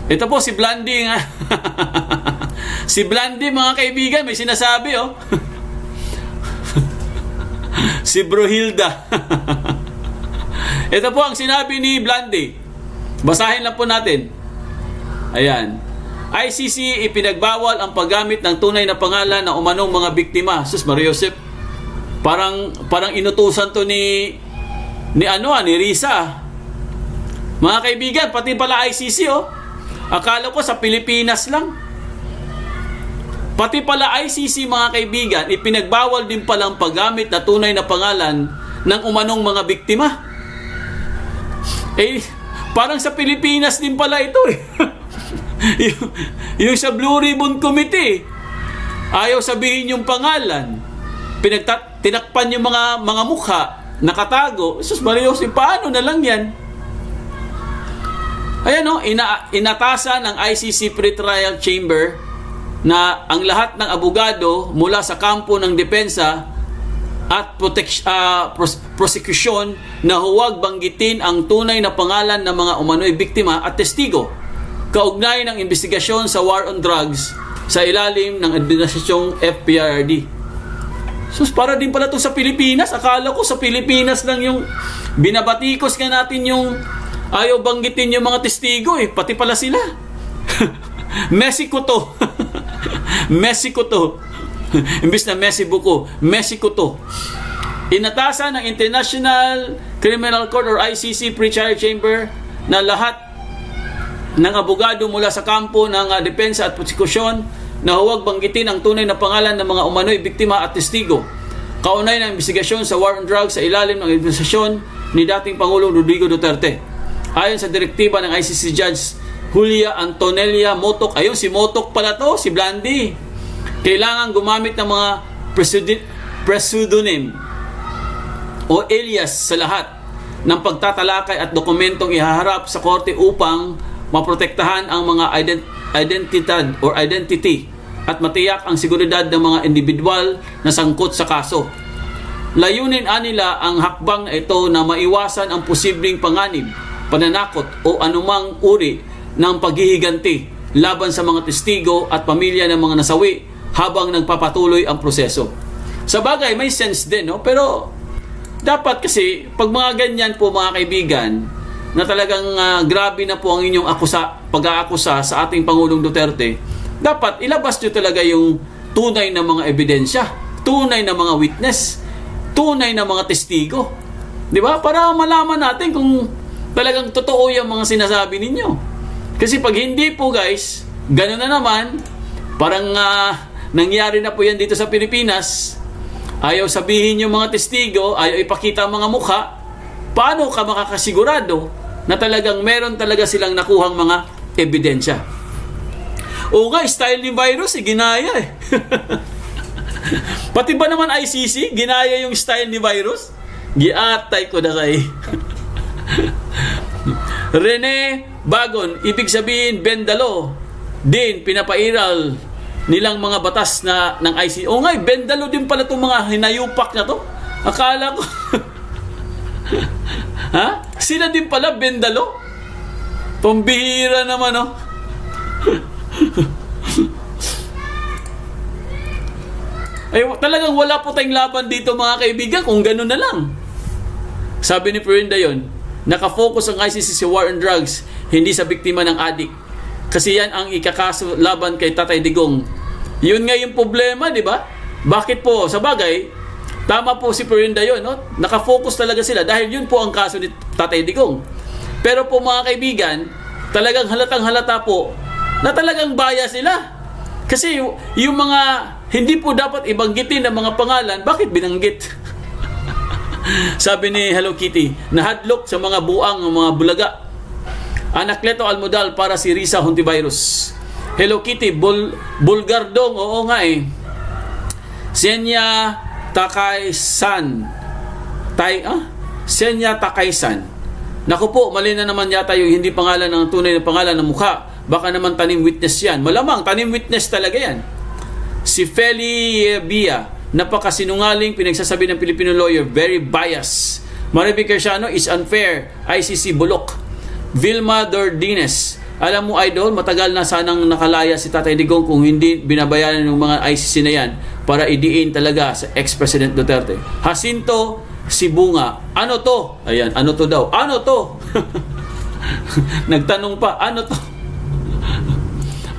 Ito po si Blandy nga. Si Blandy, mga kaibigan, may sinasabi, oh. Si Brohilda. Ito po ang sinabi ni Blandy. Basahin lang po natin. Ayan. ICC ipinagbawal ang paggamit ng tunay na pangalan ng umanong mga biktima. Sus Maria Josep. Parang inutusan to ni Risa. Mga kaibigan, pati pala ICC, oh. Akala ko sa Pilipinas lang. Pati pala ICC, mga kaibigan, ipinagbawal din palang paggamit na tunay na pangalan ng umanong mga biktima. Eh, parang sa Pilipinas din pala ito, eh. yung sa Blue Ribbon Committee, ayaw sabihin yung pangalan. Tinakpan yung mga mukha, nakatago. Sus Maria Josep, paano na lang yan? Ayan, no, inatasan ng ICC Pre-Trial Chamber na ang lahat ng abogado mula sa kampo ng depensa at prosecution na huwag banggitin ang tunay na pangalan ng mga umano'y biktima at testigo kaugnay ng investigasyon sa war on drugs sa ilalim ng administrasyong FPRD. Sus, para din pala ito sa Pilipinas. Akala ko sa Pilipinas lang yung binabatikos ka natin yung ayaw banggitin yung mga testigo, eh. Pati pala sila. Mexico to. Mexico to. Imbis na Mexico ko, Mexico to. Inatasan ng International Criminal Court or ICC Pre-Trial Chamber na lahat ng abogado mula sa kampo ng depensa at prosekusyon na huwag banggitin ang tunay na pangalan ng mga umano'y biktima at testigo kaunay ng investigasyon sa war on drugs sa ilalim ng administrasyon ni dating Pangulong Rodrigo Duterte. Ayon sa direktiba ng ICC Judge Julia Antonelia Motok, ayun si Motok pala to, si Blandy, kailangan gumamit ng mga pseudonym o alias sa lahat ng pagtatalakay at dokumentong ihaharap sa korte upang maprotektahan ang mga identity at matiyak ang seguridad ng mga individual na sangkot sa kaso. Layunin nila ang hakbang na ito na maiwasan ang posibleng panganib, pananakot o anumang uri ng paghihiganti laban sa mga testigo at pamilya ng mga nasawi habang nagpapatuloy ang proseso. Sa bagay, may sense din, no? Pero dapat kasi, pag mga ganyan po, mga kaibigan, na talagang grabe na po ang inyong pag-aakusa sa ating Pangulong Duterte, dapat ilabas nyo talaga yung tunay na mga ebidensya, tunay na mga witness, tunay na mga testigo. Di ba? Para malaman natin kung talagang totoo yung mga sinasabi ninyo. Kasi pag hindi po, guys, gano'n na naman, parang nangyari na po yan dito sa Pilipinas, ayaw sabihin yung mga testigo, ayaw ipakita ang mga mukha, paano ka makakasigurado na talagang meron talaga silang nakuhang mga ebidensya? O nga, style ni virus, ginaya eh. Pati ba naman ICC, ginaya yung style ni virus? Giatay ko na kay. Rene Bagon, ibig sabihin bendalo din pinapairal nilang mga batas na ng ICC. O nga, bendalo din pala itong mga hinayupak na to. Akala ko ha? Sila din pala bendalo? Pambihira naman, oh. Ay, talagang wala po tayong laban dito, mga kaibigan, kung gano'n na lang. Sabi ni Florinda yon, nakafocus ang ICC sa war on drugs, hindi sa biktima ng adik. Kasi yan ang ikakaso laban kay Tatay Digong. Yun nga yung problema, di ba? Bakit po? Sa bagay, tama po si Florinda yon, no? Nakafocus talaga sila dahil yun po ang kaso ni Tatay Digong. Pero po, mga kaibigan, talagang halatang halata po na talagang bias sila. Kasi yung mga hindi po dapat ibanggitin ng mga pangalan, bakit binanggit? Sabi ni Hello Kitty, nahadlok sa mga buang mga bulaga. Anakleto Almodal para si Risa Hontivirus. Hello Kitty, Bulgardong, oo nga eh. Senya Takaysan. Senya Takaysan. Naku po, mali na naman yata yung hindi pangalan ng tunay na pangalan ng mukha. Baka naman tanim witness yan. Malamang, tanim witness talaga yan. Si Feli Bia, napakasinungaling pinagsasabi ng Filipino lawyer, very biased. Marivic Casiano is unfair, ICC bulok. Vilma Dordines, Alam mo, Idol, matagal na sanang nakalaya si Tatay Digong kung hindi binabayaran ng mga ICC na yan para idiin talaga sa ex-President Duterte. Jacinto Sibunga, ano to? Ayan, ano to daw? Ano to? Nagtanong pa, ano to?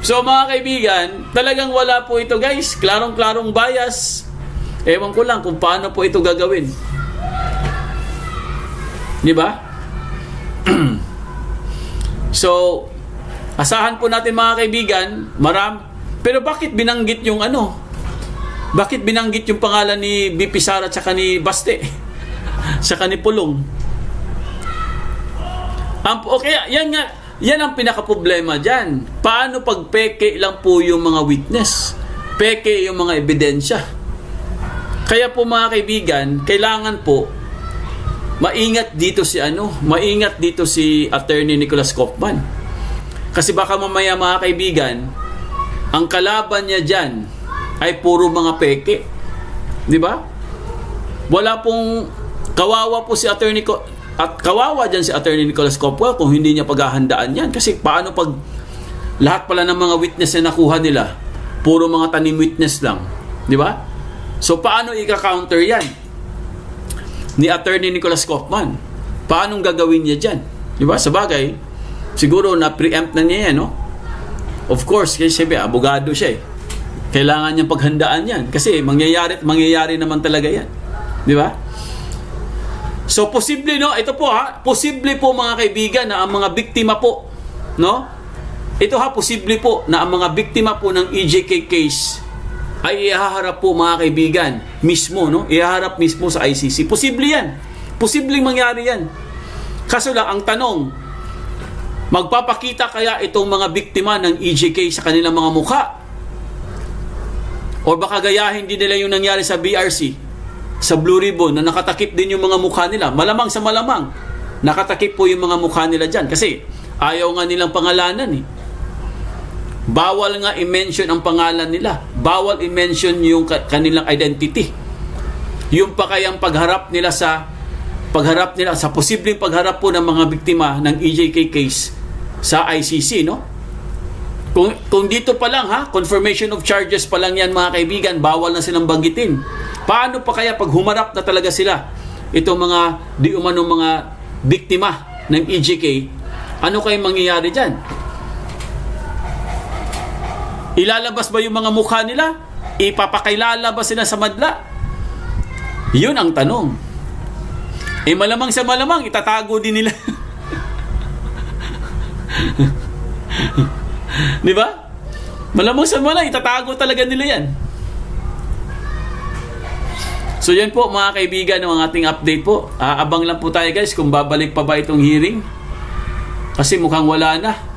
So mga kaibigan, talagang wala po ito guys. Klarong-klarong bias. Ewan ko lang kung paano po ito gagawin. Di ba? So, asahan po natin mga kaibigan, pero bakit binanggit yung ano? Bakit binanggit yung pangalan ni BP Sara at saka ni Baste? Saka ni Pulong? Okay, yan ang pinaka-problema dyan. Paano pag peke lang po yung mga witness? Peke yung mga ebidensya. Kaya po mga kaibigan, kailangan po maingat dito si Attorney Nicholas Kaufman. Kasi baka mamaya mga kaibigan, ang kalaban niya dyan ay puro mga peke. Di ba? Wala pong kawawa po si Attorney at kawawa dyan si Attorney Nicholas Kaufman kung hindi niya paghahandaan yan. Kasi paano pag lahat pala ng mga witness na nakuha nila, puro mga tanim witness lang. Di ba? So paano i-counter yan ni Attorney Nicholas Kaufman? Paano gagawin niya dyan? Di ba? Sa bagay, siguro na-preempt na niya yan, no? Of course, kasi siyempre, abogado siya eh. Kailangan niyang paghandaan yan. Kasi mangyayari naman talaga yan. Di ba? So, posible, no? Ito po posible po mga kaibigan na ang mga biktima po, no? Ito posible po na ang mga biktima po ng EJK case ay ihaharap po mga kaibigan mismo, no? Ihaharap mismo sa ICC. Posible yan. Posibleng mangyari yan. Kaso lang, ang tanong, magpapakita kaya itong mga biktima ng EJK sa kanilang mga mukha? O baka gayahin din nila yung nangyari sa BRC, sa Blue Ribbon, na nakatakip din yung mga mukha nila? Malamang sa malamang, nakatakip po yung mga mukha nila dyan. Kasi ayaw nga nilang pangalanan eh. Bawal nga i-mention ang pangalan nila. Bawal i-mention yung kanilang identity. Yung pa kayang pagharap nila sa posibleng pagharap po ng mga biktima ng EJK case sa ICC, no? Kung dito pa lang confirmation of charges pa lang yan mga kaibigan, bawal na silang banggitin. Paano pa kaya pag humarap na talaga sila, itong mga di umano mga biktima ng EJK, ano kayong mangyayari dyan? Ilalabas ba yung mga mukha nila? Ipapakailala ba sila sa madla? Yun ang tanong. Malamang sa malamang, itatago din nila. Di ba? Malamang sa malamang, itatago talaga nila yan. So yan po mga kaibigan ng ating update po. Abang lang po tayo guys kung babalik pa ba itong hearing. Kasi mukhang wala na.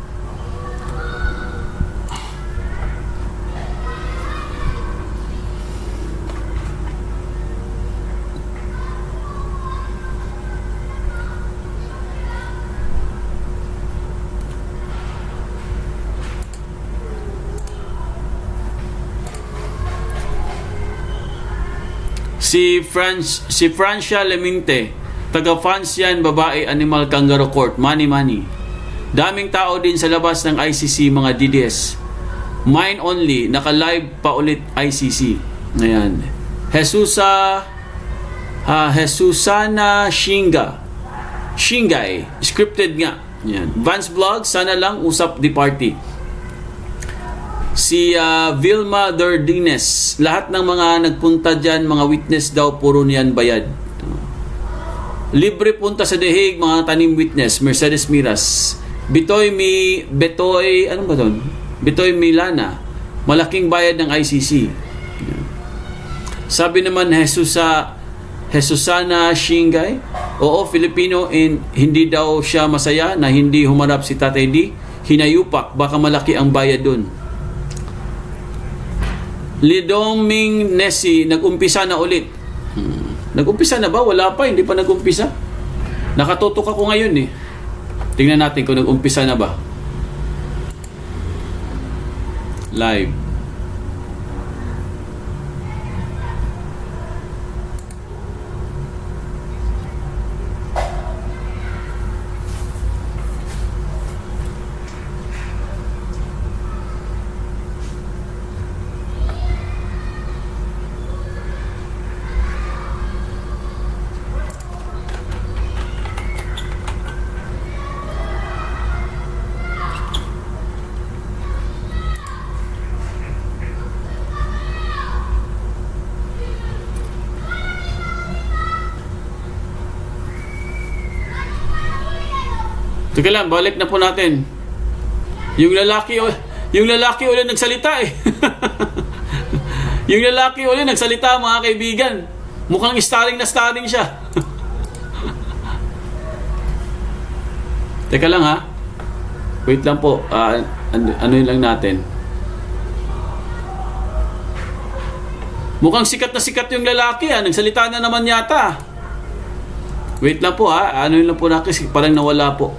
Si Francia Leminte, taga-fans yan, babae, animal, kangaroo court, money. Daming tao din sa labas ng ICC, mga DDS. Mine only, naka-live pa ulit ICC. Ayan. Jesusana Shingay, scripted nga. Ayan. Vance Vlog, sana lang usap the party. Si Vilma Dordines, lahat ng mga nagpunta dyan, mga witness daw, puro niyan bayad. Libre punta sa dehig, mga tanim witness. Mercedes Miras, Bitoy Milana, malaking bayad ng ICC. Sabi naman Jesusana Shingay, oo, Filipino, hindi daw siya masaya na hindi humarap si Tatay D. Hinayupak, baka malaki ang bayad dun. Lidoming Nessie, nag-umpisa na ulit. Nag-umpisa na ba? Wala pa, hindi pa nag-umpisa. Nakatutok ako ngayon eh. Tingnan natin kung nag-umpisa na ba. Live. Teka lang, balik na po natin. Yung lalaki ulit nagsalita eh. Yung lalaki ulit nagsalita, mga kaibigan. Mukhang starring na starring siya. Teka lang ha. Wait lang po. Ano yun lang natin. Mukhang sikat na sikat yung lalaki ha. Nagsalita na naman yata. Wait lang po ha. Ano yun lang po natin. Parang nawala po.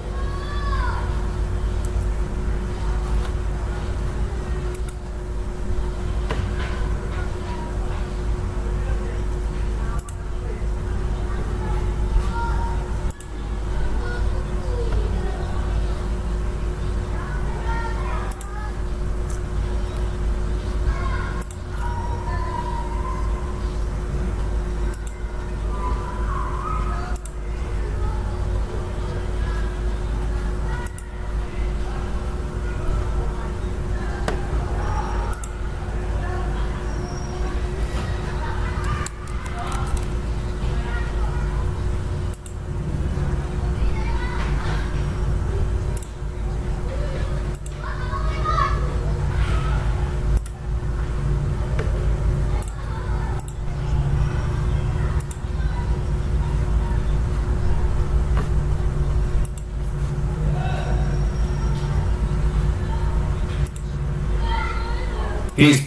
Is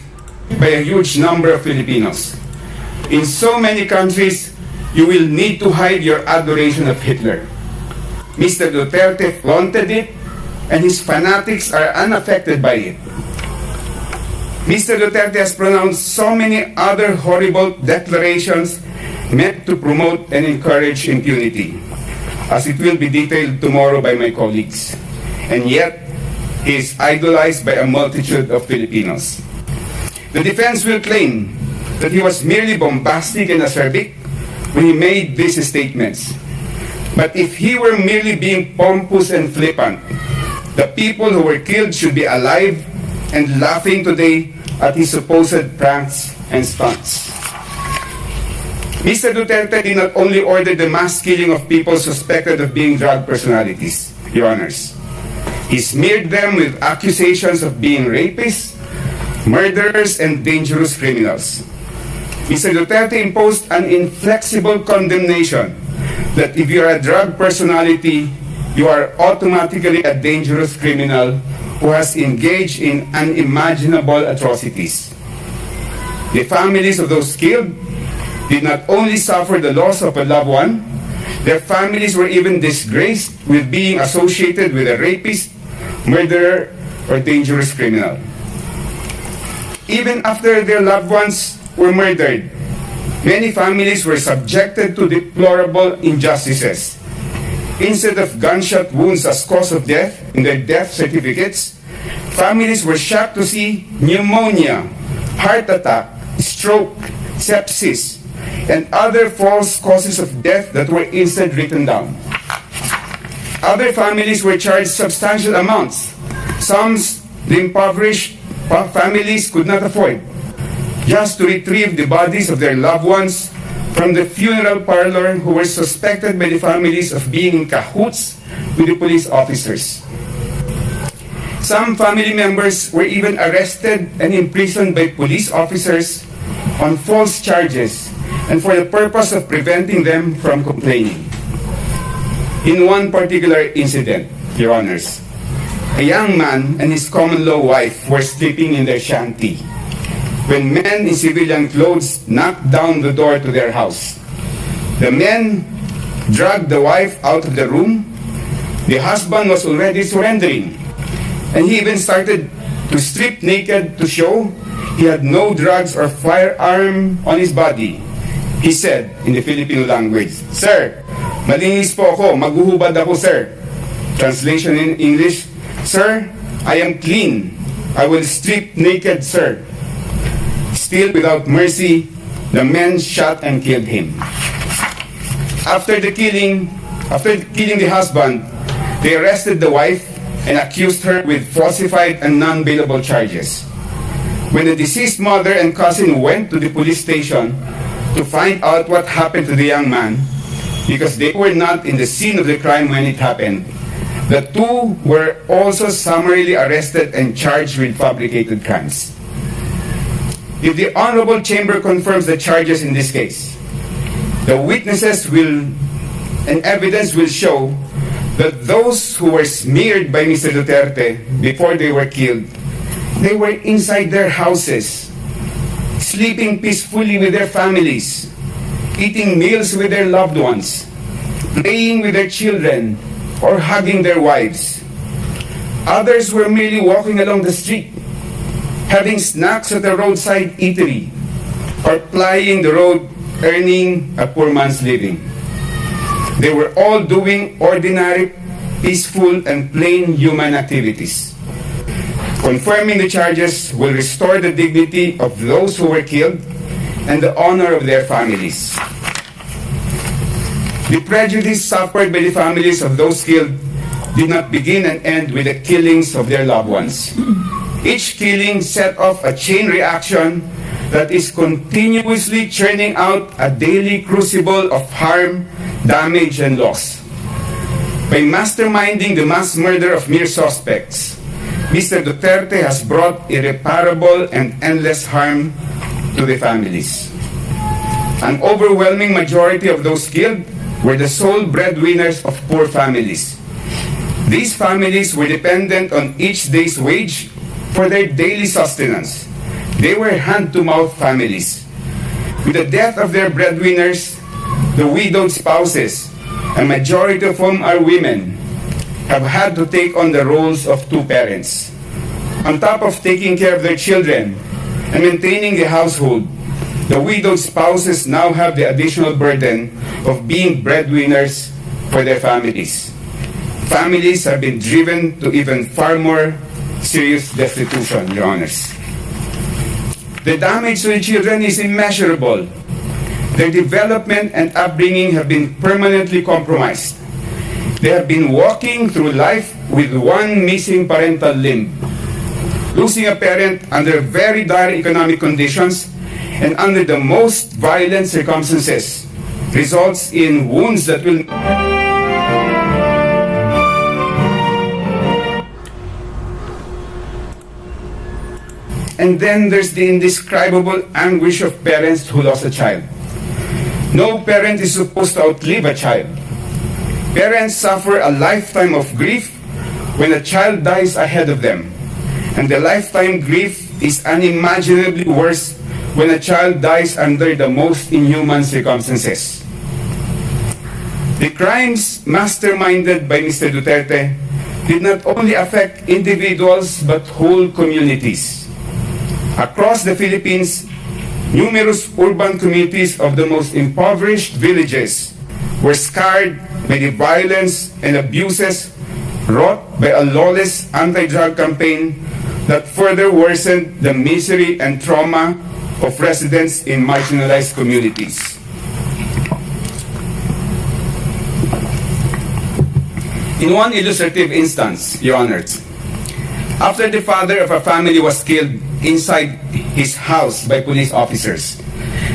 by a huge number of Filipinos. In so many countries, you will need to hide your adoration of Hitler. Mr. Duterte flaunted it, and his fanatics are unaffected by it. Mr. Duterte has pronounced so many other horrible declarations meant to promote and encourage impunity, as it will be detailed tomorrow by my colleagues. And yet, he is idolized by a multitude of Filipinos. The defense will claim that he was merely bombastic and acerbic when he made these statements. But if he were merely being pompous and flippant, the people who were killed should be alive and laughing today at his supposed pranks and stunts. Mr. Duterte did not only order the mass killing of people suspected of being drug personalities, Your Honors. He smeared them with accusations of being rapists, murderers, and dangerous criminals. Mr. Duterte imposed an inflexible condemnation that if you are a drug personality, you are automatically a dangerous criminal who has engaged in unimaginable atrocities. The families of those killed did not only suffer the loss of a loved one, their families were even disgraced with being associated with a rapist, murderer, or dangerous criminal. Even after their loved ones were murdered, many families were subjected to deplorable injustices. Instead of gunshot wounds as cause of death in their death certificates, families were shocked to see pneumonia, heart attack, stroke, sepsis, and other false causes of death that were instead written down. Other families were charged substantial amounts, sums the impoverished families could not afford, just to retrieve the bodies of their loved ones from the funeral parlor who were suspected by the families of being in cahoots with the police officers. Some family members were even arrested and imprisoned by police officers on false charges and for the purpose of preventing them from complaining. In one particular incident, Your Honors, a young man and his common-law wife were sleeping in their shanty when men in civilian clothes knocked down the door to their house. The men dragged the wife out of the room. The husband was already surrendering, and he even started to strip naked to show he had no drugs or firearm on his body. He said in the Filipino language, "Sir, malinis po ako, maghuhubad ako, sir." Translation in English, "Sir, I am clean. I will strip naked, sir." Still without mercy, the men shot and killed him. After killing the husband, they arrested the wife and accused her with falsified and non-bailable charges. When the deceased mother and cousin went to the police station to find out what happened to the young man, because they were not in the scene of the crime when it happened, The two were also summarily arrested and charged with fabricated crimes. If the Honorable Chamber confirms the charges in this case, the witnesses and evidence will show that those who were smeared by Mr. Duterte before they were killed, they were inside their houses, sleeping peacefully with their families, eating meals with their loved ones, playing with their children, or hugging their wives. Others were merely walking along the street, having snacks at a roadside eatery, or plying the road, earning a poor man's living. They were all doing ordinary, peaceful, and plain human activities. Confirming the charges will restore the dignity of those who were killed and the honor of their families. The prejudice suffered by the families of those killed did not begin and end with the killings of their loved ones. Each killing set off a chain reaction that is continuously churning out a daily crucible of harm, damage, and loss. By masterminding the mass murder of mere suspects, Mr. Duterte has brought irreparable and endless harm to the families. An overwhelming majority of those killed were the sole breadwinners of poor families. These families were dependent on each day's wage for their daily sustenance. They were hand-to-mouth families. With the death of their breadwinners, the widowed spouses, a majority of whom are women, have had to take on the roles of two parents. On top of taking care of their children and maintaining the household, the widowed spouses now have the additional burden of being breadwinners for their families. Families have been driven to even far more serious destitution, Your Honors. The damage to the children is immeasurable. Their development and upbringing have been permanently compromised. They have been walking through life with one missing parental limb. Losing a parent under very dire economic conditions and under the most violent circumstances results in wounds that will... And then there's the indescribable anguish of parents who lost a child. No parent is supposed to outlive a child. Parents suffer a lifetime of grief when a child dies ahead of them. And the lifetime grief is unimaginably worse when a child dies under the most inhuman circumstances. The crimes masterminded by Mr. Duterte did not only affect individuals but whole communities. Across the Philippines, numerous urban communities of the most impoverished villages were scarred by the violence and abuses wrought by a lawless anti-drug campaign that further worsened the misery and trauma of residents in marginalized communities. In one illustrative instance, Your Honors, after the father of a family was killed inside his house by police officers,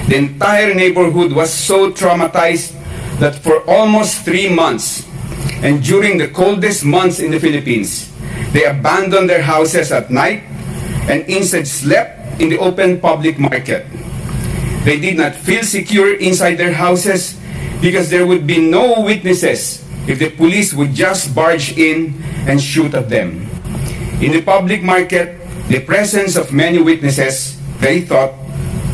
the entire neighborhood was so traumatized that for almost 3 months, and during the coldest months in the Philippines, they abandoned their houses at night and instead slept in the open public market. They did not feel secure inside their houses because there would be no witnesses if the police would just barge in and shoot at them. In the public market, the presence of many witnesses, they thought,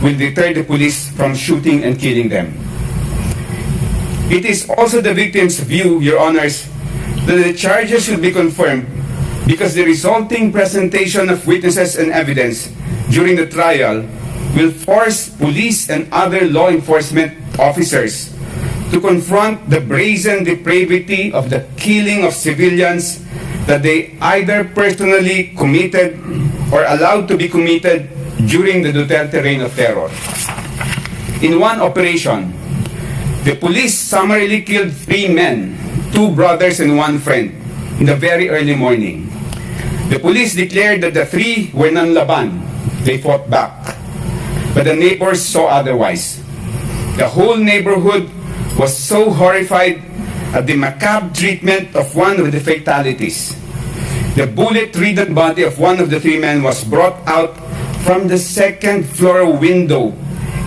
will deter the police from shooting and killing them. It is also the victim's view, Your Honors, that the charges should be confirmed because the resulting presentation of witnesses and evidence during the trial will force police and other law enforcement officers to confront the brazen depravity of the killing of civilians that they either personally committed or allowed to be committed during the Duterte reign of terror. In one operation, the police summarily killed 3 men, 2 brothers and 1 friend, in the very early morning. The police declared that the 3 were nanlaban. They fought back. But the neighbors saw otherwise. The whole neighborhood was so horrified at the macabre treatment of one of the fatalities. The bullet-ridden body of one of the three men was brought out from the second-floor window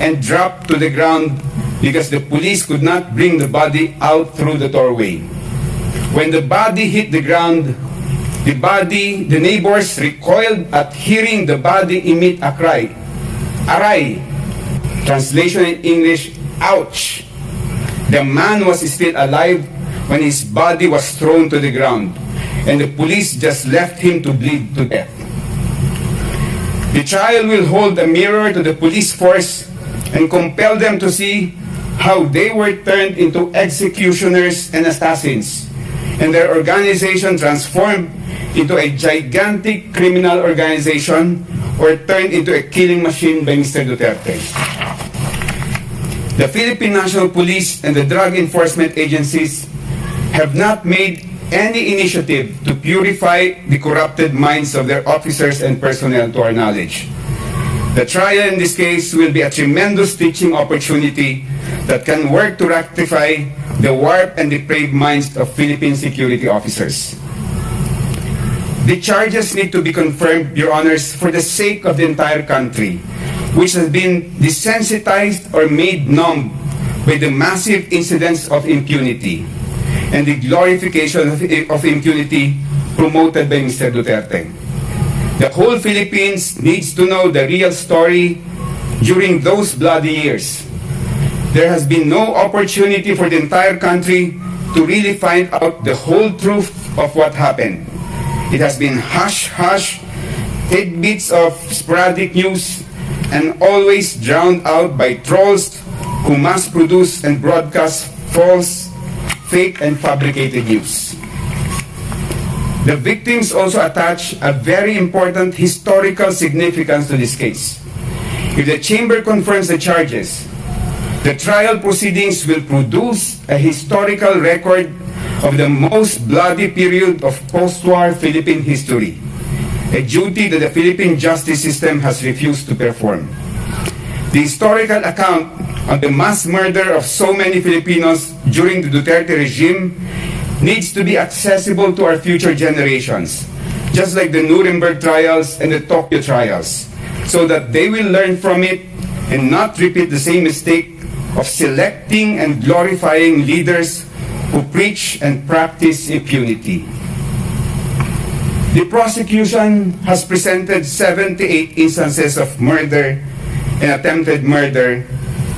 and dropped to the ground because the police could not bring the body out through the doorway. When the body hit the ground, the neighbors recoiled at hearing the body emit a cry. Aray! Translation in English, ouch! The man was still alive when his body was thrown to the ground, and the police just left him to bleed to death. The trial will hold a mirror to the police force and compel them to see how they were turned into executioners and assassins, and their organization transformed into a gigantic criminal organization or turned into a killing machine by Mr. Duterte. The Philippine National Police and the drug enforcement agencies have not made any initiative to purify the corrupted minds of their officers and personnel to our knowledge. The trial in this case will be a tremendous teaching opportunity that can work to rectify the warped and depraved minds of Philippine security officers. The charges need to be confirmed, Your Honors, for the sake of the entire country, which has been desensitized or made numb by the massive incidents of impunity and the glorification of impunity promoted by Mr. Duterte. The whole Philippines needs to know the real story during those bloody years. There has been no opportunity for the entire country to really find out the whole truth of what happened. It has been hush-hush, tidbits of sporadic news, and always drowned out by trolls who mass produce and broadcast false, fake, and fabricated news. The victims also attach a very important historical significance to this case. If the Chamber confirms the charges, the trial proceedings will produce a historical record of the most bloody period of post-war Philippine history, a duty that the Philippine justice system has refused to perform. The historical account of the mass murder of so many Filipinos during the Duterte regime needs to be accessible to our future generations, just like the Nuremberg trials and the Tokyo trials, so that they will learn from it and not repeat the same mistake of selecting and glorifying leaders who preach and practice impunity. The prosecution has presented 78 instances of murder and attempted murder,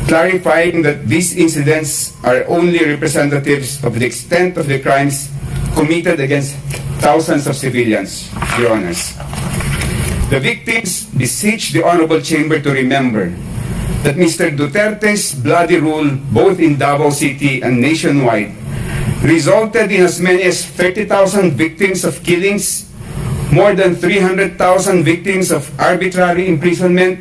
clarifying that these incidents are only representatives of the extent of the crimes committed against thousands of civilians, Your Honors. The victims beseech the Honorable Chamber to remember that Mr. Duterte's bloody rule, both in Davao City and nationwide, resulted in as many as 30,000 victims of killings, more than 300,000 victims of arbitrary imprisonment,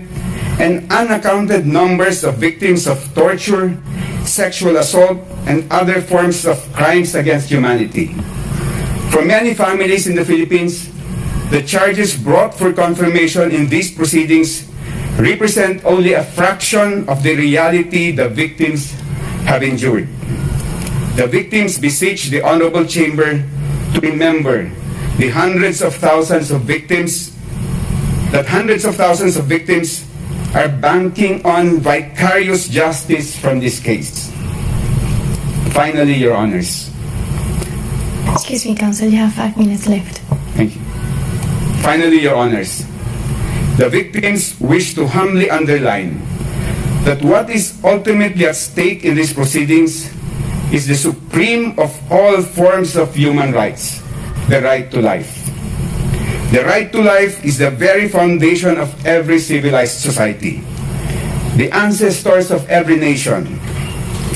and unaccounted numbers of victims of torture, sexual assault, and other forms of crimes against humanity. For many families in the Philippines, the charges brought for confirmation in these proceedings represent only a fraction of the reality the victims have endured. The victims beseech the Honorable Chamber to remember the hundreds of thousands of victims are banking on vicarious justice from this case. Finally, Your Honors. Excuse me, Counsel, you have 5 minutes left. Thank you. Finally, Your Honors, the victims wish to humbly underline that what is ultimately at stake in these proceedings is the supreme of all forms of human rights, the right to life. The right to life is the very foundation of every civilized society. The ancestors of every nation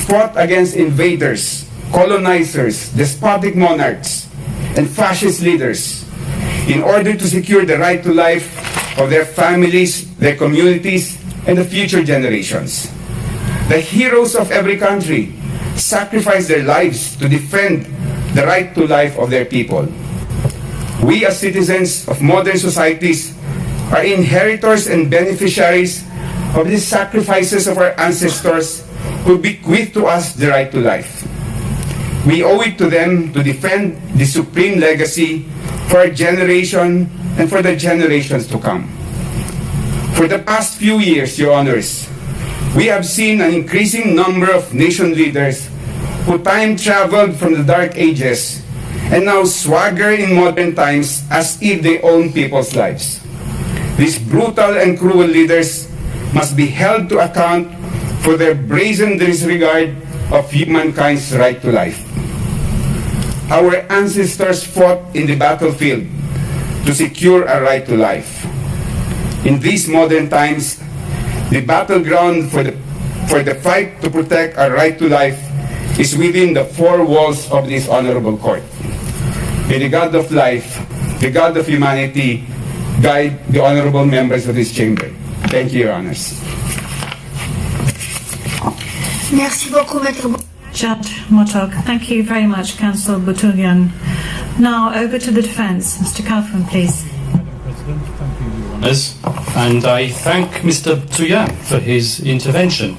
fought against invaders, colonizers, despotic monarchs, and fascist leaders in order to secure the right to life of their families, their communities, and the future generations. The heroes of every country sacrificed their lives to defend the right to life of their people. We as citizens of modern societies are inheritors and beneficiaries of these sacrifices of our ancestors who bequeathed to us the right to life. We owe it to them to defend the supreme legacy for our generation and for the generations to come. For the past few years, Your Honors, we have seen an increasing number of nation leaders who time-traveled from the Dark Ages and now swagger in modern times as if they own people's lives. These brutal and cruel leaders must be held to account for their brazen disregard of humankind's right to life. Our ancestors fought in the battlefield to secure a right to life. In these modern times, the battleground for the fight to protect our right to life is within the four walls of this honorable court. May the God of life, the God of humanity, guide the honorable members of this chamber. Thank you, Your Honors. Merci beaucoup, Maître. Judge Motok, thank you very much, Counsel Butunyan. Now over to the defence. Mr. Kaufman, please. And I thank Mr. Butunyan for his intervention.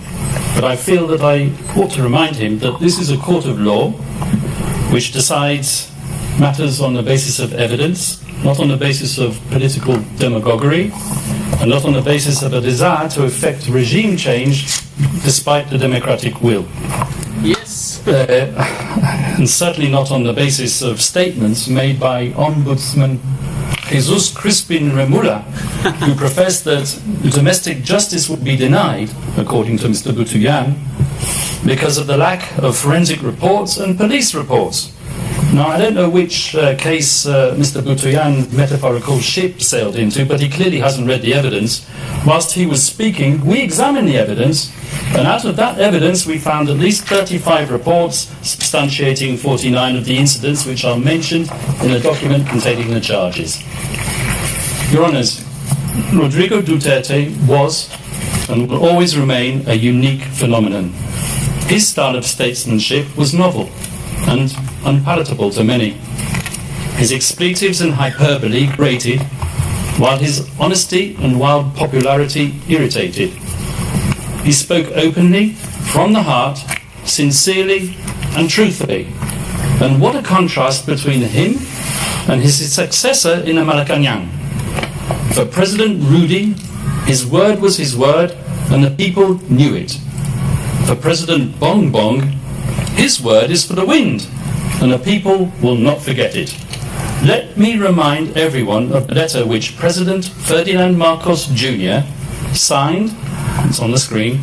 But I feel that I ought to remind him that this is a court of law which decides matters on the basis of evidence, not on the basis of political demagoguery, and not on the basis of a desire to effect regime change despite the democratic will. Yes. And certainly not on the basis of statements made by Ombudsman Jesus Crispin Remula, who professed that domestic justice would be denied, according to Mr. Butunyan, because of the lack of forensic reports and police reports. Now, I don't know which case Mr. Butunyan's metaphorical ship sailed into, but he clearly hasn't read the evidence. Whilst he was speaking, we examined the evidence, and out of that evidence we found at least 35 reports substantiating 49 of the incidents which are mentioned in the document containing the charges. Your Honours, Rodrigo Duterte was and will always remain a unique phenomenon. His style of statesmanship was novel and unpalatable to many. His expletives and hyperbole grated, while his honesty and wild popularity irritated. He spoke openly, from the heart, sincerely and truthfully. And what a contrast between him and his successor in the Malacanang. For President Rudy, his word was his word, and the people knew it. For President Bong Bong, his word is for the wind, and the people will not forget it. Let me remind everyone of the letter which President Ferdinand Marcos Jr. signed, it's on the screen,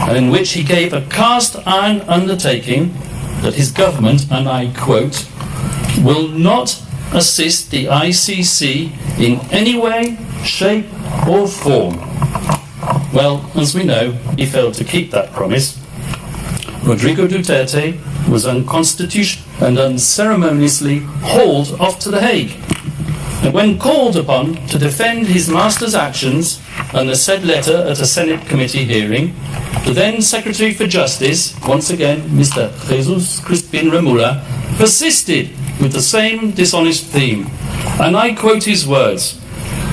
and in which he gave a cast-iron undertaking that his government, and I quote, will not assist the ICC in any way, shape or form. Well, as we know, he failed to keep that promise. Rodrigo Duterte was unconstitutional and unceremoniously hauled off to The Hague. And when called upon to defend his master's actions and the said letter at a Senate committee hearing, the then Secretary for Justice, once again Mr. Jesus Crispin Remula, persisted with the same dishonest theme. And I quote his words,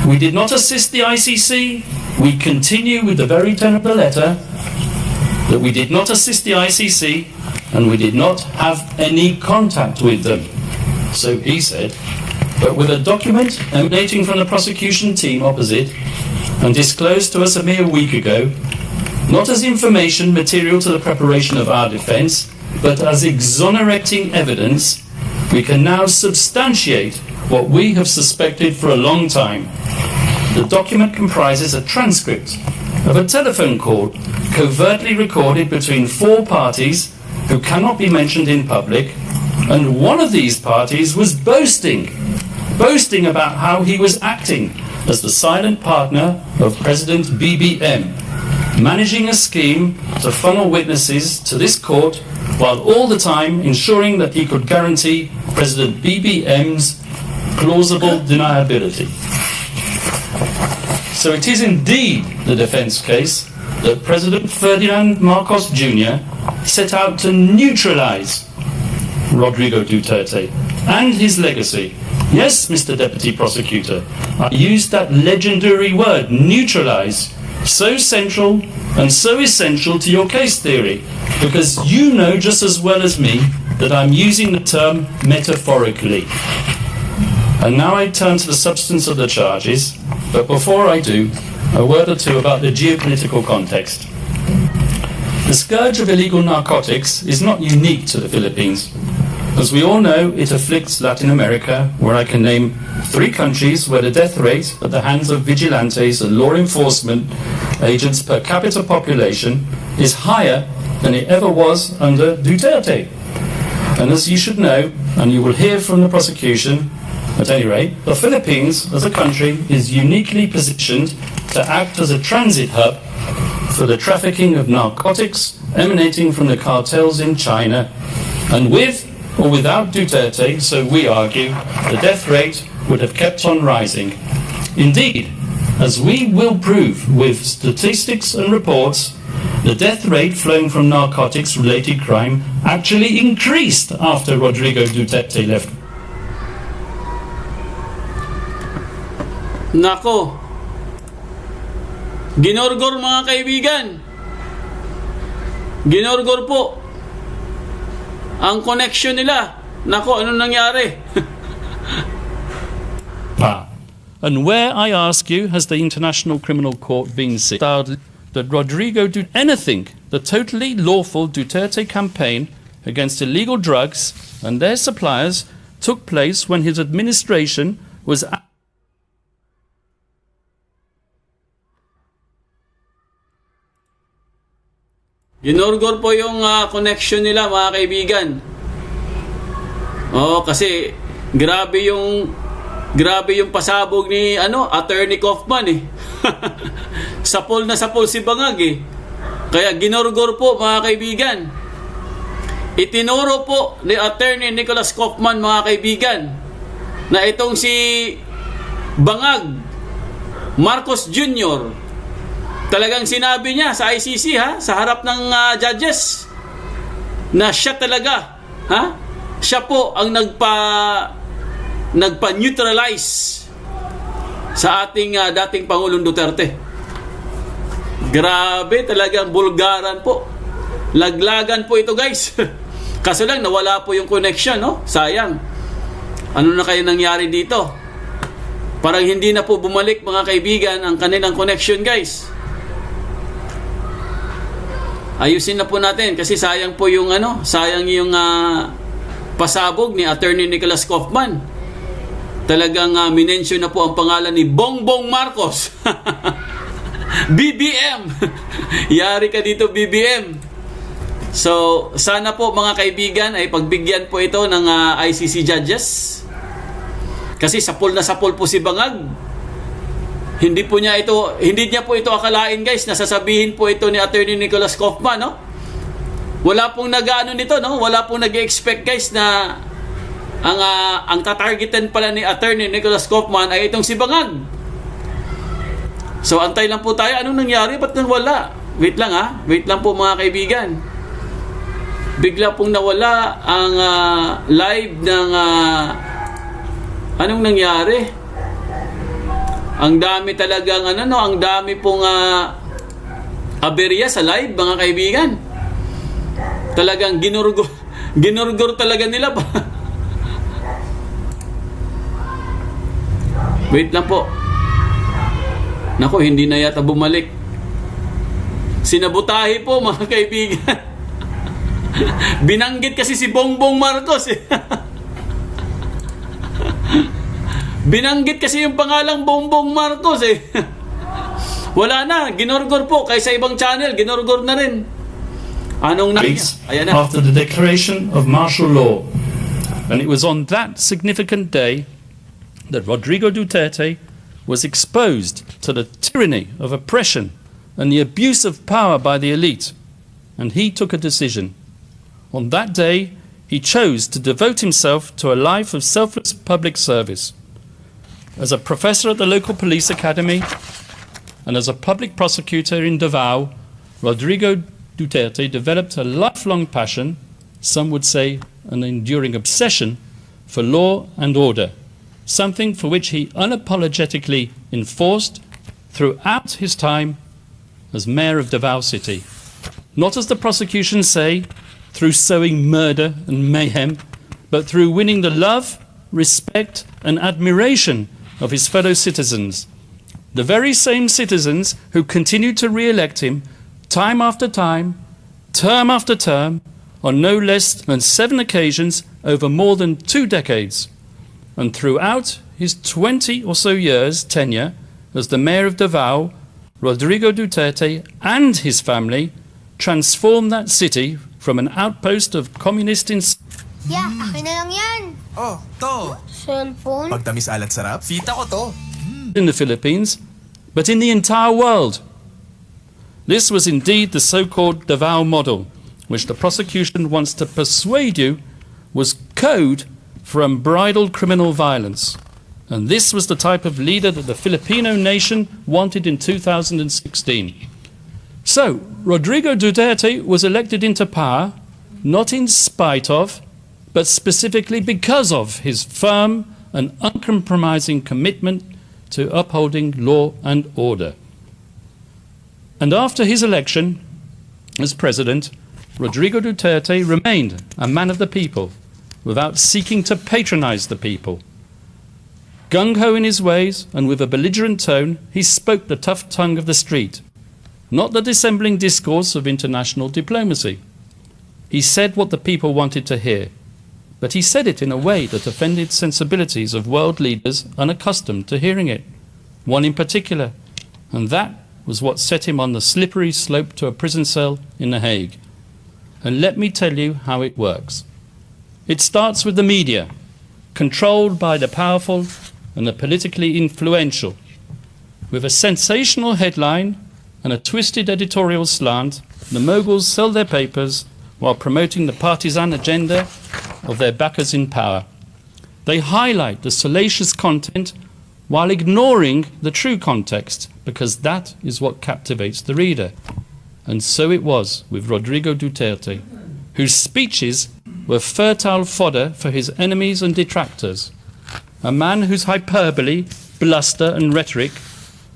"We did not assist the ICC, we continue with the very tenor of the letter, that we did not assist the ICC and we did not have any contact with them." So he said, but with a document emanating from the prosecution team opposite and disclosed to us a mere week ago, not as information material to the preparation of our defence, but as exonerating evidence, we can now substantiate what we have suspected for a long time. The document comprises a transcript of a telephone call covertly recorded between four parties who cannot be mentioned in public, and one of these parties was boasting about how he was acting as the silent partner of President BBM, managing a scheme to funnel witnesses to this court while all the time ensuring that he could guarantee President BBM's plausible deniability. So it is indeed the defence case that President Ferdinand Marcos Jr. set out to neutralise Rodrigo Duterte and his legacy. Yes, Mr. Deputy Prosecutor, I used that legendary word, neutralise, so central and so essential to your case theory, because you know just as well as me that I'm using the term metaphorically. And now I turn to the substance of the charges, but before I do, a word or two about the geopolitical context. The scourge of illegal narcotics is not unique to the Philippines. As we all know, it afflicts Latin America, where I can name 3 countries where the death rate at the hands of vigilantes and law enforcement agents per capita population is higher than it ever was under Duterte. And as you should know, and you will hear from the prosecution, at any rate, the Philippines as a country is uniquely positioned to act as a transit hub for the trafficking of narcotics emanating from the cartels in China. And with or without Duterte, so we argue, the death rate would have kept on rising. Indeed, as we will prove with statistics and reports, the death rate flowing from narcotics-related crime actually increased after Rodrigo Duterte left. Nako, ginorgor mga kaibigan. Ginorgor po ang connection nila. Nako, ano nangyari? And where, I ask you, has the International Criminal Court been started that Rodrigo did anything, the totally lawful Duterte campaign against illegal drugs and their suppliers took place when his administration was Ginorgor po yung connection nila mga kaibigan. Oh, kasi grabe yung pasabog ni Attorney Kaufman eh. Sapol na sapol si Bangag eh. Kaya ginorgor po mga kaibigan. Itinuro po ni Attorney Nicholas Kaufman mga kaibigan na itong si Bangag Marcos Jr. Talagang sinabi niya sa ICC sa harap ng judges na siya talaga siya po ang nagpa-neutralize sa ating dating Pangulong Duterte. Grabe, talagang bulgaran po. Laglagan po ito, guys. Kaso lang nawala po yung connection, no? Sayang. Ano na kaya nangyari dito? Parang hindi na po bumalik mga kaibigan ang kanilang connection, guys. Ayusin na po natin kasi sayang po yung pasabog ni Attorney Nicholas Kaufman. Talagang minention na po ang pangalan ni Bongbong Marcos. BBM. Yari ka dito, BBM. So, sana po mga kaibigan ay pagbigyan po ito ng ICC judges. Kasi sapol na sapol po si Bangag. Hindi niya po ito akalain, guys, na sasabihin po ito ni Attorney Nicholas Kaufman, no? Wala pong nag-ano nito, no? Wala pong nag-expect, guys, na ang tatargetan pala ni Attorney Nicholas Kaufman ay itong si Bangag. So, antay lang po tayo. Anong nangyari? Ba't nawala? Wait lang, Wait lang po, mga kaibigan. Bigla pong nawala ang live ng anong nangyari? Ang dami talagang ang dami pong aberya sa live mga kaibigan. Talagang ginurgor talaga nila pa. Wait lang po. Nako, hindi na yata bumalik. Sinabutahe po mga kaibigan. Binanggit kasi si Bongbong Marcos eh. Binanggit kasi yung pangalang Bongbong Marcos eh. Wala na, ginorgor po. Kaysa ibang channel, ginorgor na rin. Anong Ayan na. After the declaration of martial law. And it was on that significant day that Rodrigo Duterte was exposed to the tyranny of oppression and the abuse of power by the elite. And he took a decision. On that day, he chose to devote himself to a life of selfless public service. As a professor at the local police academy and as a public prosecutor in Davao, Rodrigo Duterte developed a lifelong passion, some would say an enduring obsession, for law and order, something for which he unapologetically enforced throughout his time as mayor of Davao City. Not as the prosecution say, through sowing murder and mayhem, but through winning the love, respect and admiration of his fellow citizens. The very same citizens who continued to re-elect him time after time, term after term, on no less than 7 occasions over more than 2 decades. And throughout his 20 or so years tenure as the mayor of Davao, Rodrigo Duterte and his family transformed that city from an outpost of communist Yeah, akin na lang yan. Oh, to. Cellphone. Pagtamis alat sarap. Sita ko to. in the Philippines, but in the entire world. This was indeed the so-called Davao model, which the prosecution wants to persuade you was code for unbridled criminal violence. And this was the type of leader that the Filipino nation wanted in 2016. So, Rodrigo Duterte was elected into power, not in spite of, but specifically because of his firm and uncompromising commitment to upholding law and order. And after his election as president, Rodrigo Duterte remained a man of the people, without seeking to patronize the people. Gung-ho in his ways and with a belligerent tone, he spoke the tough tongue of the street, not the dissembling discourse of international diplomacy. He said what the people wanted to hear, but he said it in a way that offended sensibilities of world leaders unaccustomed to hearing it, one in particular, and that was what set him on the slippery slope to a prison cell in The Hague. And let me tell you how it works. It starts with the media, controlled by the powerful and the politically influential. With a sensational headline and a twisted editorial slant, the moguls sell their papers while promoting the partisan agenda of their backers in power. They highlight the salacious content while ignoring the true context, because that is what captivates the reader. And so it was with Rodrigo Duterte, whose speeches were fertile fodder for his enemies and detractors. A man whose hyperbole, bluster and rhetoric,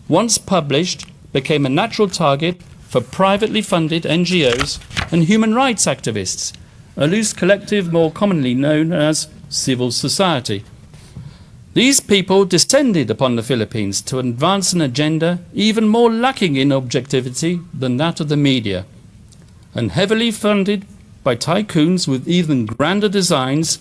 once published, became a natural target for privately funded NGOs and human rights activists, a loose collective more commonly known as civil society. These people descended upon the Philippines to advance an agenda even more lacking in objectivity than that of the media, and heavily funded by tycoons with even grander designs,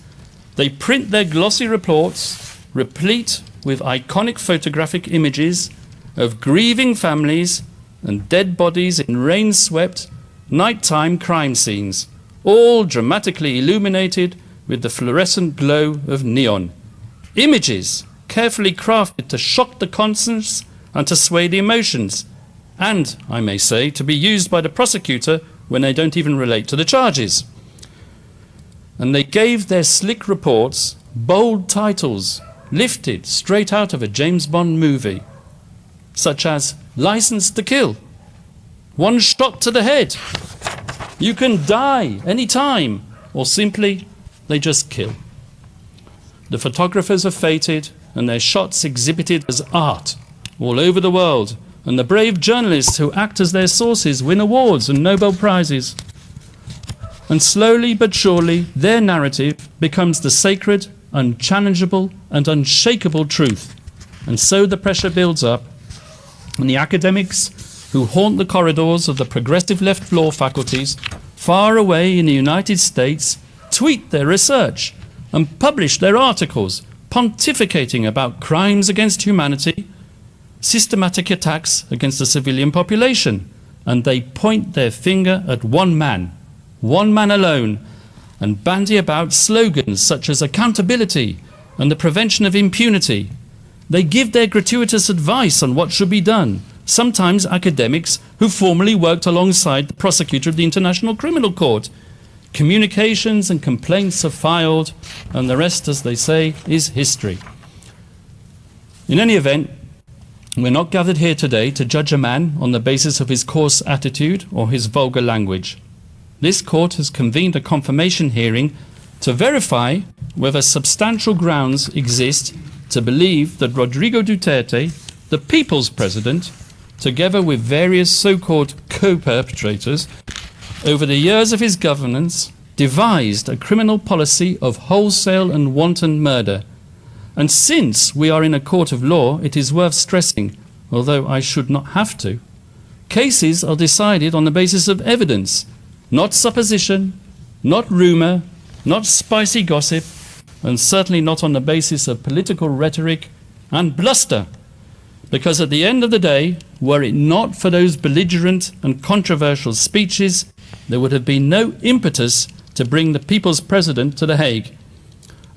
they print their glossy reports, replete with iconic photographic images of grieving families and dead bodies in rain-swept, nighttime crime scenes, all dramatically illuminated with the fluorescent glow of neon. Images carefully crafted to shock the conscience and to sway the emotions, and, I may say, to be used by the prosecutor when they don't even relate to the charges. And they gave their slick reports bold titles lifted straight out of a James Bond movie, such as License to Kill, One Shot to the Head, You Can Die Any Time, or simply, They Just Kill. The photographers are fated and their shots exhibited as art all over the world, and the brave journalists who act as their sources win awards and Nobel Prizes. And slowly but surely their narrative becomes the sacred, unchallengeable and unshakable truth. And so the pressure builds up, and the academics who haunt the corridors of the progressive left law faculties far away in the United States tweet their research and publish their articles pontificating about crimes against humanity, systematic attacks against the civilian population, and they point their finger at one man alone, and bandy about slogans such as accountability and the prevention of impunity. They give their gratuitous advice on what should be done, sometimes academics who formerly worked alongside the prosecutor of the International Criminal Court. Communications and complaints are filed, and the rest, as they say, is history. In any event, we're not gathered here today to judge a man on the basis of his coarse attitude or his vulgar language. This court has convened a confirmation hearing to verify whether substantial grounds exist to believe that Rodrigo Duterte, the people's president, together with various so-called co-perpetrators, over the years of his governance, devised a criminal policy of wholesale and wanton murder. And since we are in a court of law, it is worth stressing, although I should not have to, cases are decided on the basis of evidence, not supposition, not rumour, not spicy gossip, and certainly not on the basis of political rhetoric and bluster. Because at the end of the day, were it not for those belligerent and controversial speeches, there would have been no impetus to bring the people's president to The Hague.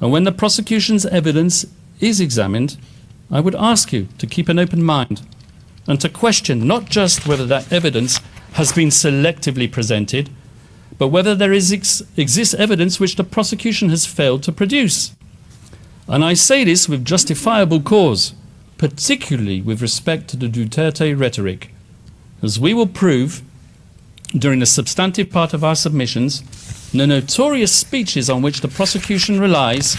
And when the prosecution's evidence is examined, I would ask you to keep an open mind and to question not just whether that evidence has been selectively presented, but whether there exists evidence which the prosecution has failed to produce. And I say this with justifiable cause, particularly with respect to the Duterte rhetoric, as we will prove during the substantive part of our submissions. The notorious speeches on which the prosecution relies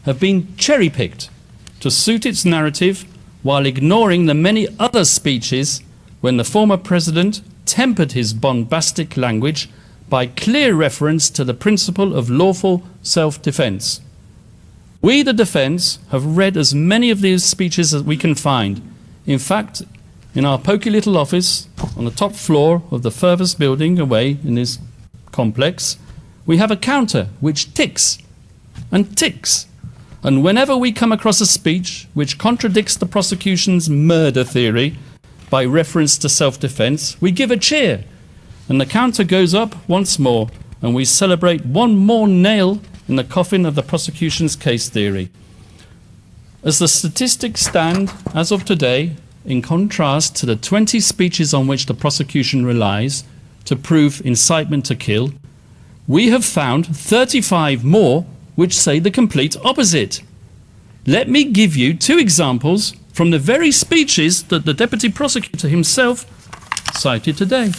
have been cherry-picked to suit its narrative, while ignoring the many other speeches when the former president tempered his bombastic language by clear reference to the principle of lawful self-defense. We, the defense, have read as many of these speeches as we can find. In fact, in our poky little office on the top floor of the furthest building away in this complex, we have a counter which ticks and ticks. And whenever we come across a speech which contradicts the prosecution's murder theory by reference to self-defense, we give a cheer, and the counter goes up once more, and we celebrate one more nail in the coffin of the prosecution's case theory. As the statistics stand as of today, in contrast to the 20 speeches on which the prosecution relies to prove incitement to kill, we have found 35 more which say the complete opposite. Let me give you 2 examples from the very speeches that the Deputy Prosecutor himself cited today.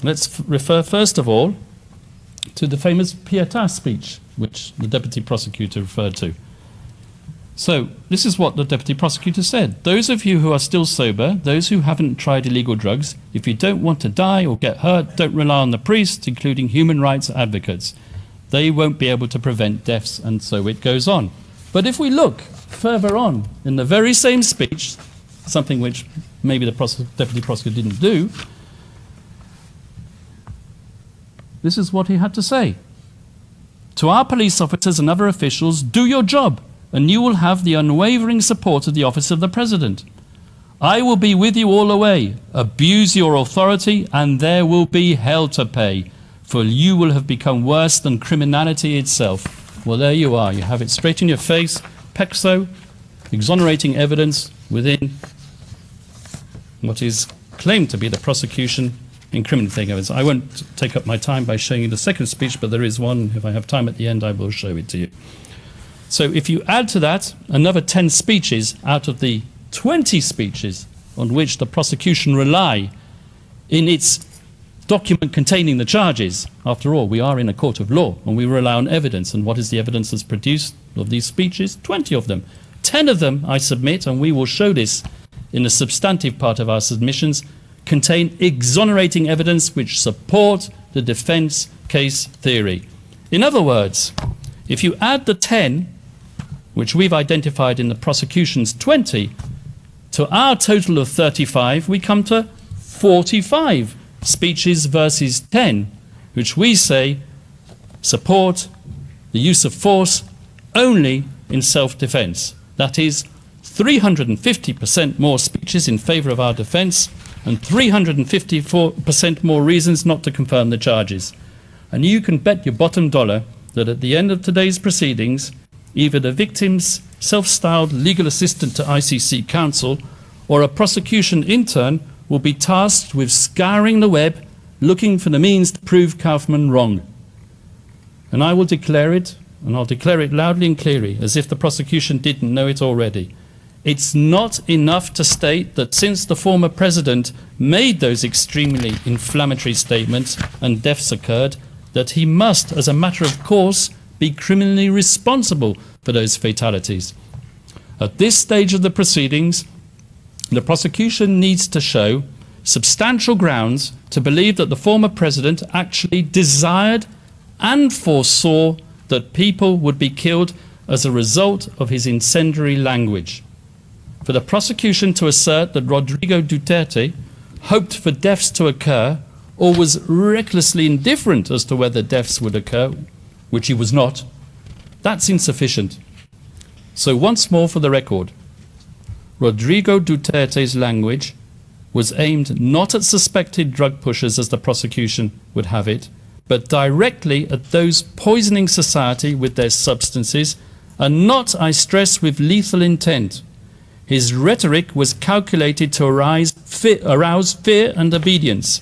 Let's refer first of all to the famous Pietà speech, which the Deputy Prosecutor referred to. So, this is what the Deputy Prosecutor said. Those of you who are still sober, those who haven't tried illegal drugs, if you don't want to die or get hurt, don't rely on the priests, including human rights advocates. They won't be able to prevent deaths, and so it goes on. But if we look further on in the very same speech, something which maybe the Deputy Prosecutor didn't do, this is what he had to say. To our police officers and other officials, do your job, and you will have the unwavering support of the Office of the President. I will be with you all the way. Abuse your authority, and there will be hell to pay, for you will have become worse than criminality itself. Well, there you are. You have it straight in your face. Pexo, exonerating evidence within what is claimed to be the prosecution incriminating evidence. I won't take up my time by showing you the second speech, but there is one. If I have time at the end, I will show it to you. So if you add to that another 10 speeches out of the 20 speeches on which the prosecution rely in its document containing the charges, after all, we are in a court of law and we rely on evidence. And what is the evidence that's produced of these speeches? 20 of them. 10 of them, I submit, and we will show this in the substantive part of our submissions, contain exonerating evidence which support the defense case theory. In other words, if you add the 10 which we've identified in the prosecution's 20 to our total of 35, we come to 45 speeches versus 10, which we say support the use of force only in self-defense. That is 350% more speeches in favour of our defence and 354% more reasons not to confirm the charges. And you can bet your bottom dollar that at the end of today's proceedings, either the victim's self-styled legal assistant to ICC counsel or a prosecution intern will be tasked with scouring the web looking for the means to prove Kaufman wrong. And I will declare it, and I'll declare it loudly and clearly, as if the prosecution didn't know it already. It's not enough to state that since the former president made those extremely inflammatory statements and deaths occurred, that he must, as a matter of course, be criminally responsible for those fatalities. At this stage of the proceedings, the prosecution needs to show substantial grounds to believe that the former president actually desired and foresaw that people would be killed as a result of his incendiary language. For the prosecution to assert that Rodrigo Duterte hoped for deaths to occur or was recklessly indifferent as to whether deaths would occur, which he was not, that's insufficient. So once more for the record, Rodrigo Duterte's language was aimed not at suspected drug pushers as the prosecution would have it, but directly at those poisoning society with their substances, and not, I stress, with lethal intent. His rhetoric was calculated to arouse fear and obedience,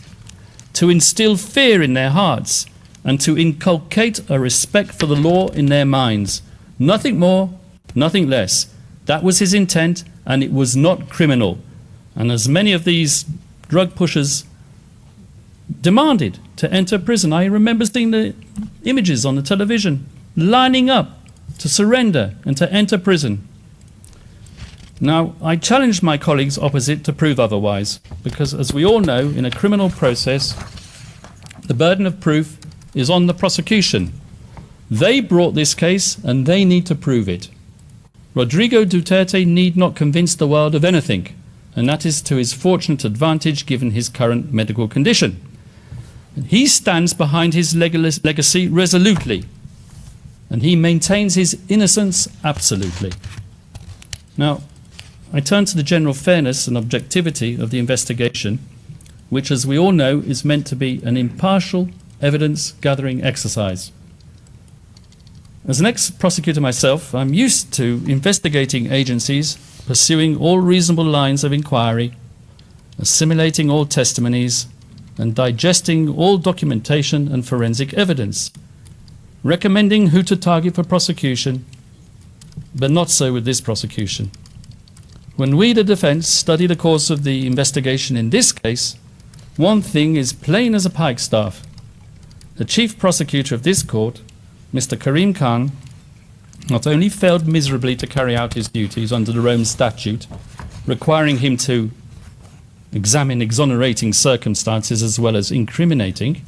to instill fear in their hearts, and to inculcate a respect for the law in their minds. Nothing more, nothing less. That was his intent, and it was not criminal. And as many of these drug pushers demanded to enter prison, I remember seeing the images on the television, lining up to surrender and to enter prison. Now, I challenged my colleagues opposite to prove otherwise, because as we all know, in a criminal process, the burden of proof is on the prosecution. They brought this case and they need to prove it. Rodrigo Duterte need not convince the world of anything, and that is to his fortunate advantage given his current medical condition. He stands behind his legacy resolutely, and he maintains his innocence absolutely. Now, I turn to the general fairness and objectivity of the investigation, which, as we all know, is meant to be an impartial evidence-gathering exercise. As an ex-prosecutor myself, I'm used to investigating agencies pursuing all reasonable lines of inquiry, assimilating all testimonies, and digesting all documentation and forensic evidence, recommending who to target for prosecution, but not so with this prosecution. When we, the defence, study the course of the investigation in this case, one thing is plain as a pikestaff. The chief prosecutor of this court, Mr. Karim Khan, not only failed miserably to carry out his duties under the Rome Statute, requiring him to examine exonerating circumstances as well as incriminating,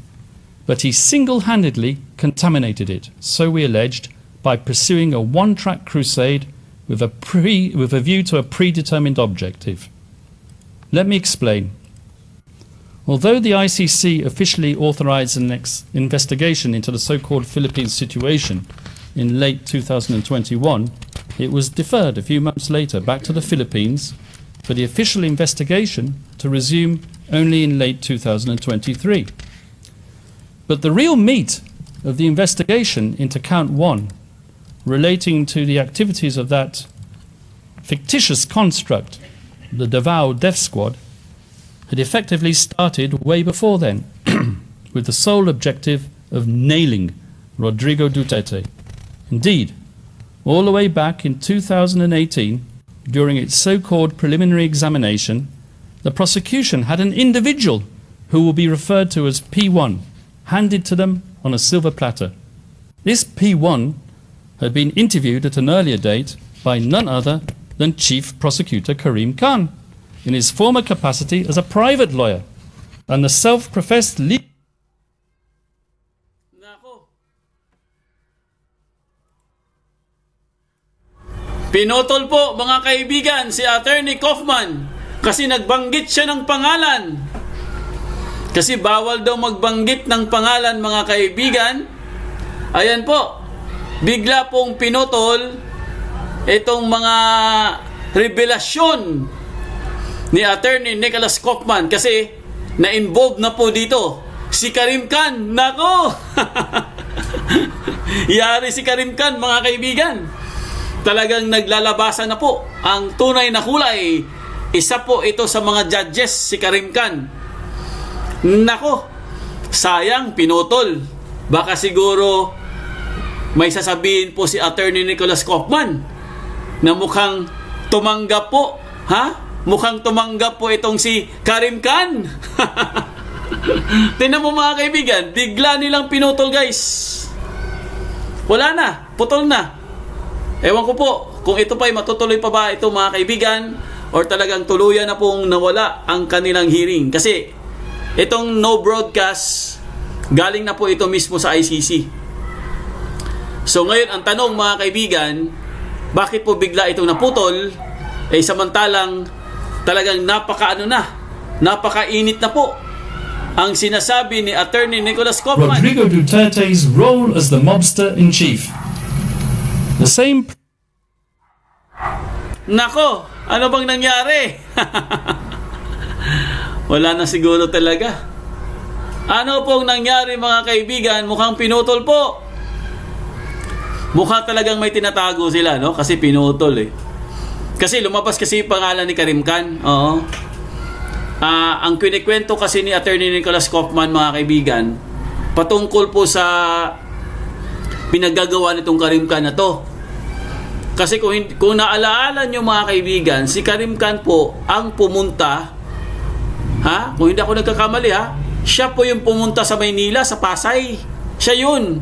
but he single-handedly contaminated it, so we alleged, by pursuing a one-track crusade with a view to a predetermined objective. Let me explain. Although the ICC officially authorized an investigation into the so-called Philippines situation in late 2021, it was deferred a few months later back to the Philippines for the official investigation to resume only in late 2023. But the real meat of the investigation into Count 1, relating to the activities of that fictitious construct, the Davao Death Squad, had effectively started way before then, with the sole objective of nailing Rodrigo Duterte. Indeed, all the way back in 2018, during its so-called preliminary examination, the prosecution had an individual who will be referred to as P1, handed to them on a silver platter. This P1 had been interviewed at an earlier date by none other than Chief Prosecutor Karim Khan, in his former capacity as a private lawyer, and the self-professed lead. Nako. Pinotol po, mga kaibigan, si Attorney Kaufman kasi nagbanggit siya ng pangalan. Kasi bawal daw magbanggit ng pangalan, mga kaibigan. Ayan po, bigla pong pinotol itong mga revelasyon ni Attorney Nicholas Kaufman kasi na-involve na po dito si Karim Khan. Nako! Yari si Karim Khan, mga kaibigan. Talagang naglalabasan na po ang tunay na kulay. Isa po ito sa mga judges, si Karim Khan. Nako! Sayang, pinutol. Baka siguro may sasabihin po si Attorney Nicholas Kaufman na mukhang tumanggap po, ha? Mukhang tumanggap po itong si Karim Khan. Tingnan mo, mga kaibigan, bigla nilang pinutol, guys. Wala na, putol na. Ewan ko po kung ito pa ay matutuloy pa ba ito, mga kaibigan, or talagang tuluyan na pong nawala ang kanilang hearing. Kasi itong no broadcast, galing na po ito mismo sa ICC. So ngayon, ang tanong mga kaibigan, bakit po bigla itong naputol? Samantalang talagang napakainit na po ang sinasabi ni Attorney Nicholas Kaufman. Rodrigo Duterte's role as the mobster-in-chief. The same... Nako, ano bang nangyari? Wala na siguro talaga. Ano pong nangyari mga kaibigan? Mukhang pinutol po. Mukha talagang may tinatago sila, no? Kasi pinutol eh. Kasi lumabas kasi yung pangalan ni Karim Khan. Oo. Ang kwento kasi ni Attorney Nicholas Kaufman mga kaibigan, patungkol po sa pinaggagawa nitong Karim Khan na to. Kasi kung naalaala nyo mga kaibigan, si Karim Khan po ang pumunta, kung hindi ako nagkakamali siya po yung pumunta sa Maynila, sa Pasay. Siya yun.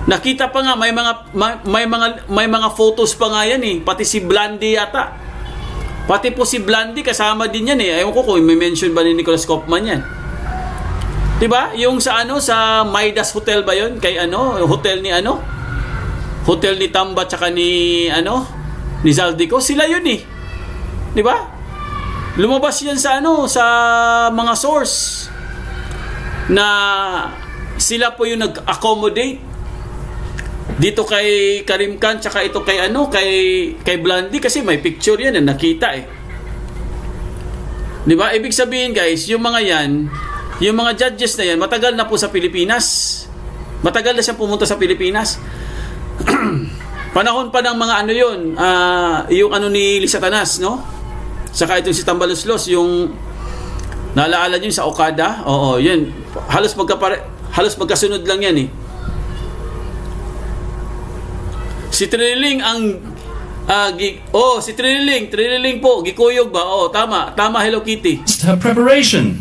Nakita pa nga, may mga photos pa nga yan eh. Pati si Blandy yata. Pati po si Blandy kasama din yan eh. Ayaw ko kung may mention ba ni Nicholas Kaufman yan. Diba? Yung sa sa Midas Hotel ba yun? Kay hotel ni Hotel ni Tamba tsaka ni ni Zaldico, sila yun eh. 'Di ba? Lumabas yan sa sa mga source na sila po yung nag-accommodate dito kay Karim Khan tsaka ito kay kay Blandy kasi may picture yan na nakita eh. 'Di ba? Ibig sabihin guys, yung mga judges na yan, matagal na po sa Pilipinas. Matagal na siya pumunta sa Pilipinas. Panahon pa ng mga yung ni Lisa Tanas, no? Saka itong si Tambaluslos, yung naalala niyo sa Okada? Oo, yun. Halos magkasunod lang yan eh. Si Triniling si Triniling po, gikuyog ba? Oo, tama, Hello Kitty. Her preparation.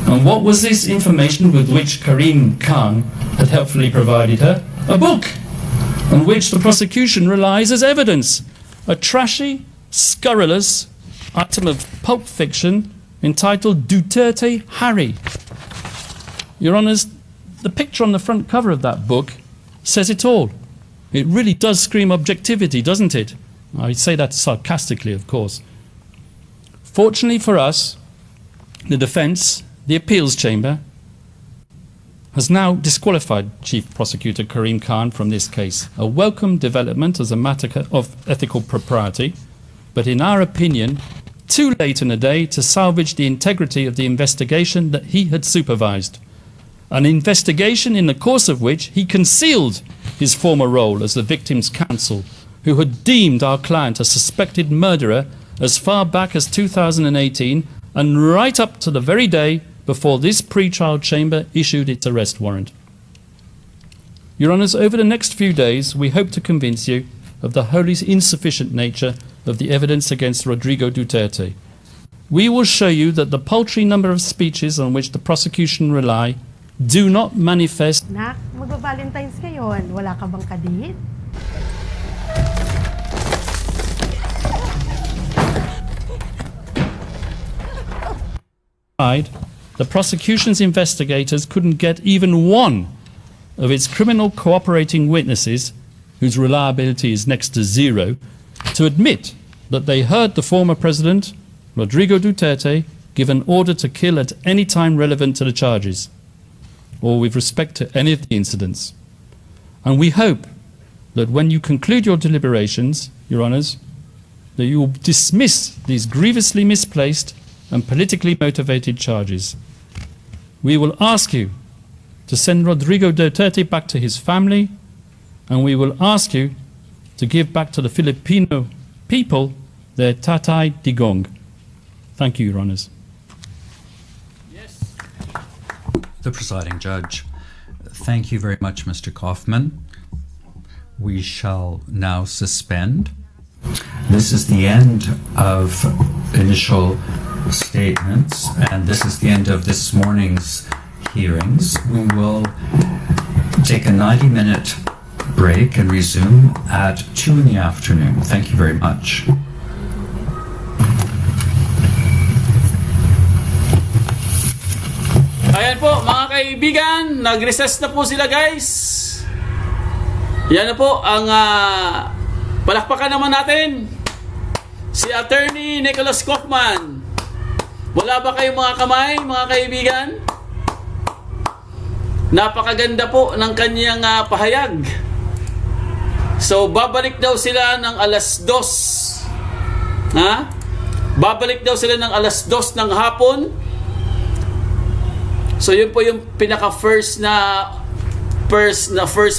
And what was this information with which Karim Khan had helpfully provided her? A book on which the prosecution relies as evidence. A trashy, scurrilous item of pulp fiction entitled Duterte Harry. Your Honours, the picture on the front cover of that book says it all. It really does scream objectivity, doesn't it? I say that sarcastically, of course. Fortunately for us, the defence, the appeals chamber, has now disqualified Chief Prosecutor Karim Khan from this case. A welcome development as a matter of ethical propriety, but in our opinion, too late in the day to salvage the integrity of the investigation that he had supervised. An investigation in the course of which he concealed his former role as the victim's counsel, who had deemed our client a suspected murderer as far back as 2018 and right up to the very day before this pre-trial chamber issued its arrest warrant. Your Honours, over the next few days, we hope to convince you of the wholly insufficient nature of the evidence against Rodrigo Duterte. We will show you that the paltry number of speeches on which the prosecution rely do not manifest. Nak, magba-Valentine's ngayon. Wala ka bang kadit? The prosecution's investigators couldn't get even one of its criminal cooperating witnesses, whose reliability is next to zero, to admit that they heard the former president, Rodrigo Duterte, give an order to kill at any time relevant to the charges, or with respect to any of the incidents. And we hope that when you conclude your deliberations, Your Honours, that you will dismiss these grievously misplaced and politically motivated charges. We will ask you to send Rodrigo Duterte back to his family, and we will ask you to give back to the Filipino people their tatay digong. Thank you, Your Honours. The presiding judge. Thank you very much, Mr. Kaufman. We shall now suspend. This is the end of initial statements, and this is the end of this morning's hearings. We will take a 90-minute break and resume at 2 in the afternoon. Thank you very much. Ayan po, mga kaibigan, nag-recess na po sila, guys. Yan na po ang palakpakan naman natin. Si Attorney Nicholas Kaufman. Wala ba kayong mga kamay, mga kaibigan? Napakaganda po ng kanyang pahayag. So, babalik daw sila ng alas 2. Ha? Babalik daw sila ng alas 2 ng hapon. So, yun po yung pinaka-first na first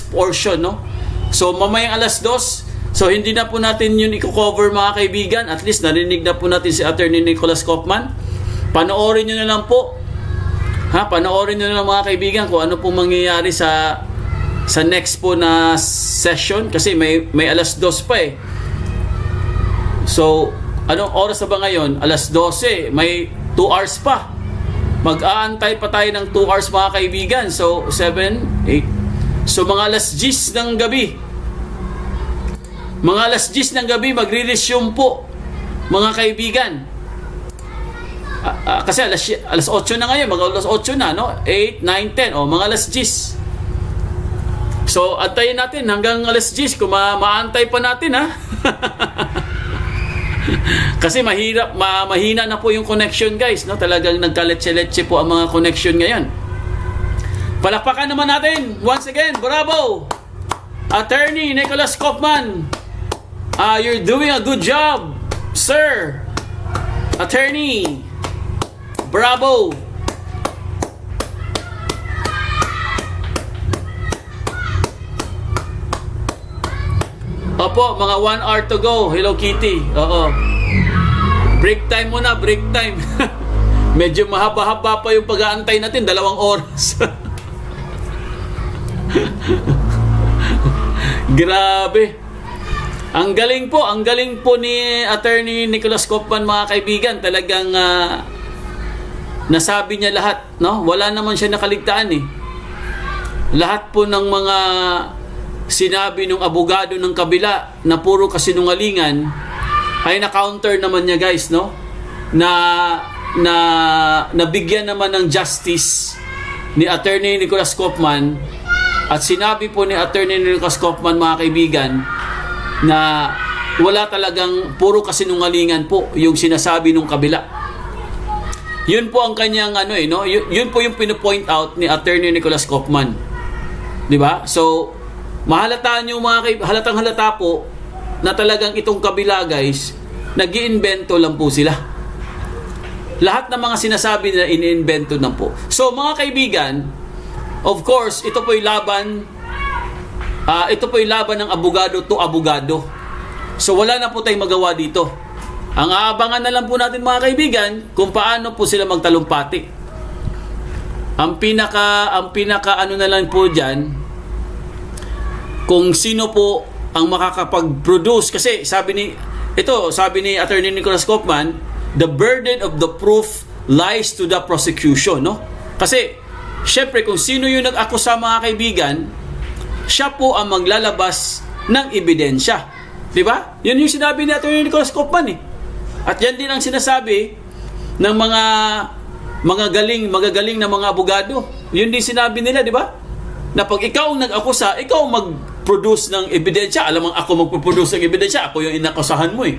portion, no? So, mamayang alas 2. So, hindi na po natin yun i-cover, mga kaibigan. At least, narinig na po natin si Attorney Nicholas Kaufman. Panoorin nyo na lang po. Ha? Panoorin nyo na lang, mga kaibigan, kung ano po mangyayari sa next po na session. Kasi may alas 2 pa eh. So, anong oras na ba ngayon? Alas 12. May 2 hours pa. Mag-aantay pa tayo ng 2 hours, mga kaibigan. So, 7, 8. So, mga alas 10 ng gabi. Mga alas 10 ng gabi, magre-resume po, mga kaibigan. Kasi alas 8 na ngayon, mag-alas 8 na, no? 8, 9, 10. O, mga alas 10. So, antayin natin hanggang alas 10 kung maantay pa natin, ha? Kasi mahina na po yung connection, guys, no? Talagang nagkaletse-letse po ang mga connection ngayon. Palakpakan naman natin. Once again, bravo! Attorney Nicholas Kaufman. You're doing a good job, sir. Attorney. Bravo. Opo, mga 1 hour to go. Hello, Kitty. Oo. Break time muna, break time. Medyo mahaba-haba pa yung pag-aantay natin, 2 oras. Grabe. Ang galing po ni Attorney Nicholas Kaufman, mga kaibigan. Talagang nasabi niya lahat, no? Wala naman siya nakaligtaan eh. Lahat po ng mga sinabi ng abogado ng kabila na puro kasinungalingan ay na-counter naman niya, guys, no? Nabigyan naman ng justice ni Attorney Nicholas Kaufman. At sinabi po ni Attorney Nicholas Kaufman, mga kaibigan, na wala talagang puro kasinungalingan po yung sinasabi nung kabila. Yun po ang kanyang no? Yun po yung pino-point out ni Attorney Nicholas Kaufman. 'Di ba? So, mahalataan niyo, mga halatang-halata po na talagang itong kabila, guys, nag-iimbento lang po sila. Lahat ng mga sinasabi nila iniimbento lang po. So, mga kaibigan, of course, ito po'y laban ng abogado to abogado. So, wala na po tayong magawa dito. Ang aabangan na lang po natin, mga kaibigan, kung paano po sila magtalumpati. Ang pinaka na lang po dyan, kung sino po ang makakapag-produce. Kasi sabi ni Attorney Nicholas Kaufman, the burden of the proof lies to the prosecution, no? Kasi, syempre, kung sino yung nag-akusa, mga kaibigan, siya po ang maglalabas ng ebidensya. Diba? Yun yung sinabi ni Atty. Nicholas Kaufman eh. At yan din ang sinasabi ng magagaling na mga abogado. Yun din sinabi nila, diba? Na pag ikaw ang nag-akusa, ikaw mag-produce ng ebidensya. Alam mo, ako mag-produce ng ebidensya. Ako yung inakusahan mo eh.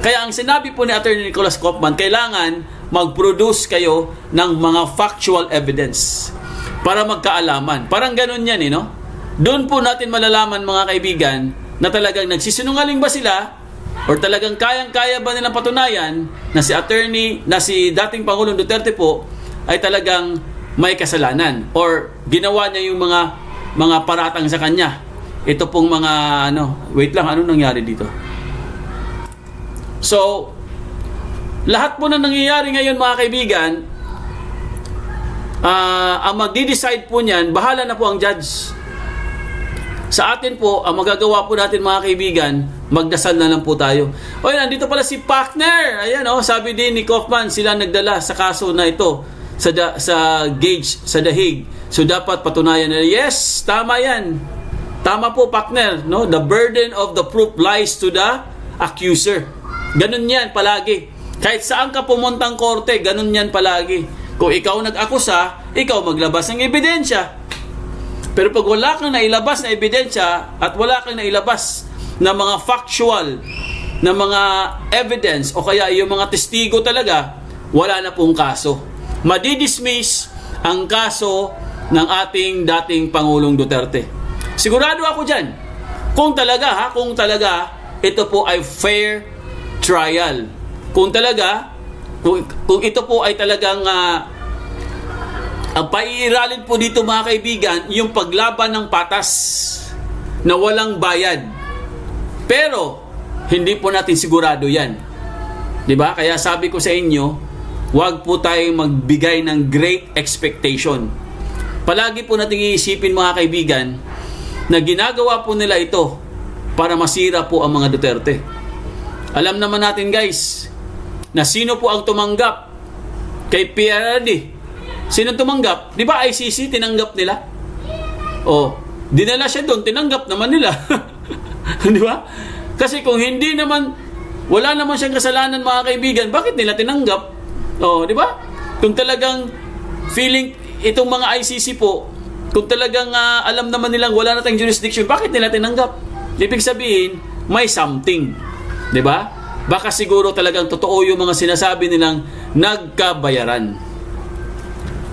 Kaya ang sinabi po ni Atty. Nicholas Kaufman, kailangan mag-produce kayo ng mga factual evidence para magkaalaman. Parang ganun yan eh, no? Doon po natin malalaman, mga kaibigan, na talagang nagsisinungaling ba sila or talagang kayang-kaya ba nilang patunayan na si dating Pangulong Duterte po ay talagang may kasalanan or ginawa niya yung mga paratang sa kanya. Ito pong mga wait lang, ano nangyari dito? So, lahat po na nangyayari ngayon, mga kaibigan, ang magdi-decide po niyan, bahala na po ang judge. Sa atin po, ang magagawa po natin, mga kaibigan, magdasal na lang po tayo. O yan, nandito pala si Partner. Ayan, sabi din ni Kaufman, sila nagdala sa kaso na ito sa The Hague. So dapat patunayan na, yes, tama yan. Tama po, Partner, no? The burden of the proof lies to the accuser. Ganun yan palagi. Kahit saan ka pumuntang korte, ganun yan palagi. Kung ikaw nag-akusa, ikaw maglabas ng ebidensya. Pero pag wala kang nailabas na ebidensya at wala kang nailabas na mga factual, na mga evidence o kaya yung mga testigo talaga, wala na pong kaso. Madidismiss ang kaso ng ating dating Pangulong Duterte. Sigurado ako dyan. Kung talaga ito po ay fair trial. Kung ito po ay talagang ang paiiralin po dito mga kaibigan, yung paglaban ng patas na walang bayad. Pero, hindi po natin sigurado yan. Diba? Kaya sabi ko sa inyo, huwag po tayong magbigay ng great expectation. Palagi po natin iisipin mga kaibigan, na ginagawa po nila ito para masira po ang mga Duterte. Alam naman natin guys, na sino po ang tumanggap kay PRD. Sino tumanggap? Di ba ICC tinanggap nila? Dinala siya doon, tinanggap naman nila. Di ba? Kasi kung hindi naman, wala naman siyang kasalanan mga kaibigan, bakit nila tinanggap? Di ba? Kung talagang feeling itong mga ICC po, kung talagang alam naman nilang wala na tayong jurisdiction, bakit nila tinanggap? Ibig sabihin, may something. Di ba? Baka siguro talagang totoo yung mga sinasabi nilang nagkabayaran.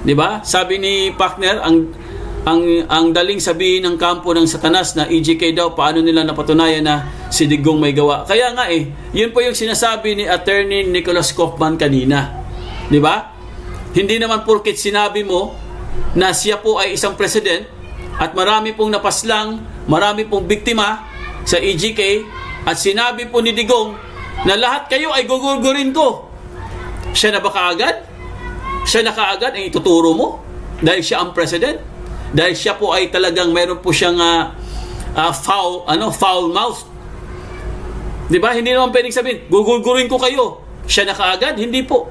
'Di ba? Sabi ni Pakner, ang daling sabihin ng kampo ng Satanas na EJK daw, paano nila napatunayan na si Digong may gawa? Kaya nga yun po yung sinasabi ni Attorney Nicholas Kaufman kanina. 'Di ba? Hindi naman porket sinabi mo na siya po ay isang president at marami pong napaslang, marami pong biktima sa EJK at sinabi po ni Digong na lahat kayo ay gugurgurin ko. Siya na ba kaagad? Siya na kaagad ang ituturo mo? Dahil siya ang president? Dahil siya po ay talagang meron po siyang foul mouth. 'Di ba? Hindi naman pwedeng sabihin, gugurgurin ko kayo. Siya na kaagad? Hindi po.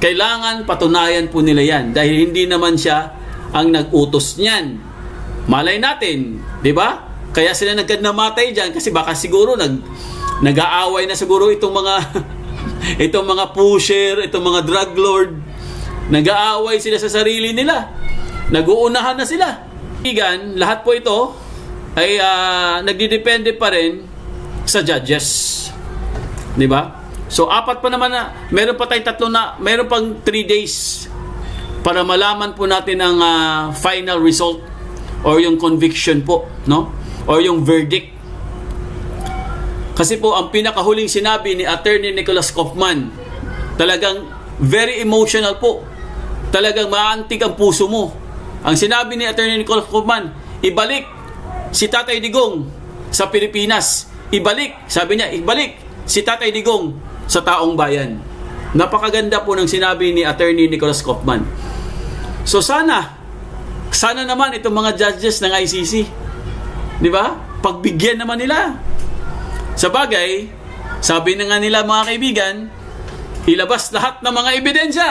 Kailangan patunayan po nila yan dahil hindi naman siya ang nag-utos niyan. Malay natin, 'di ba? Kaya sila namatay diyan kasi baka siguro nag-aaway na siguro itong mga itong mga pusher, itong mga drug lord. Nag-aaway sila sa sarili nila. Nag-uunahan na sila. Igan, lahat po ito ay nagdidepende pa rin sa judges. 'Di ba? So apat pa naman meron pa tayong meron pang 3 days para malaman po natin ang final result or yung conviction po, no? Or yung verdict. Kasi po ang pinakahuling sinabi ni Attorney Nicholas Kaufman, talagang very emotional po. Talagang maantig ang puso mo. Ang sinabi ni Attorney Nicholas Kaufman, ibalik si Tatay Digong sa Pilipinas. Sabi niya, ibalik si Tatay Digong sa taong bayan. Napakaganda po ng sinabi ni Attorney Nicholas Kaufman. So sana naman itong mga judges ng ICC, di ba? Pagbigyan naman nila. Sa bagay, sabi na nga nila mga kaibigan, ilabas lahat ng mga ebidensya.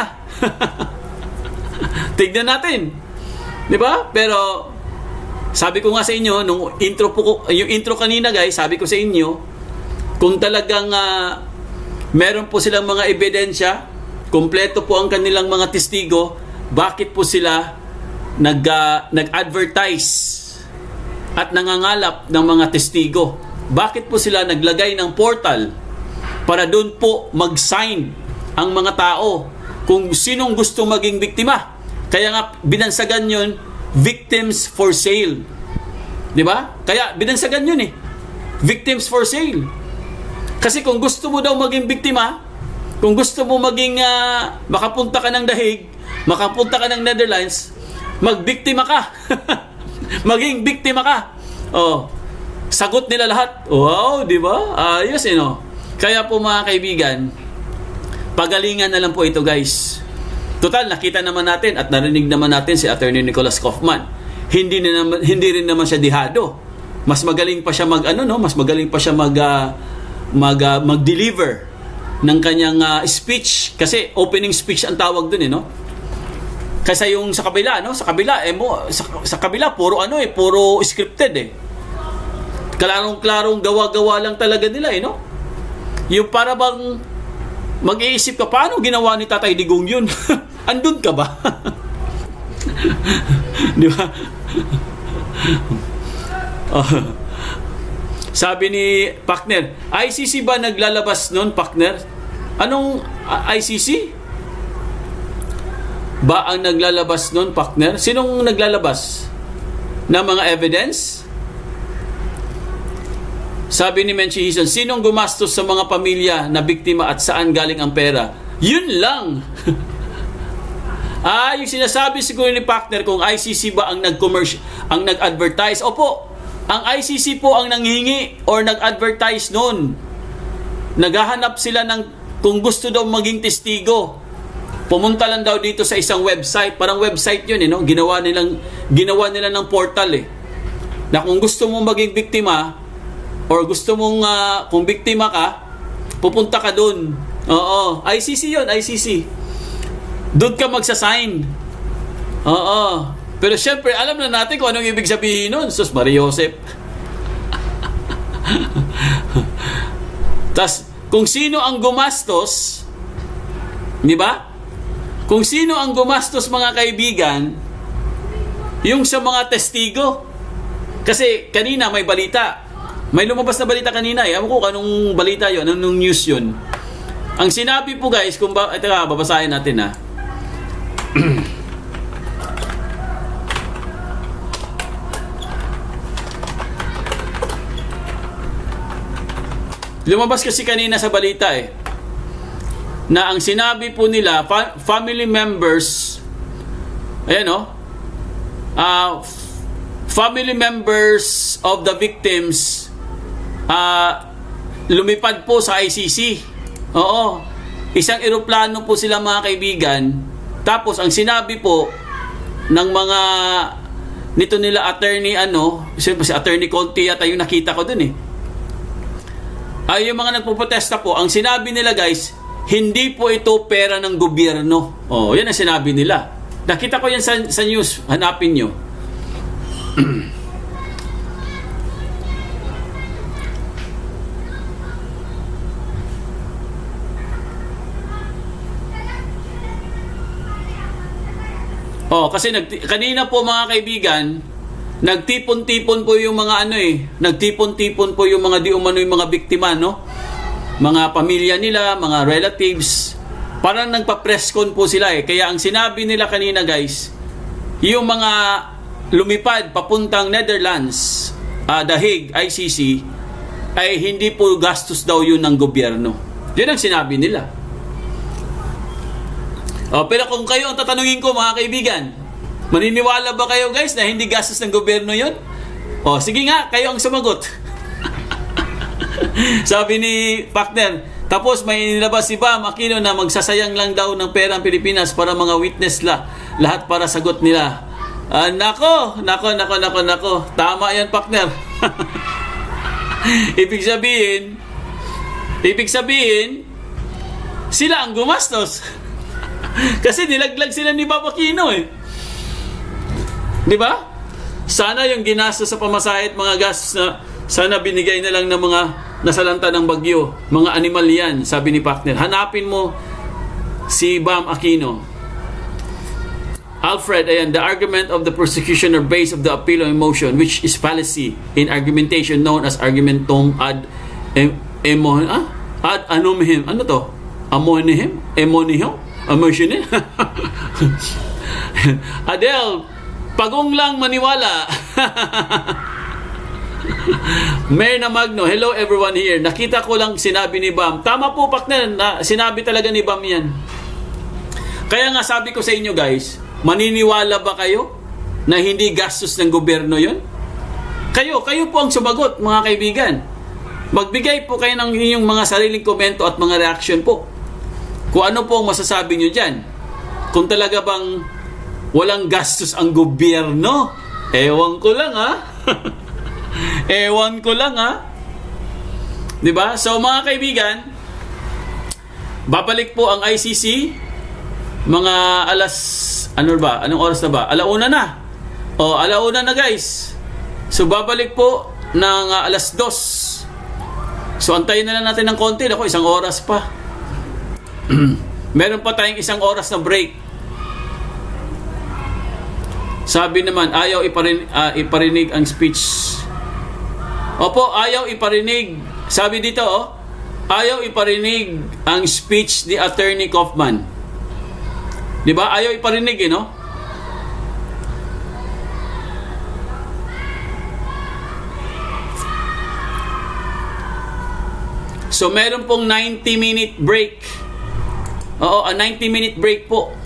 Tignan natin. 'Di ba? Pero sabi ko nga sa inyo nung yung intro kanina guys, sabi ko sa inyo, kung talagang meron po silang mga ebidensya, kumpleto po ang kanilang mga testigo, bakit po sila nag-advertise at nangangalap ng mga testigo? Bakit po sila naglagay ng portal para doon po mag-sign ang mga tao kung sinong gusto maging biktima? Kaya nga binansagan yun, victims for sale. 'Di ba? Kaya binansagan yun victims for sale. Kasi kung gusto mo daw maging biktima, kung gusto mo maging makapunta ka ng Dahig, makapunta ka ng Netherlands, magbiktima ka. Maging biktima ka. Sagot nila lahat. Wow, 'di ba? Ayos Kaya po mga kaibigan, pagalingan na lang po ito guys. Total, nakita naman natin at narinig naman natin si Attorney Nicholas Kaufman. Hindi rin naman siya dihado. Mas magaling pa siya mag-deliver ng kanyang speech kasi opening speech ang tawag doon Kasi yung sa kabila sa kabila puro puro scripted Klarong-klarong gawa-gawa lang talaga nila Yung para bang mag-iisip ka, paano ginawa ni Tatay Digong yun? Andun ka ba? Di ba? Oh. Sabi ni partner, ICC ba naglalabas nun, partner? Anong ICC? Ba ang naglalabas nun, partner? Sinong naglalabas? Na mga evidence? Sabi ni Menchie Hison, sinong gumastos sa mga pamilya na biktima at saan galing ang pera? Yun lang! Yung sinasabi siguro ni partner kung ICC ba ang ang nag-advertise. Opo, ang ICC po ang nanghingi or nag-advertise noon. Naghahanap sila ng kung gusto daw maging testigo. Pumunta lang daw dito sa isang website, parang website 'yun, no? Ginawa nila ng portal na kung gusto mong maging biktima or gusto mong kung biktima ka, pupunta ka doon. Oo, ICC 'yun, ICC. Doon ka magsasign. Oo. Pero syempre, alam na natin kung anong ibig sabihin nun. Sus, Maria Josep. Tas, kung sino ang gumastos, di ba? Kung sino ang gumastos, mga kaibigan, yung sa mga testigo. Kasi kanina may balita. May lumabas na balita kanina. Ewan ko anong balita yun, anong news yun. Ang sinabi po guys, kung ito babasahin natin Lumabas kasi kanina sa balita na ang sinabi po nila, family members, family members of the victims lumipad po sa ICC. Oo. Isang eroplano po sila, mga kaibigan. Tapos ang sinabi po ng mga nito nila attorney siyempre si attorney Conti yata yung nakita ko dun yung mga nagpoprotesta po, ang sinabi nila guys, hindi po ito pera ng gobyerno. Yan ang sinabi nila. Nakita ko yan sa news, hanapin nyo. Kasi kanina po, mga kaibigan, nagtipon-tipon po yung mga nagtipon-tipon po yung mga di umano yung mga biktima, no? Mga pamilya nila, mga relatives. Parang nagpa-presscon po sila Kaya ang sinabi nila kanina guys, yung mga lumipad papuntang Netherlands, The Hague, ICC, ay hindi po gastos daw yun ng gobyerno. Yun ang sinabi nila. Pero kung kayo ang tatanungin ko, mga kaibigan, maniniwala ba kayo guys na hindi gastos ng gobyerno yun? Sige nga, kayo ang sumagot. Sabi ni partner, tapos may nilabas si Bam Aquino na magsasayang lang daw ng pera ang Pilipinas para mga witness lahat para sagot nila. Nako. Tama yan, partner. Ibig sabihin, sila ang gumastos. Kasi nilaglag sila ni Bam Aquino Di ba? Sana yung ginastos sa pamasahe at mga gastos na sana binigay na lang ng mga nasalanta ng bagyo. Mga animal yan, sabi ni partner. Hanapin mo si Bam Aquino. Alfred, the argument of the prosecution are based of the appeal of emotion, which is fallacy in argumentation known as argumentum ad hominem. Ano to? Amonihim? Emonihim? Emotional? Adele, pagong lang maniwala. Merna Magno, hello everyone here. Nakita ko lang sinabi ni Bam. Tama po, partner, na sinabi talaga ni Bam yan. Kaya nga sabi ko sa inyo guys, maniniwala ba kayo na hindi gastos ng gobyerno yun? Kayo po ang sumagot, mga kaibigan. Magbigay po kayo ng inyong mga sariling komento at mga reaction po. Kung ano po ang masasabi nyo dyan. Kung talaga bang walang gastos ang gobyerno, ewan ko lang Ewan ko lang Diba? So mga kaibigan, babalik po ang ICC mga anong oras na ba? Alauna na. Alauna na guys. So babalik po ng 2:00. So antayin na lang natin ng konti. Ako, 1 oras pa. Meron pa tayong 1 oras na break. Sabi naman, ayaw iparinig ang speech. Opo, ayaw iparinig. Sabi dito, ayaw iparinig ang speech ni Attorney Kaufman. Di ba? Ayaw iparinig, no? So, meron pong 90-minute break. Oo, a 90-minute break po.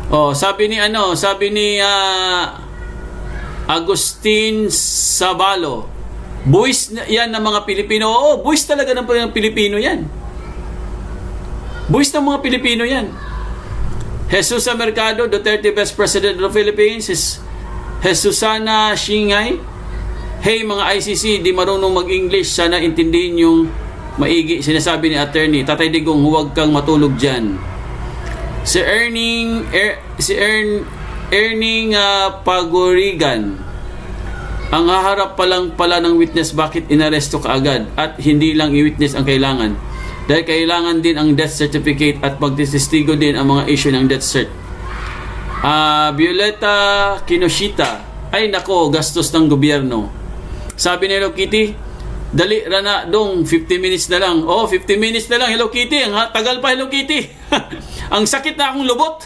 Sabi ni Agustin Sabalo, buwis yan ng mga Pilipino. Oo, buwis talaga ng Pilipino yan. Buwis ng mga Pilipino yan. Jesus Mercado, Duterte Best President of the Philippines, Jesusana Shingay, hey mga ICC, di marunong mag-English, sana intindihin yung maigi. Sinasabi ni Attorney, Tatay Digong, huwag kang matulog dyan. Si Erning Pagurigan, ang haharap pa lang pala ng witness, bakit inaresto ka agad? At hindi lang i-witness ang kailangan, dahil kailangan din ang death certificate at pagtestigo din ang mga issue ng death cert. Violeta Kinoshita, ay nako, gastos ng gobyerno. Sabi ni Hello Kitty, dali rana dong, 50 minutes na lang. 50 minutes na lang, Hello Kitty. Ang tagal pa, Hello Kitty. Ang sakit na akong lubot.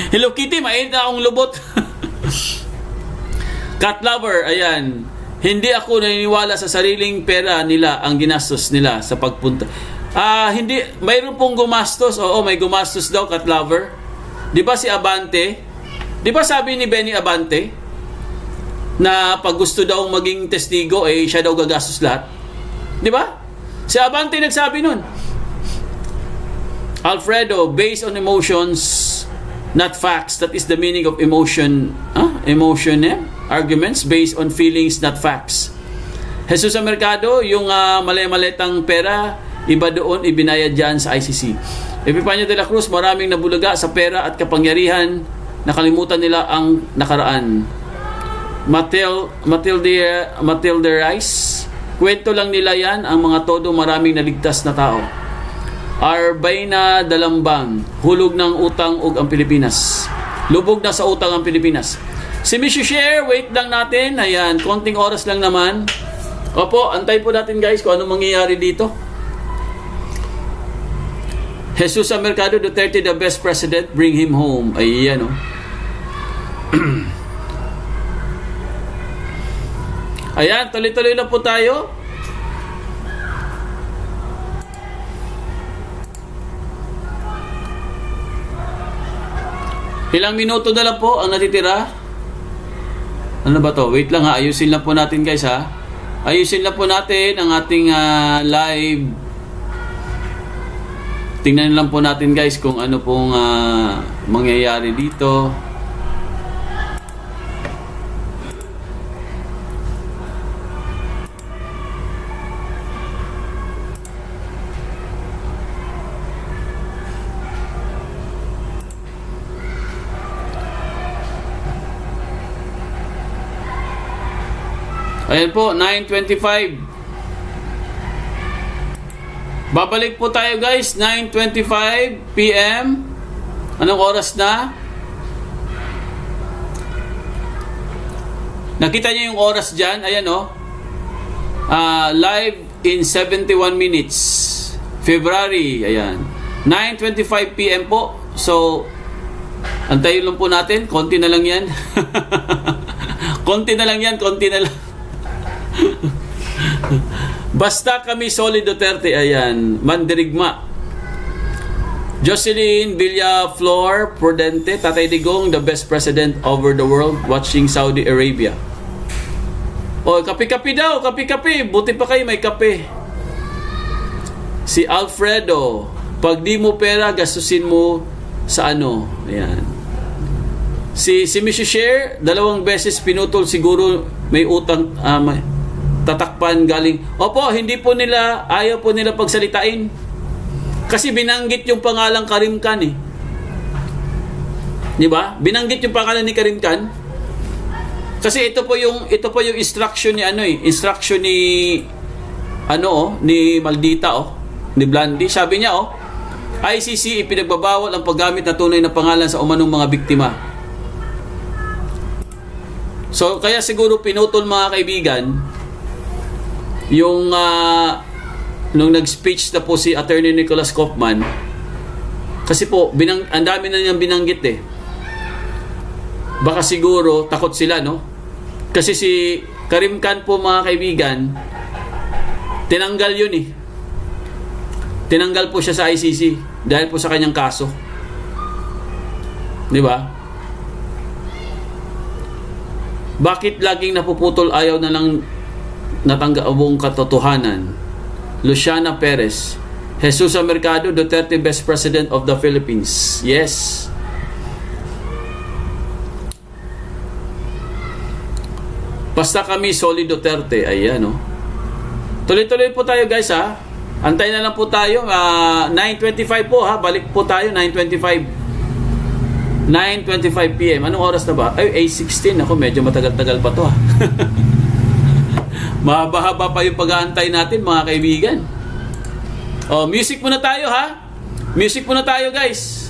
Hello Kitty, mainit na akong lubot. Cat lover, ayan. Hindi ako naniniwala sa sariling pera nila ang ginastos nila sa pagpunta. Hindi, mayroon pong gumastos. Oo, may gumastos daw, cat lover. Di ba si Abante? Di ba sabi ni Benny Abante na pag gusto daw maging testigo, siya daw gagastos lahat? Di ba? Si Abante nagsabi nun. Alfredo, based on emotions, not facts. That is the meaning of emotion. Arguments based on feelings, not facts. Jesus Mercado, yung mali-maletang pera, iba doon ibinayad dyan sa ICC. Epifanio de la Cruz, maraming nabulaga sa pera at kapangyarihan, nakalimutan nila ang nakaraan. Matilde Rice, kwento lang nila yan, ang mga todo, maraming naligtas na tao. Arbayna Dalambang, hulog ng utang ug ang Pilipinas. Lubog na sa utang ang Pilipinas. Si Miss Share, wait lang natin. Ayan, konting oras lang naman. Opo, antay po natin guys kung anong mangyayari dito. Jesus Mercado, Duterte the best president, bring him home. Ayan, Ayan, tuloy-tuloy lang po tayo. Ilang minuto na lang po ang natitira. Ano ba to? Wait lang ayusin lang po natin guys Ayusin lang po natin ang ating live. Tingnan lang po natin guys kung ano pong mangyayari dito. Ayan po, 9:25. Babalik po tayo guys, 9:25 PM. Anong oras na? Nakita niyo yung oras dyan? Ayan live in 71 minutes. February, ayan. 9:25 PM po. So, antayin lang po natin. Konti na lang yan. Konti na lang yan, konti na lang. Basta kami solid Duterte. Ayan, mandirigma. Jocelyn Villaflor Prudente, Tatay Digong, the best president over the world, watching Saudi Arabia. Kape-kape daw, kape-kape. Buti pa kayo may kape. Si Alfredo, pag di mo pera, gastusin mo sa Ayan. Si Mrs. Share, 2 beses pinutol, siguro may utang, tatakpan galing. Opo, hindi po nila, ayaw po nila pagsalitain. Kasi binanggit yung pangalang Karim Khan Di ba? Binanggit yung pangalan ni Karim Khan. Kasi ito po yung instruction ni instruction ni ni Maldita ni Blandy. Sabi niya ICC ipinagbabawal ang paggamit na tunay na pangalan sa umanong mga biktima. So, kaya siguro pinutol mga kaibigan yung nung nag-speech na po si Attorney Nicholas Kaufman, kasi po ang dami na niyang binanggit eh. Baka siguro takot sila, no? Kasi si Karim Khan po mga kaibigan, tinanggal yun eh. Tinanggal po siya sa ICC dahil po sa kanyang kaso. Di ba? Bakit laging napuputol, ayaw na lang natanggap ang katotohanan? Luciana Perez, Jesus Mercado, Duterte Best President of the Philippines. Yes. Basta kami solid Duterte. Ayan, no? Tuloy-tuloy po tayo, guys, ha? Antay na lang po tayo. 9:25 po, ha? Balik po tayo, 9:25 p.m. Anong oras na ba? Ay, 8:16. Ako, medyo matagal-tagal pa to, ha? Mahaba-haba pa yung pag-aantay natin, mga kaibigan. Oh, music muna tayo, ha? Music muna tayo, guys.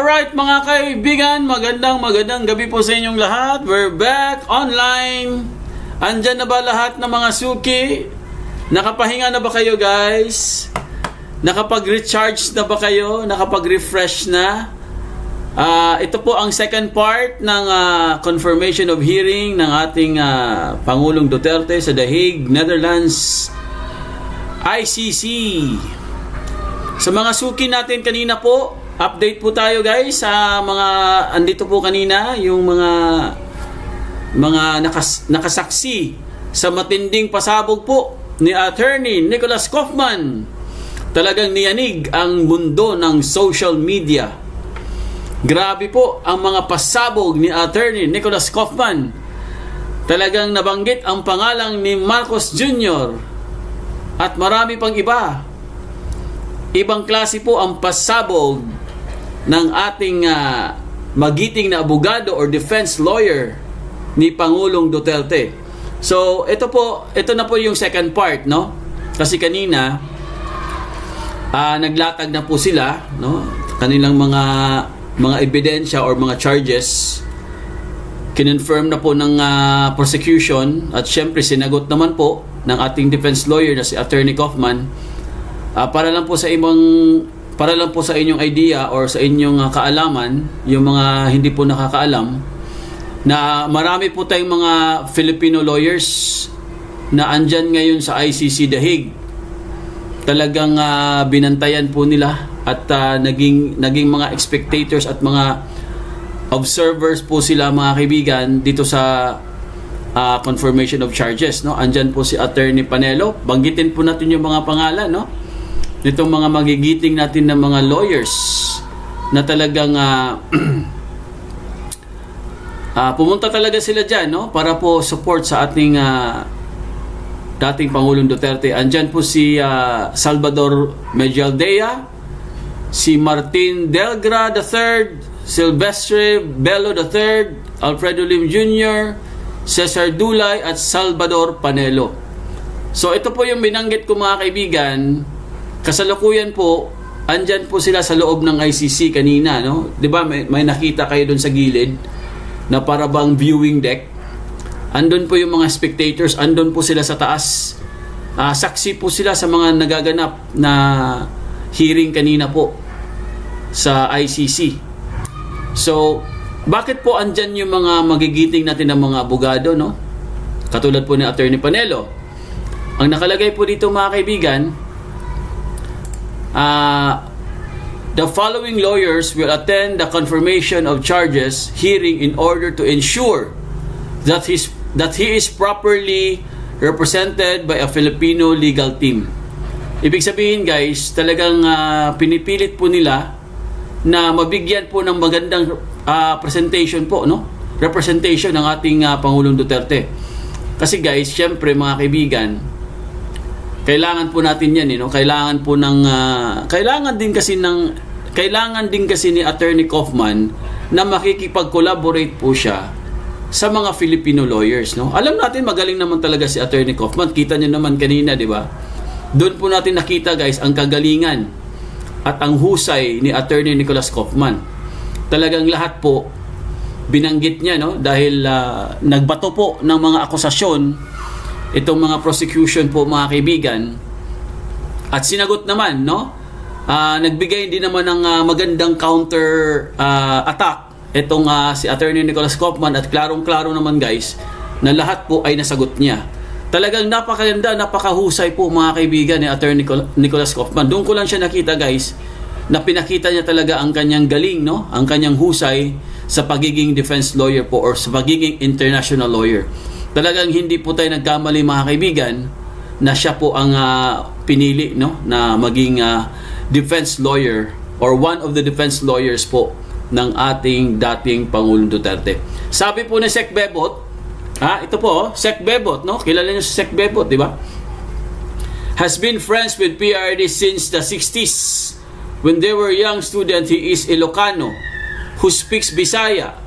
Alright mga kaibigan, magandang gabi po sa inyong lahat. We're back online. Andyan na ba lahat ng mga suki? Nakapahinga na ba kayo guys? Nakapag-recharge na ba kayo? Nakapag-refresh na? Ito po ang second part ng confirmation of hearing ng ating Pangulong Duterte sa The Hague, Netherlands, ICC. Sa mga suki natin kanina po, update po tayo guys sa mga andito po kanina yung mga nakasaksi sa matinding pasabog po ni Attorney Nicholas Kaufman. Talagang niyanig ang mundo ng social media. Grabe po ang mga pasabog ni Attorney Nicholas Kaufman. Talagang nabanggit ang pangalan ni Marcos Jr. at marami pang iba. Ibang klase po ang pasabog ng ating magiting na abogado or defense lawyer ni Pangulong Duterte. So, ito na po yung second part, no? Kasi kanina naglatag na po sila, no? Kanilang mga ebidensya or mga charges. Kinonfirm na po ng prosecution at syempre sinagot naman po ng ating defense lawyer na si Attorney Kaufman. Para lang po sa inyong idea or sa inyong kaalaman, yung mga hindi po nakakaalam, na marami po tayong mga Filipino lawyers na andyan ngayon sa ICC The Hague. Talagang binantayan po nila at naging mga spectators at mga observers po sila mga kaibigan dito sa confirmation of charges, no? Andyan po si Attorney Panelo. Banggitin po natin yung mga pangalan, no? Nitong mga magigiting natin ng mga lawyers na talagang pumunta talaga sila dyan, no? Para po support sa ating dating Pangulong Duterte. Andyan po si Salvador Medialdea, si Martin Delgra III, Silvestre Bello III, Alfredo Lim Jr., Cesar Dulay at Salvador Panelo. So ito po yung binanggit ko mga kaibigan. Kasalukuyan po, andyan po sila sa loob ng ICC kanina, no? 'Di ba may nakita kayo doon sa gilid na para bang viewing deck. Andun po yung mga spectators, andun po sila sa taas. Saksi po sila sa mga nagaganap na hearing kanina po sa ICC. So, bakit po andyan yung mga magigiting natin ng mga abogado, no? Katulad po ni Attorney Panelo. Ang nakalagay po dito mga kaibigan, the following lawyers will attend the confirmation of charges hearing in order to ensure that he is properly represented by a Filipino legal team. Ibig sabihin guys, talagang pinipilit po nila na mabigyan po ng magandang presentation po, no? Representation ng ating Pangulong Duterte. Kasi guys, syempre mga kaibigan, kailangan po natin yan, no? Kailangan din kasi ni Attorney Kaufman na makikipag-collaborate po siya sa mga Filipino lawyers, no? Alam natin magaling naman talaga si Attorney Kaufman. Kita niyo naman kanina, di ba? Doon po natin nakita guys ang kagalingan at ang husay ni Attorney Nicholas Kaufman. Talagang lahat po binanggit niya, no? Dahil nagbato po ng mga akusasyon itong mga prosecution po mga kaibigan, at sinagot naman, no? Nagbigay din naman ng magandang counter attack itong si Attorney Nicholas Kaufman, at klarong-klaro naman guys na lahat po ay nasagot niya. Talagang napakaganda, napakahusay po mga kaibigan ni Attorney Nicholas Kaufman. Doon ko lang siya nakita guys na pinakita niya talaga ang kanyang galing, no? Ang kanyang husay sa pagiging defense lawyer po or sa pagiging international lawyer. Talagang hindi po tayo nagkamali mga kaibigan na siya po ang pinili, no, na maging defense lawyer or one of the defense lawyers po ng ating dating Pangulong Duterte. Sabi po ni Sec Bebot, ito po, Sec Bebot, no? Kilala niyo si Sec Bebot, di ba? Has been friends with PRD since the 60s. When they were young students, he is Ilocano who speaks Bisaya,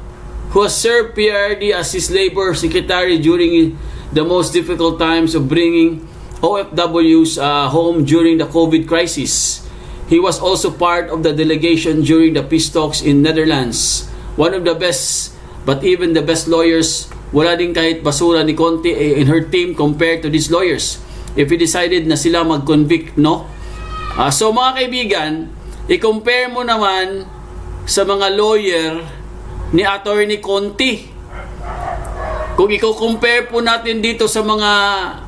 who has served PRD as his labor secretary during the most difficult times of bringing OFWs home during the COVID crisis. He was also part of the delegation during the peace talks in Netherlands. One of the best, but even the best lawyers, wala din kahit basura ni Conti in her team compared to these lawyers. If he decided na sila mag-convict, no? So mga kaibigan, i-compare mo naman sa mga lawyer ni Attorney Conti. Kung i-compare po natin dito sa mga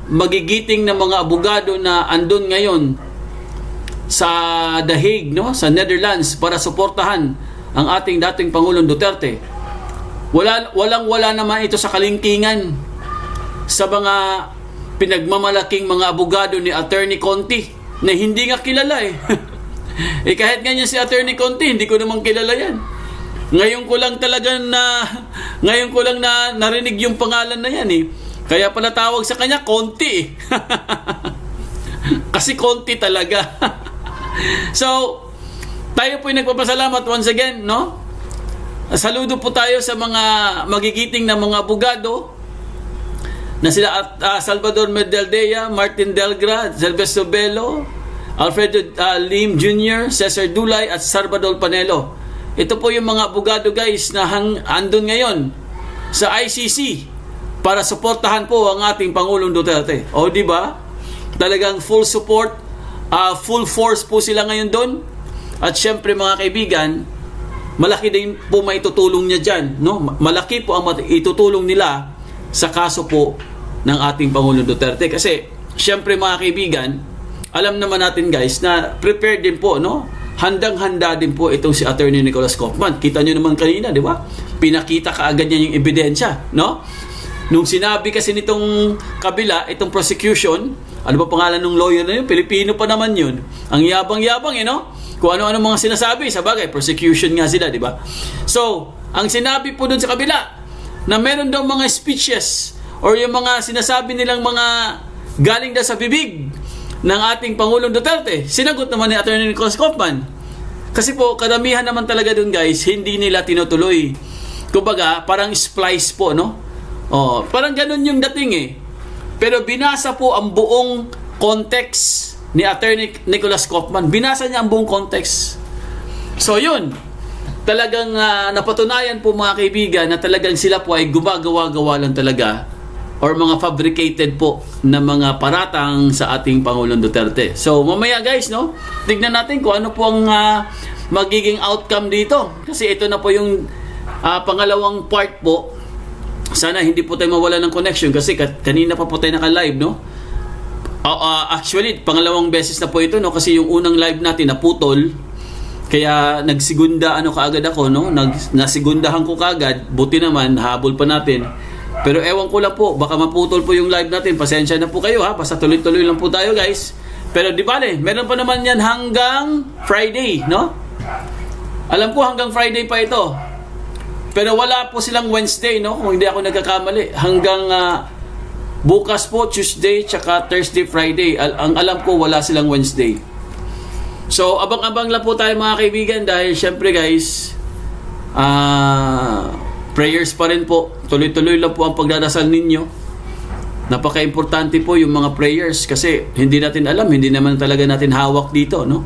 magigiting na mga abogado na andun ngayon sa The Hague, no, sa Netherlands para suportahan ang ating dating Pangulong Duterte. Walang-wala naman ito sa kalingkingan sa mga pinagmamalaking mga abogado ni Attorney Conti na hindi nga kilala eh. Kahit ganyan si Attorney Conti, hindi ko naman kilala yan. Ngayon ko lang narinig yung pangalan na yan eh. Kaya pala tawag sa kanya Conti eh. Kasi Conti talaga. So, tayo po ay nagpapasalamat once again, no? Saludo po tayo sa mga magigiting na mga abogado na sila Salvador Medeldea, Martin Delgra, Silvestre Bello, Alfredo Lim Jr., Cesar Dulay at Salvador Panelo. Ito po yung mga abogado guys na andun ngayon sa ICC para suportahan po ang ating Pangulong Duterte. O di ba? Talagang full support, full force po sila ngayon doon. At syempre mga kaibigan, malaki din po maitutulong niya dyan, no? Malaki po ang itutulong nila sa kaso po ng ating Pangulong Duterte. Kasi syempre mga kaibigan, alam naman natin guys na prepared din po, no? Handang-handa din po itong si Attorney Nicholas Kaufman. Kita nyo naman kanina, di ba? Pinakita kaagad niya yung ebidensya, no? Nung sinabi kasi nitong kabila, itong prosecution, ano ba pangalan ng lawyer na yun? Pilipino pa naman yun. Ang yabang-yabang, no? Kung ano-ano mga sinasabi, sa bagay, prosecution nga sila, di ba? So, ang sinabi po dun sa kabila, na meron daw mga speeches or yung mga sinasabi nilang mga galing daw sa bibig ng ating Pangulong Duterte, sinagot naman ni Attorney Nicholas Kaufman. Kasi po, kadamihan naman talaga dun guys, hindi nila tinutuloy. Kumbaga, parang splice po, no? Oh, parang ganun yung dating eh. Pero binasa po ang buong context ni Attorney Nicholas Kaufman. Binasa niya ang buong context. So yun, talagang napatunayan po mga kaibigan na talagang sila po ay gumagawa-gawa lang talaga or mga fabricated po na mga paratang sa ating Pangulong Duterte. So mamaya guys, no, tignan natin kung ano po ang magiging outcome dito. Kasi ito na po yung pangalawang part po. Sana hindi po tayo mawala ng connection kasi kanina pa po tayo naka-live, no? Actually, pangalawang beses na po ito, no? Kasi yung unang live natin naputol. Kaya nagsigunda kaagad ako, no? Nasigundahan ko kaagad. Buti naman, habol pa natin. Pero ewan ko lang po, baka maputol po yung live natin. Pasensya na po kayo ha, basta tuloy-tuloy lang po tayo guys. Pero di bale, meron pa naman yan hanggang Friday, no? Alam ko hanggang Friday pa ito. Pero wala po silang Wednesday, no? Kung hindi ako nagkakamali. Hanggang bukas po, Tuesday, tsaka Thursday, Friday. Ang alam ko, wala silang Wednesday. So, abang-abang lang po tayo mga kaibigan dahil syempre guys, prayers pa rin po. Tuloy-tuloy lang po ang pagdadasal ninyo. Napaka-importante po yung mga prayers kasi hindi natin alam, hindi naman talaga natin hawak dito, no?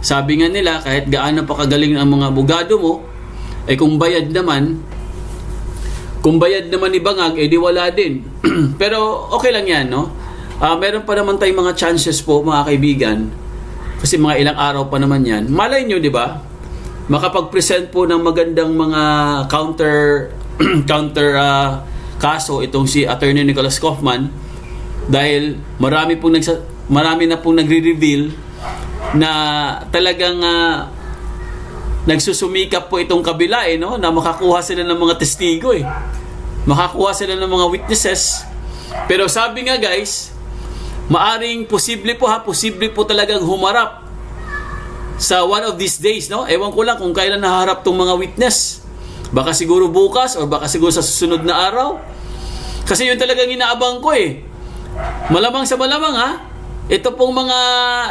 Sabi nga nila, kahit gaano pa kagaling ang mga abogado mo, kung bayad naman ni bangag, di wala din. Pero okay lang yan, no? Meron pa naman tayong mga chances po, mga kaibigan. Kasi mga ilang araw pa naman yan. Malay nyo, di ba? Makapag-present po ng magandang mga counter kaso itong si Attorney Nicholas Kaufman dahil marami na pong nagre-reveal na talagang nagsusumikap po itong kabila no? Na makakuha sila ng mga testigo makakuha sila ng mga witnesses. Pero sabi nga guys, maaring posible po talagang humarap sa one of these days, no? Ewan ko lang kung kailan naharap tong mga witness. Baka siguro bukas or baka siguro sa susunod na araw. Kasi yun talagang inaabang ko Malamang sa malamang ito pong mga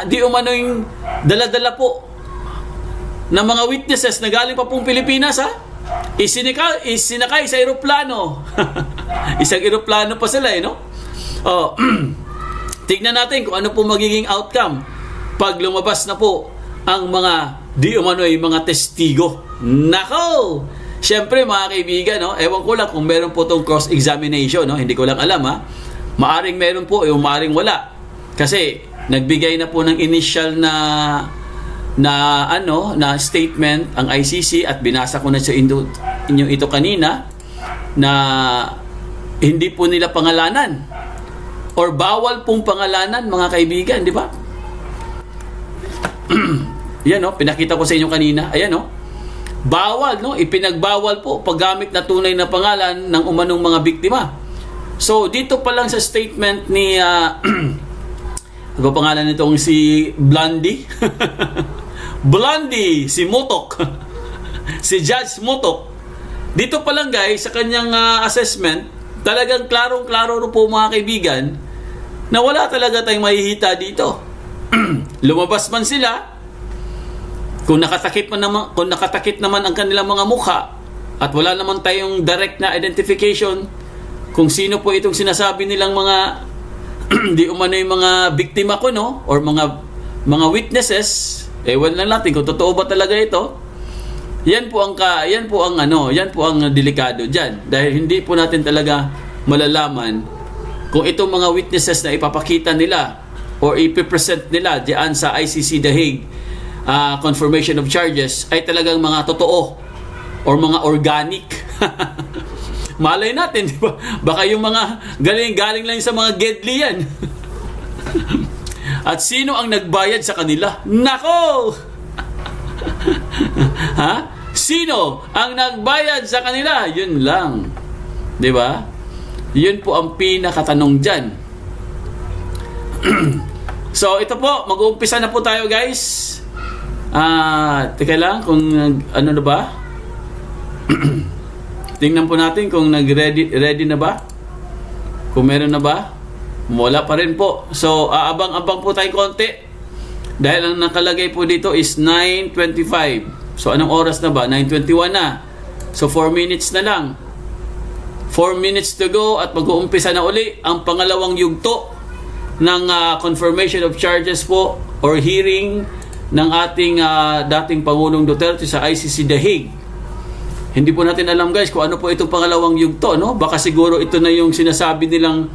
di umano'y dala-dala po ng mga witnesses na galing pa pong Pilipinas isinakay sa eroplano. Isang eroplano pa sila no? Tignan natin kung ano po magiging outcome pag lumabas na po ang mga di umano'y mga testigo. Nako! Siyempre mga kaibigan, no, ewan ko lang kung meron po itong cross-examination, no, hindi ko lang alam ha. Maaring meron po, maaring wala. Kasi nagbigay na po ng initial na statement ang ICC at binasa ko na sa inyo ito kanina na hindi po nila pangalanan or bawal pong pangalanan mga kaibigan, di ba? Yan no, pinakita ko sa inyo kanina. Ayan no. Bawal no, ipinagbawal po paggamit na tunay na pangalan ng umanong mga biktima. So dito pa lang sa statement ni ano pangalan nitong si Blondie? Blondie, si Mutok. Si Judge Mutok. Dito pa lang guys sa kanyang assessment, talagang klarong-klaro po mga kaibigan na wala talaga tayong mahihita dito. Lumabas man sila, kung nakatakip naman ang kanilang mga mukha at wala naman tayong direct na identification kung sino po itong sinasabi nilang mga di umano yung mga biktima ko no or mga witnesses, ewan lang natin kung totoo ba talaga ito. Yan po ang delikado diyan dahil hindi po natin talaga malalaman kung itong mga witnesses na ipapakita nila or ipipresent nila diyan sa ICC The Hague confirmation of charges ay talagang mga totoo or mga organic. Malay natin, di ba? Baka yung mga galing lang sa mga gedli yan. At sino ang nagbayad sa kanila? Nako! Ha? Sino ang nagbayad sa kanila? Yun lang. Di ba? Yun po ang pinakatanong dyan. So, ito po. Mag-uumpisa na po tayo, guys. Teka lang, kung ano na ba? Tingnan po natin kung ready na ba? Kung meron na ba? Wala pa rin po. So, abang-abang po tayo konti. Dahil ang nakalagay po dito is 9:25. So, anong oras na ba? 9:21 na. So, 4 minutes na lang. 4 minutes to go at mag-uumpisa na uli ang pangalawang yugto ng confirmation of charges po or hearing ng ating dating Pangulong Duterte sa ICC The Hague. Hindi po natin alam guys kung ano po itong pangalawang yugto, no? Baka siguro ito na yung sinasabi nilang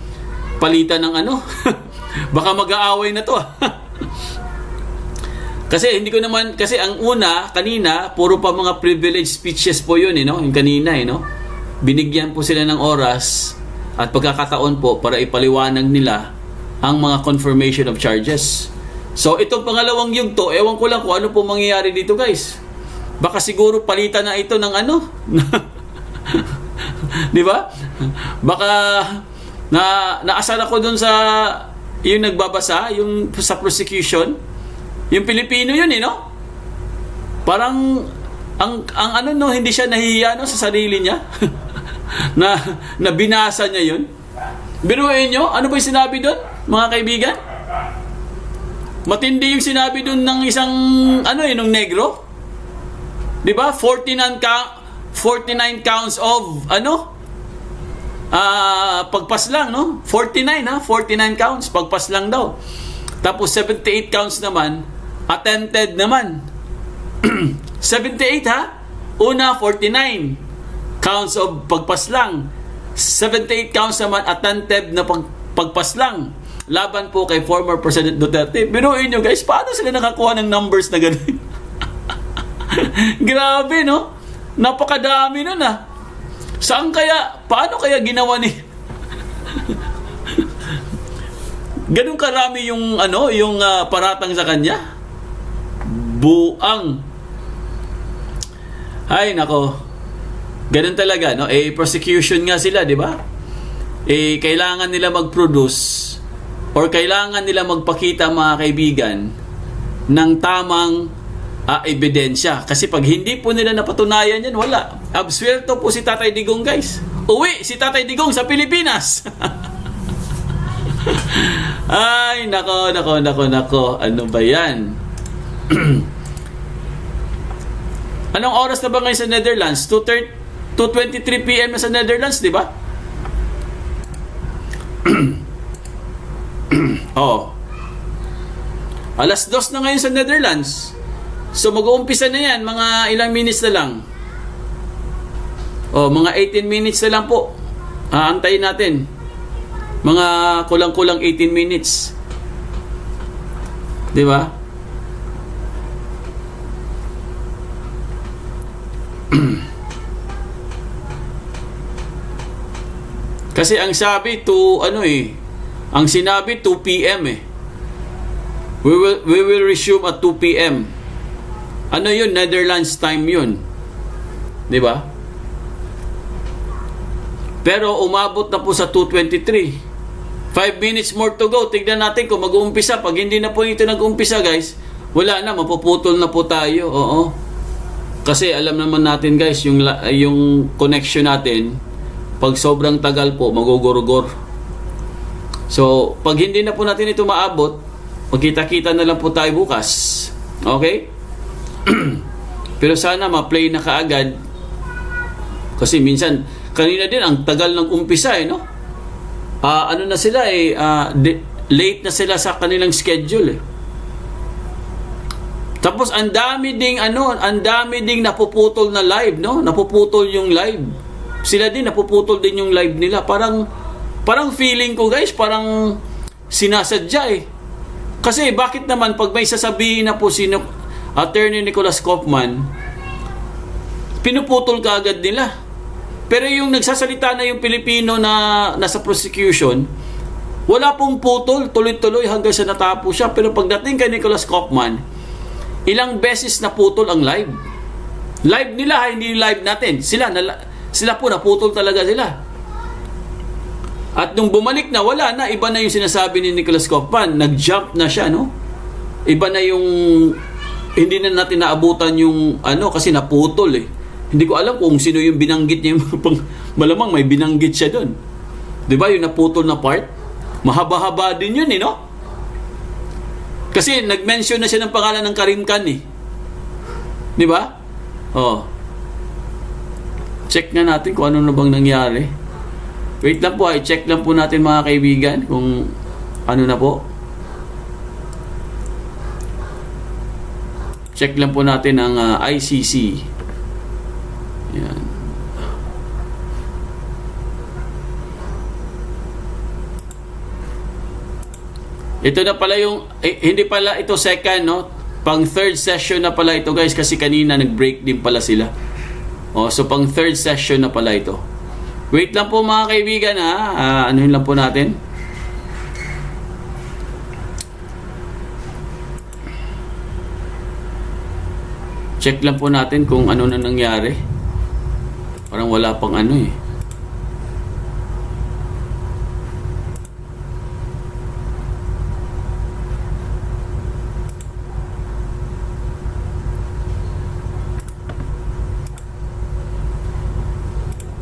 palitan ng ano. Baka mag-aaway na to. Kasi hindi ko naman, kasi ang una, kanina, puro pa mga privileged speeches po yun, no? Yung kanina, no? Binigyan po sila ng oras at pagkakataon po para ipaliwanag nila ang mga confirmation of charges. So, itong pangalawang yugto, ewan ko lang kung ano po mangyayari dito guys. Baka siguro palitan na ito ng ano. Di ba? Baka naasar ako dun sa yung nagbabasa, yung sa prosecution. Yung Pilipino yun, no? Parang ang ano no, hindi siya nahihiya no sa sarili niya. na binasa niya yun. Biruin nyo, ano ba yung sinabi doon, mga kaibigan? Matindi yung sinabi doon ng isang nung negro. 'Di ba? 49 counts of pagpas lang, no? 49 counts pagpas lang daw. Tapos 78 counts naman attempted naman. 78 ha? Una 49 counts of pagpas lang. 78 counts naman attempted na pagpas lang. Laban po kay former President Duterte. Biruin nyo guys, paano sila nakakuha ng numbers na gano'n? Grabe, no? Napakadami nun, paano kaya ginawa ni ganun karami yung paratang sa kanya? Buang. Ay, nako. Ganun talaga, no? Prosecution nga sila, di ba? Kailangan nila mag-produce or kailangan nila magpakita, mga kaibigan, ng tamang ebidensya. Kasi pag hindi po nila napatunayan yan, wala. Absuelto po si Tatay Digong, guys. Uwi si Tatay Digong sa Pilipinas. Ay, nako. Ano ba yan? Anong oras na ba ngayon sa Netherlands? 2:23 PM na sa Netherlands, di ba? Oh. 2:00 na ngayon sa Netherlands. So mag-uumpisa na yan, mga ilang minutes na lang. O, mga 18 minutes na lang po. Aantayin natin. Mga kulang-kulang 18 minutes. Di ba? Kasi ang sabi ang sinabi 2 p.m. We will resume at 2 p.m. Ano yun? Netherlands time yun. Di ba? Pero umabot na po sa 2:23. 5 minutes more to go. Tignan natin kung mag-uumpisa. Pag hindi na po ito nag-uumpisa, guys, wala na, mapuputol na po tayo. Oo. Kasi alam naman natin, guys, yung connection natin, pag sobrang tagal po, magugurugor. So, pag hindi na po natin ito maabot, magkita-kita na lang po tayo bukas. Okay? Pero sana ma-play na kaagad. Kasi minsan, kanina din, ang tagal ng umpisa no? Ano na sila late na sila sa kanilang schedule Tapos ang dami ding napuputol na live, no? Napuputol yung live. Sila din napuputol din yung live nila. Parang feeling ko, guys, parang sinasadya Kasi bakit naman pag may sasabihin na po Attorney Nicholas Kaufman, pinuputol ka agad nila. Pero yung nagsasalita na yung Pilipino na nasa prosecution, wala pong putol, tuloy-tuloy hanggang sa natapos siya. Pero pagdating kay Nicholas Kaufman, ilang beses naputol ang live. Live nila, hindi live natin. Sila po naputol talaga sila. At nung bumalik na, wala na. Iba na yung sinasabi ni Nicholas Kaufman. Nag-jump na siya, no? Iba na yung hindi na natin naabutan yung kasi naputol Hindi ko alam kung sino yung binanggit niya. Malamang may binanggit siya doon. Di ba yung naputol na part? Mahaba-haba din yun no? Kasi nag-mention na siya ng pangalan ng Karim Khan Di ba? Check na natin kung ano na bang nangyari. Wait lang po, check lang po natin mga kaibigan kung ano na po. Check lang po natin ang ICC. Yan. Ito na pala yung hindi pala ito second, no? Pang third session na pala ito, guys, kasi kanina nag-break din pala sila. So pang third session na pala ito. Wait lang po mga kaibigan anuhin lang po natin. Check lang po natin kung ano na nangyari. Parang wala pang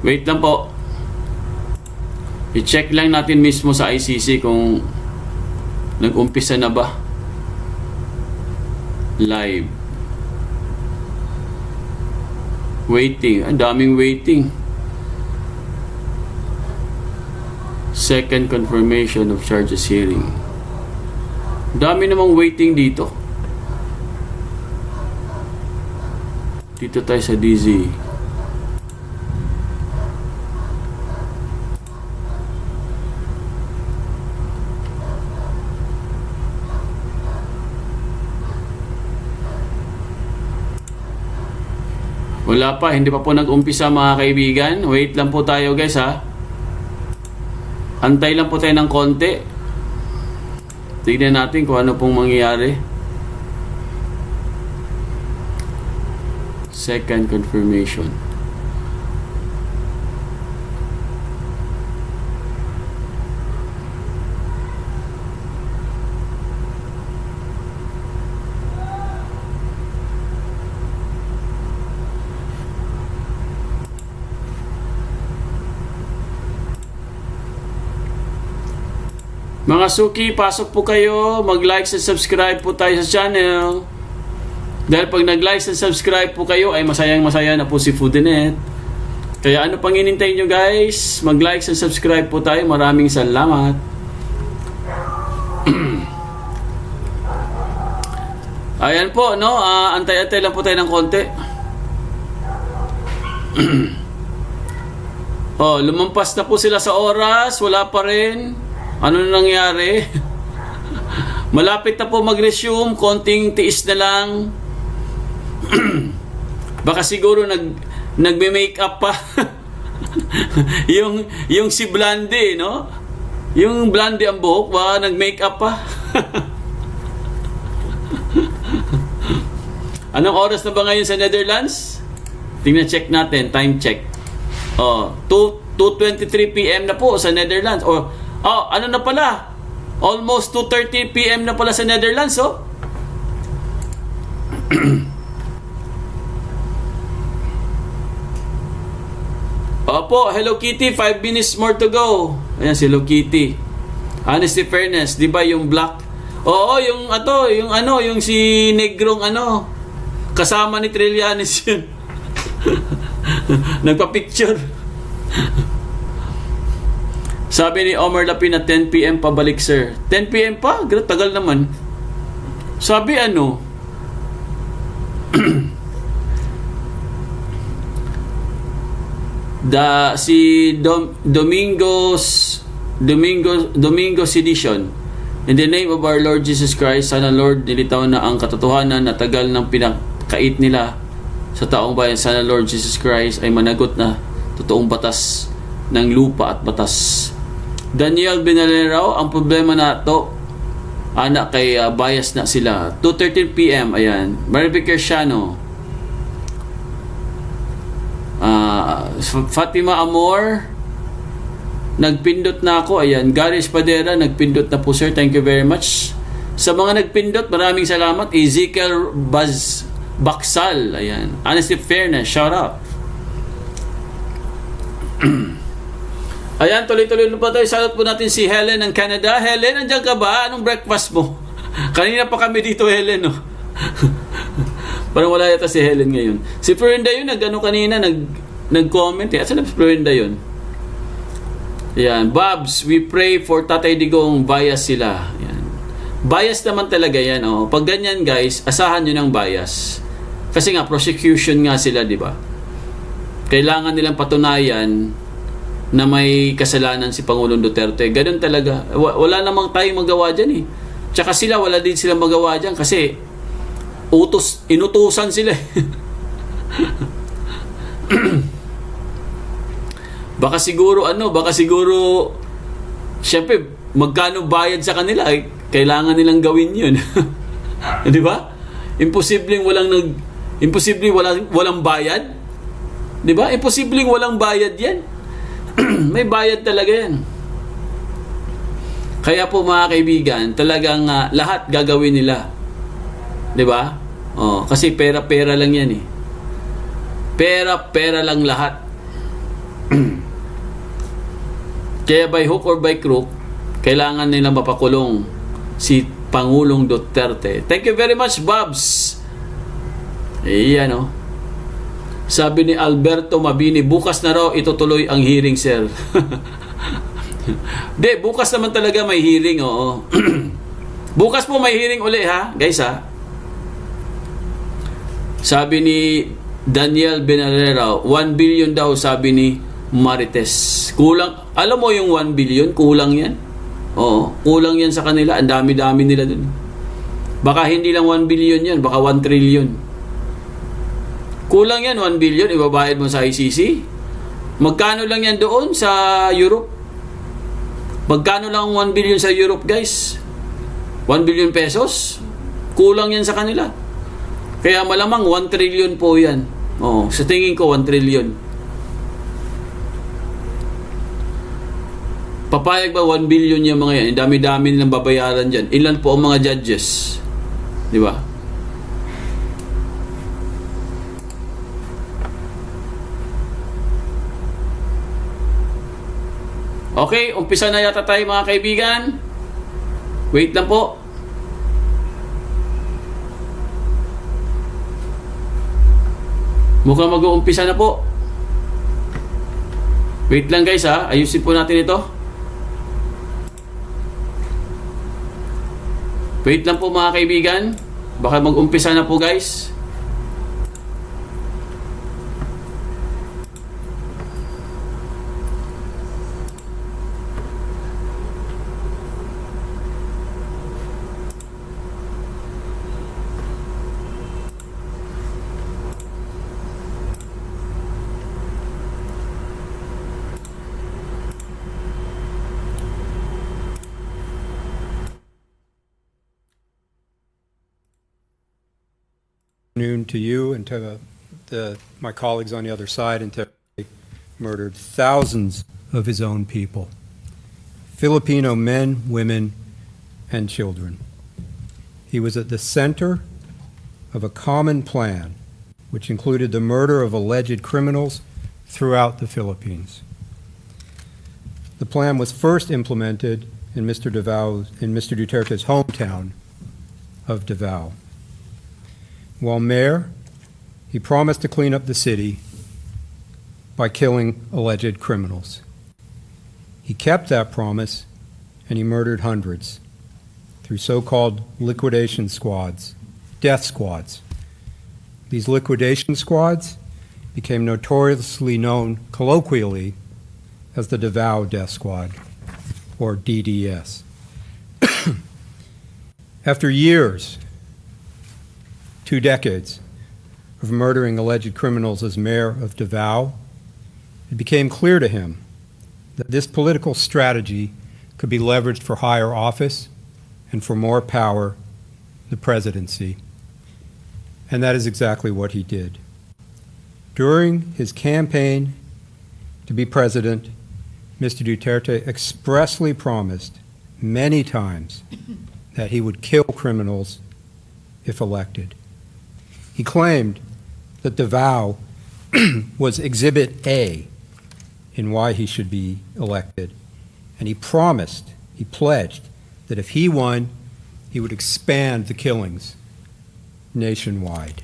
Wait lang po. I-check lang natin mismo sa ICC kung nag-umpisa na ba. Live. Waiting. Ang daming waiting. Second confirmation of charges hearing. Dami namang waiting dito. Dito tayo sa DZ. Wala pa, hindi pa po nag-umpisa mga kaibigan. Wait lang po tayo, guys, Antay lang po tayo ng konti. Tignan natin kung ano pong mangyayari. Second confirmation. Mga suki, pasok po kayo. Mag-like and subscribe po tayo sa channel. Dahil pag nag-like and subscribe po kayo, ay masayang-masaya na po si Foodinet. Kaya ano pang hinintay nyo, guys? Mag-like and subscribe po tayo. Maraming salamat. Ayan po, no? Antay-antay lang po tayo ng konti. Lumampas na po sila sa oras. Wala pa rin. Ano na nangyari? Malapit na po mag-resume. Konting tiis na lang. Baka siguro nagme-makeup pa. yung si Blondie, no? Yung Blondie ang buhok, baka nag-makeup pa. Anong oras na ba ngayon sa Netherlands? Tingnan, check natin. Time check. 2:23 p.m. na po sa Netherlands. Ano na pala? Almost 2:30 p.m. na pala sa Netherlands, Opo, Hello Kitty, 5 minutes more to go. Ayan si Hello Kitty. Honesty, fairness, 'di ba yung black? Oo, yung si Negrong kasama ni Trillanes yun. Nagpa-picture. Sabi ni Omar Lapin na 10 p.m. pabalik, sir. 10 p.m. pa? Tagal naman. Sabi Domingo's edition. In the name of our Lord Jesus Christ, sana Lord, nilitaw na ang katotohanan na tagal ng pinakait nila sa taong bayan. Sana Lord Jesus Christ ay managot na totoong batas ng lupa at batas. Daniel Binaleraw, ang problema na to, anak kay bias na sila. 2:13 p.m. Ayan. Maribel Kersiano. Fatima Amor, nagpindot na ako. Ayan. Garis Padera, nagpindot na po, sir. Thank you very much. Sa mga nagpindot, maraming salamat. Ezekiel Baksal. Ayan. Honesty, fairness. Shout out. Ayan, tuloy-tuloy na pa tayo. Shoutout po natin si Helen ng Canada. Helen, nandiyan ka ba? Anong breakfast mo? Kanina pa kami dito, Helen, no? Parang wala yata si Helen ngayon. Si Florinda yun, kanina, nag-comment. Asan na si Florinda yun? Ayan, Babs, we pray for Tatay Digong, bias sila. Ayan. Bias naman talaga yan. Pag ganyan, guys, asahan nyo ng bias. Kasi nga, prosecution nga sila, di ba? Kailangan nilang patunayan na may kasalanan si Pangulong Duterte. Ganun talaga. Wala namang tayong magawa dyan, Tsaka sila, wala din silang magawa dyan kasi inutusan sila. Baka siguro, syempre, magkano bayad sa kanila, kailangan nilang gawin yun. Di ba? Imposibleng walang bayad. Di ba? Imposibleng walang bayad yan. May bayad talaga yan. Kaya po mga kaibigan, talagang lahat gagawin nila. 'Di ba? Kasi pera-pera lang yan Pera-pera lang lahat. Kaya by hook or by crook, kailangan nila mapakulong si Pangulong Duterte. Thank you very much, Babs. Ayan, Sabi ni Alberto Mabini, bukas na raw itutuloy ang hearing, sir. Bukas naman talaga may hearing, oo. Bukas po may hearing uli, guys, Sabi ni Daniel Benalera, 1 billion daw, sabi ni Marites. Kulang, alam mo yung 1 billion, kulang yan. Oo, kulang yan sa kanila. Ang dami-dami nila dun. Baka hindi lang 1 billion yan, baka 1 trillion. Kulang yan, 1 billion, ibabayad mo sa ICC. Magkano lang yan doon sa Europe? Magkano lang 1 billion sa Europe, guys? 1 billion pesos? Kulang yan sa kanila. Kaya malamang 1 trillion po yan. Sa tingin ko 1 trillion. Papayag ba 1 billion yung mga yan? Dami-dami nilang babayaran dyan. Ilan po ang mga judges? Di ba? Okay, umpisa na yata tayo mga kaibigan. Wait lang po. Mukhang mag-uumpisa na po. Wait lang guys, ayusin po natin ito. Wait lang po mga kaibigan. Baka mag-umpisa na po guys. To you and to my colleagues on the other side, and to murdered thousands of his own people, Filipino men, women, and children. He was at the center of a common plan which included the murder of alleged criminals throughout the Philippines. The plan was first implemented in Mr. Duterte's hometown of Davao. While mayor, he promised to clean up the city by killing alleged criminals. He kept that promise, and he murdered hundreds through so-called liquidation squads, death squads. These liquidation squads became notoriously known colloquially as the Davao Death Squad, or DDS. After years, 2 decades of murdering alleged criminals as mayor of Davao, it became clear to him that this political strategy could be leveraged for higher office and for more power, the presidency. And that is exactly what he did. During his campaign to be president, Mr. Duterte expressly promised many times that he would kill criminals if elected. He claimed that Davao was Exhibit A in why he should be elected. And he pledged that if he won, he would expand the killings nationwide.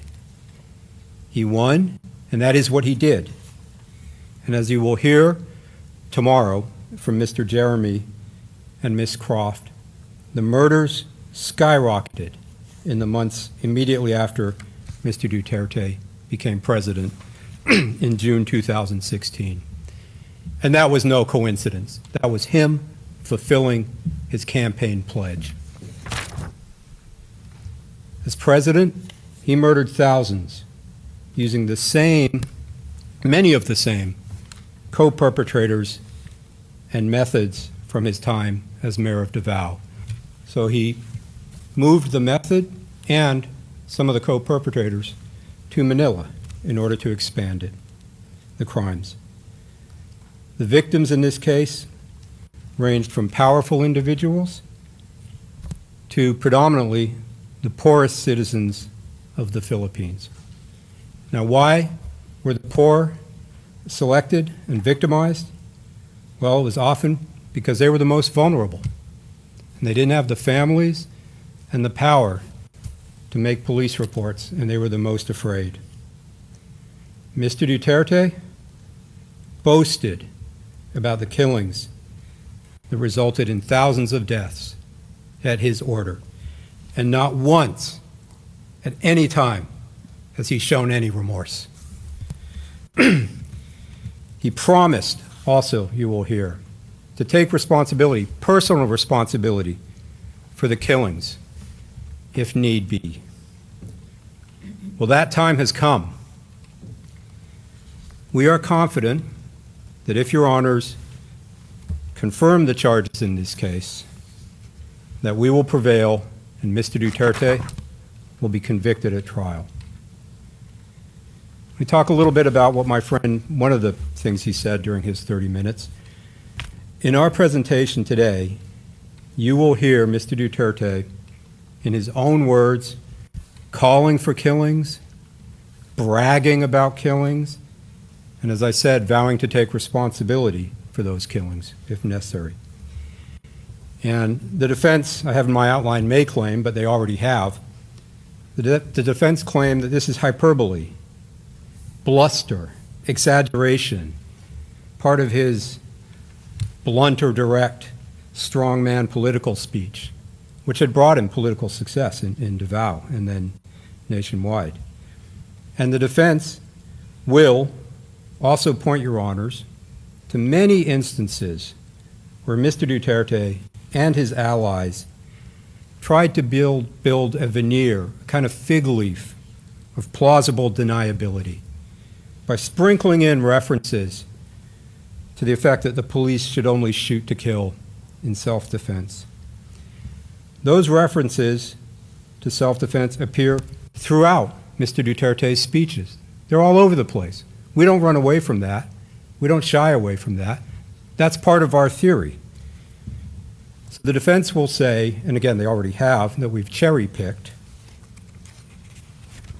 He won, and that is what he did. And as you will hear tomorrow from Mr. Jeremy and Ms. Croft, the murders skyrocketed in the months immediately after Mr. Duterte became president in June 2016. And that was no coincidence. That was him fulfilling his campaign pledge. As president, he murdered thousands using many of the same co-perpetrators and methods from his time as mayor of Davao. So he moved the method and some of the co-perpetrators to Manila in order to expand the crimes. The victims in this case ranged from powerful individuals to predominantly the poorest citizens of the Philippines. Now, why were the poor selected and victimized? Well, it was often because they were the most vulnerable, and they didn't have the families and the power to make police reports, and they were the most afraid. Mr. Duterte boasted about the killings that resulted in thousands of deaths at his order, and not once at any time has he shown any remorse. He promised also, you will hear, to take responsibility, personal responsibility, for the killings, if need be. Well, that time has come. We are confident that if your honors confirm the charges in this case, that we will prevail and Mr. Duterte will be convicted at trial. We talk a little bit about what my friend, one of the things he said during his 30 minutes. In our presentation today, you will hear Mr. Duterte, in his own words, calling for killings, bragging about killings, and as I said, vowing to take responsibility for those killings if necessary. And the defense, I have in my outline, may claim, but they already have, the defense claimed that this is hyperbole, bluster, exaggeration, part of his blunt or direct strongman political speech. which had brought him political success in Davao and then nationwide. And the defense will also point your honors to many instances where Mr. Duterte and his allies tried to build a veneer, a kind of fig leaf of plausible deniability by sprinkling in references to the effect that the police should only shoot to kill in self-defense. Those references to self-defense appear throughout Mr. Duterte's speeches. They're all over the place. We don't run away from that. We don't shy away from that. That's part of our theory. So the defense will say, and again, they already have, that we've cherry-picked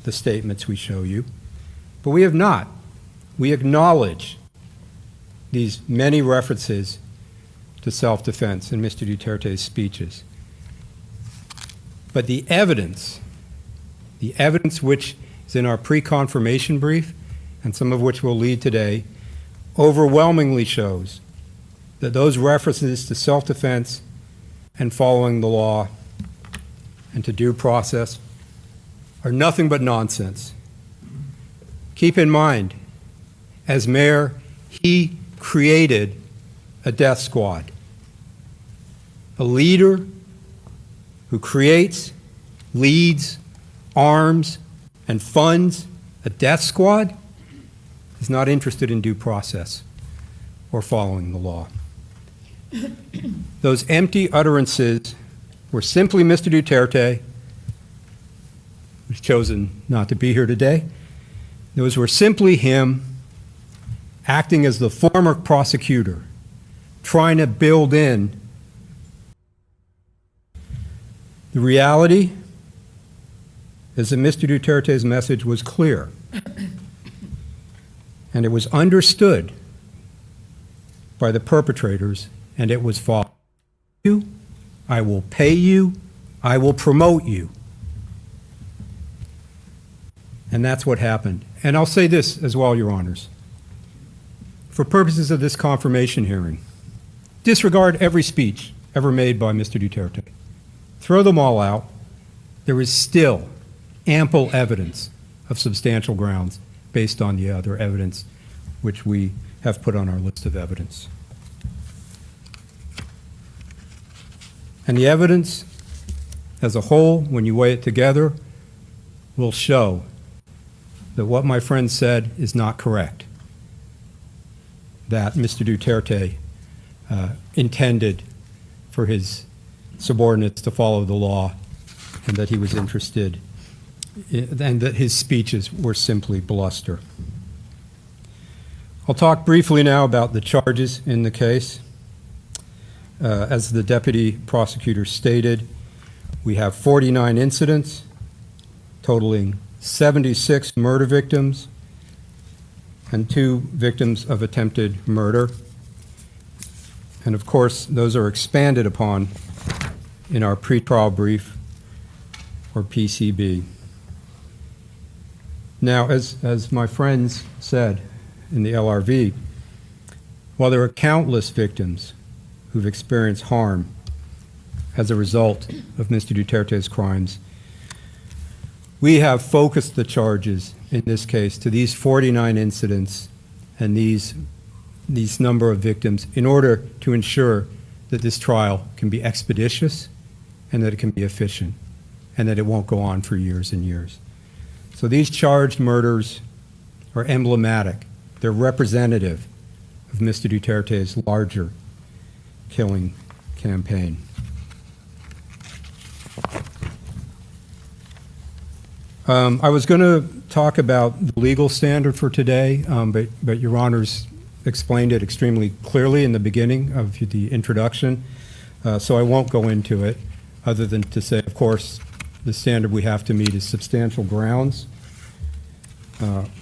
the statements we show you, but we have not. We acknowledge these many references to self-defense in Mr. Duterte's speeches. But the evidence which is in our pre-confirmation brief, and some of which will lead today, overwhelmingly shows that those references to self-defense and following the law and to due process are nothing but nonsense. Keep in mind, as mayor, he created a death squad. A leader who creates, leads, arms, and funds a death squad is not interested in due process or following the law. Those empty utterances were simply Mr. Duterte, who's chosen not to be here today. Those were simply him acting as the former prosecutor, trying to build in the reality is that Mr. Duterte's message was clear, and it was understood by the perpetrators, and it was followed. I will pay you, I will promote you. And that's what happened. And I'll say this as well, Your Honors. For purposes of this confirmation hearing, disregard every speech ever made by Mr. Duterte. Throw them all out. There is still ample evidence of substantial grounds based on the other evidence which we have put on our list of evidence. And the evidence as a whole, when you weigh it together, will show that what my friend said is not correct, that Mr. Duterte intended for his subordinates to follow the law, and that he was interested and that his speeches were simply bluster. I'll talk briefly now about the charges in the case. As the deputy prosecutor stated, we have 49 incidents totaling 76 murder victims and 2 victims of attempted murder. And of course, those are expanded upon in our pretrial brief, or PCB. Now, as my friends said in the LRV, while there are countless victims who've experienced harm as a result of Mr. Duterte's crimes, we have focused the charges in this case to these 49 incidents and these number of victims in order to ensure that this trial can be expeditious and that it can be efficient and that it won't go on for years and years. So these charged murders are emblematic. They're representative of Mr. Duterte's larger killing campaign. I was going to talk about the legal standard for today, but Your Honors explained it extremely clearly in the beginning of the introduction, so I won't go into it other than to say, of course, the standard we have to meet is substantial grounds,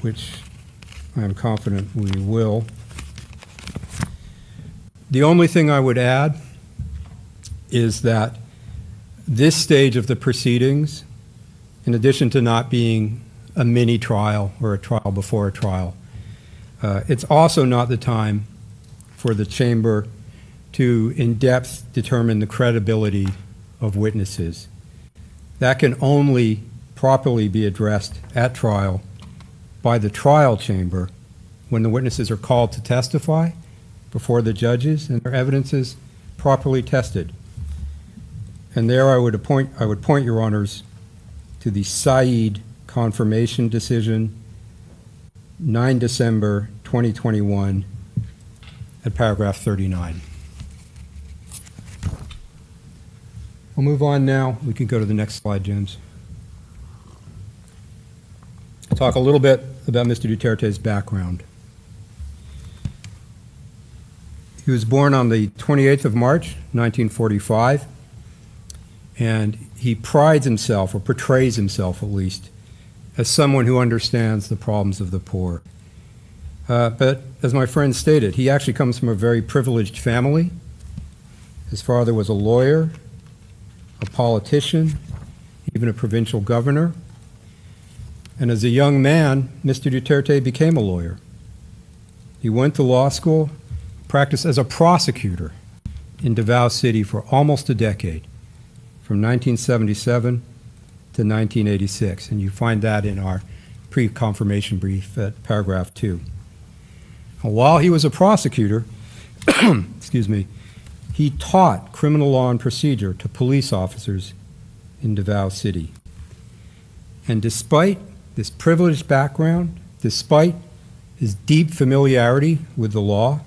which I am confident we will. The only thing I would add is that this stage of the proceedings, in addition to not being a mini trial or a trial before a trial, it's also not the time for the chamber to in depth determine the credibility of witnesses. That can only properly be addressed at trial by the trial chamber when the witnesses are called to testify before the judges and their evidence is properly tested. And there I would point, Your Honors, to the Said confirmation decision, 9 December 2021, at paragraph 39. We'll move on now. We can go to the next slide, James. Talk a little bit about Mr. Duterte's background. He was born on the 28th of March, 1945, and he prides himself, or portrays himself at least, as someone who understands the problems of the poor. But as my friend stated, he actually comes from a very privileged family. His father was a lawyer, a politician, even a provincial governor. And as a young man, Mr. Duterte became a lawyer. He went to law school, practiced as a prosecutor in Davao City for almost a decade, from 1977 to 1986. And you find that in our pre-confirmation brief at paragraph 2. While he was a prosecutor, excuse me, he taught criminal law and procedure to police officers in Davao City. And despite this privileged background, despite his deep familiarity with the law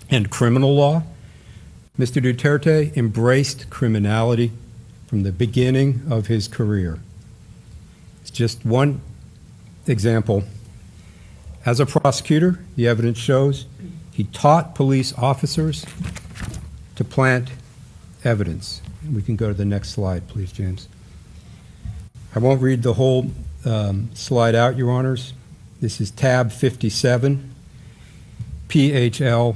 and criminal law, Mr. Duterte embraced criminality from the beginning of his career. It's just one example. As a prosecutor, the evidence shows he taught police officers to plant evidence. We can go to the next slide, please, James. I won't read the whole slide out, Your Honors. This is tab 57, PHL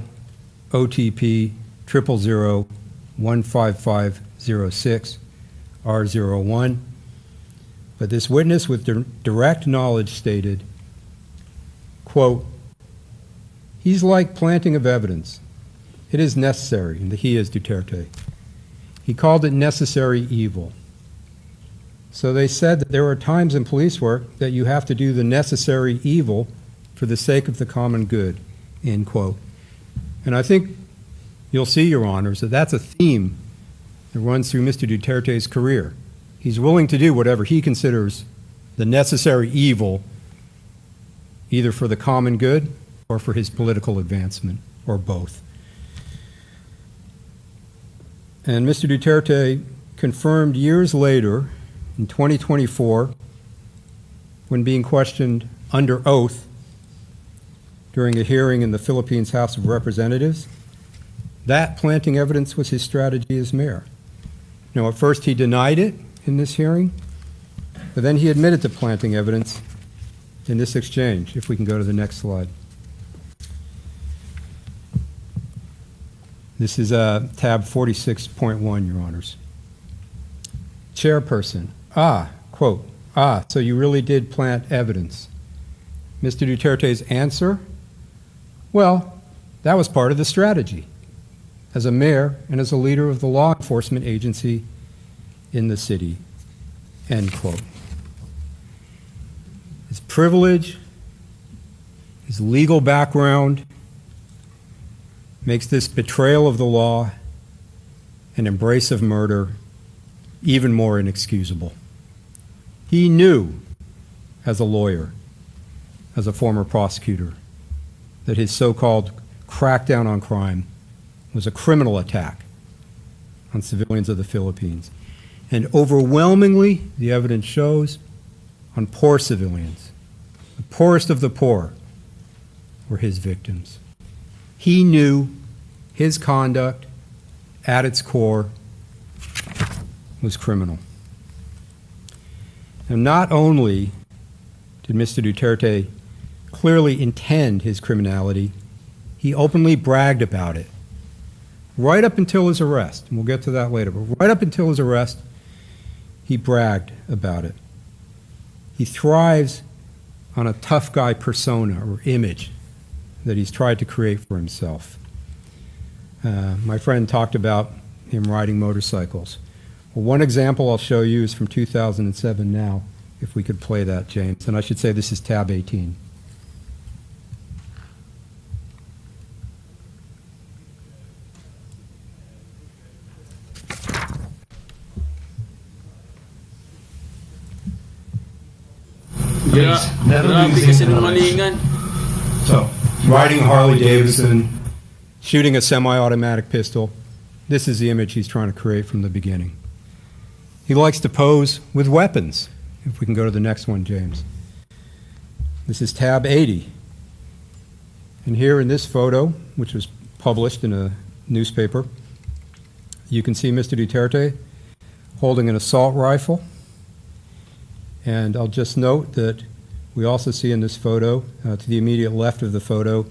OTP 000-15506 R01. But this witness with direct knowledge stated, quote, "He's like planting of evidence. It is necessary," and the he is Duterte. He called it necessary evil. So they said that there are times in police work that you have to do the necessary evil for the sake of the common good, end quote. And I think you'll see, Your Honors, that that's a theme that runs through Mr. Duterte's career. He's willing to do whatever he considers the necessary evil, either for the common good or for his political advancement, or both. And Mr. Duterte confirmed years later, in 2024, when being questioned under oath during a hearing in the Philippines House of Representatives, that planting evidence was his strategy as mayor. Now, at first he denied it in this hearing, but then he admitted to planting evidence in this exchange. If we can go to the next slide. This is tab 46.1, Your Honors. Chairperson, quote, so you really did plant evidence. Mr. Duterte's answer, well, that was part of the strategy as a mayor and as a leader of the law enforcement agency in the city, end quote. His privilege, his legal background makes this betrayal of the law and embrace of murder even more inexcusable. He knew, as a lawyer, as a former prosecutor, that his so-called crackdown on crime was a criminal attack on civilians of the Philippines. And overwhelmingly, the evidence shows, on poor civilians. The poorest of the poor were his victims. He knew his conduct, at its core, was criminal. And not only did Mr. Duterte clearly intend his criminality, he openly bragged about it. Right up until his arrest, and we'll get to that later, but right up until his arrest, he bragged about it. He thrives on a tough guy persona or image that he's tried to create for himself. My friend talked about him riding motorcycles. One example I'll show you is from 2007 now, if we could play that, James. And I should say this is tab 18. Grabe kasi ng malingan. So, riding a Harley Davidson, shooting a semi-automatic pistol. This is the image he's trying to create from the beginning. He likes to pose with weapons. If we can go to the next one, James. This is tab 80. And here in this photo, which was published in a newspaper, you can see Mr. Duterte holding an assault rifle. And I'll just note that we also see in this photo, to the immediate left of the photo,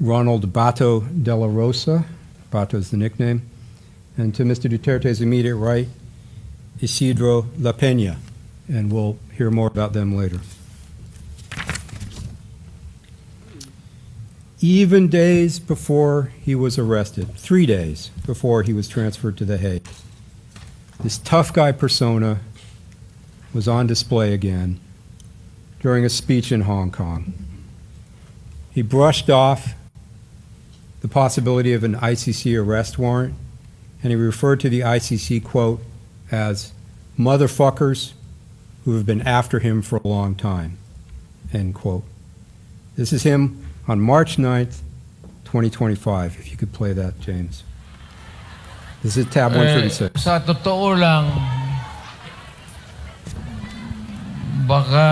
Ronald Bato de la Rosa. Bato is the nickname. And to Mr. Duterte's immediate right, Isidro La Peña. And we'll hear more about them later. Even days before he was arrested, 3 days before he was transferred to The Hague, this tough guy persona was on display again during a speech in Hong Kong. He brushed off the possibility of an ICC arrest warrant, and he referred to the ICC, quote, as motherfuckers who have been after him for a long time, end quote. This is him on March 9th, 2025, if you could play that, James. This is tab 136. Sa totoo lang, baka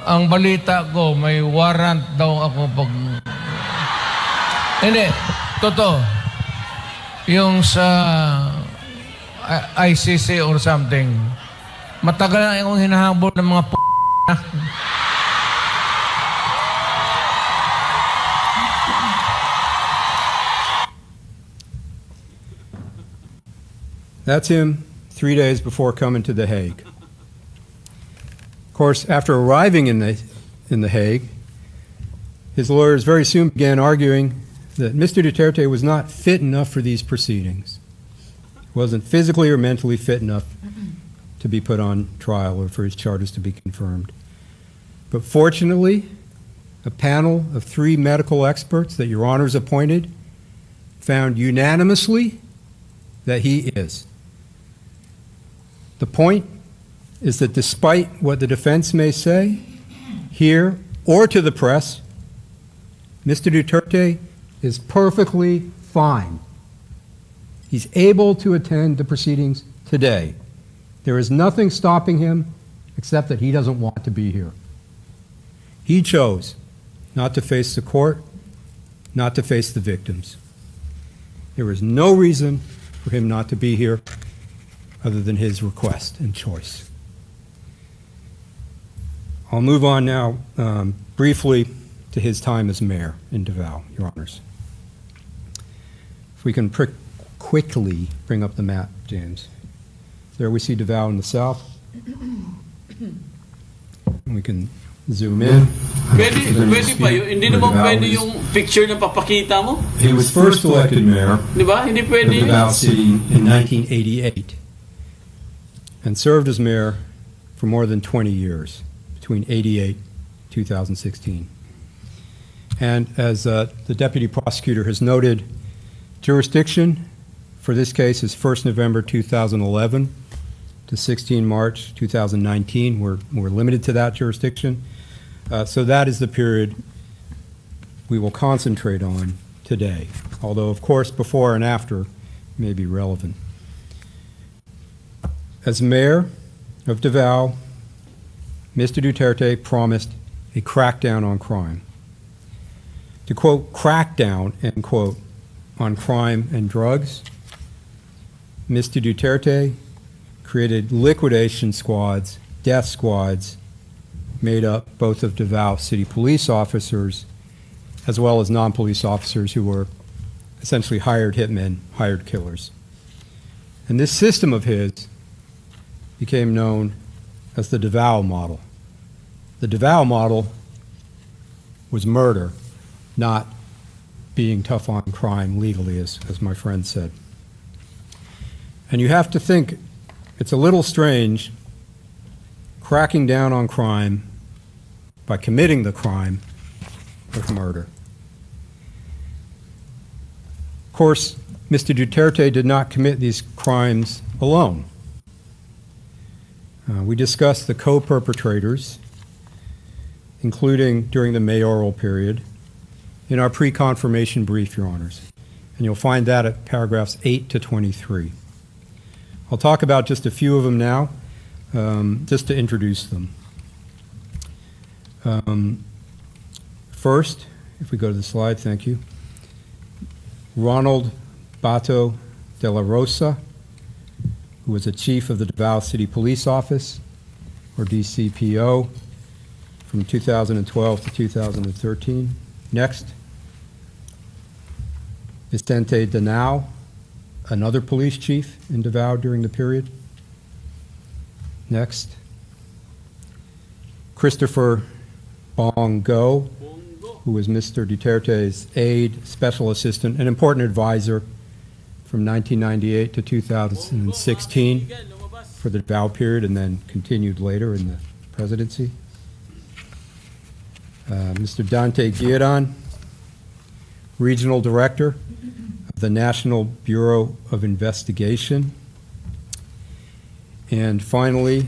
ang balita ko may warrant daw ako pag... Hindi, totoo. Yung sa ICC or something, matagal na akong hinahabol ng mga That's him 3 days before coming to The Hague. Of course, after arriving in the Hague, his lawyers very soon began arguing that Mr. Duterte was not fit enough for these proceedings. He wasn't physically or mentally fit enough to be put on trial or for his charges to be confirmed. But fortunately, a panel of 3 medical experts that Your Honors appointed found unanimously that he is. The point is that despite what the defense may say, here or to the press, Mr. Duterte is perfectly fine. He's able to attend the proceedings today. There is nothing stopping him except that he doesn't want to be here. He chose not to face the court, not to face the victims. There is no reason for him not to be here other than his request and choice. I'll move on now briefly to his time as mayor in Davao, Your Honors. If we can quickly bring up the map, James. There we see Davao in the south. We can zoom in. Pwede pa yun. Hindi naman pwede yung picture na papakita mo. He was first elected mayor Di ba? Hindi pwede of Davao City in 1988 and served as mayor for more than 20 years, between 88 and 2016. And as the deputy prosecutor has noted, jurisdiction for this case is 1st November 2011 to 16 March 2019. We're limited to that jurisdiction. So that is the period we will concentrate on today, although of course before and after may be relevant. As mayor of Davao, Mr. Duterte promised a crackdown on crime. To quote, crackdown, end quote, on crime and drugs, Mr. Duterte created liquidation squads, death squads, made up both of Davao City police officers as well as non-police officers who were essentially hired hitmen, hired killers. And this system of his became known as the Davao model. The Davao model was murder, not being tough on crime legally, as my friend said. And you have to think, it's a little strange cracking down on crime by committing the crime of murder. Of course, Mr. Duterte did not commit these crimes alone. We discussed the co-perpetrators, including during the mayoral period, in our pre-confirmation brief, Your Honors. And you'll find that at paragraphs 8 to 23. I'll talk about just a few of them now, just to introduce them. First, if we go to the slide, thank you. Ronald Bato de la Rosa, who was a chief of the Davao City Police Office, or DCPO, from 2012 to 2013. Next, Vicente Danao, another police chief in Davao during the period. Next, Christopher Bongo, who was Mr. Duterte's aide, special assistant, and important advisor from 1998 to 2016 for the Davao period, and then continued later in the presidency. Mr. Dante Guiran, regional director of the National Bureau of Investigation. And finally,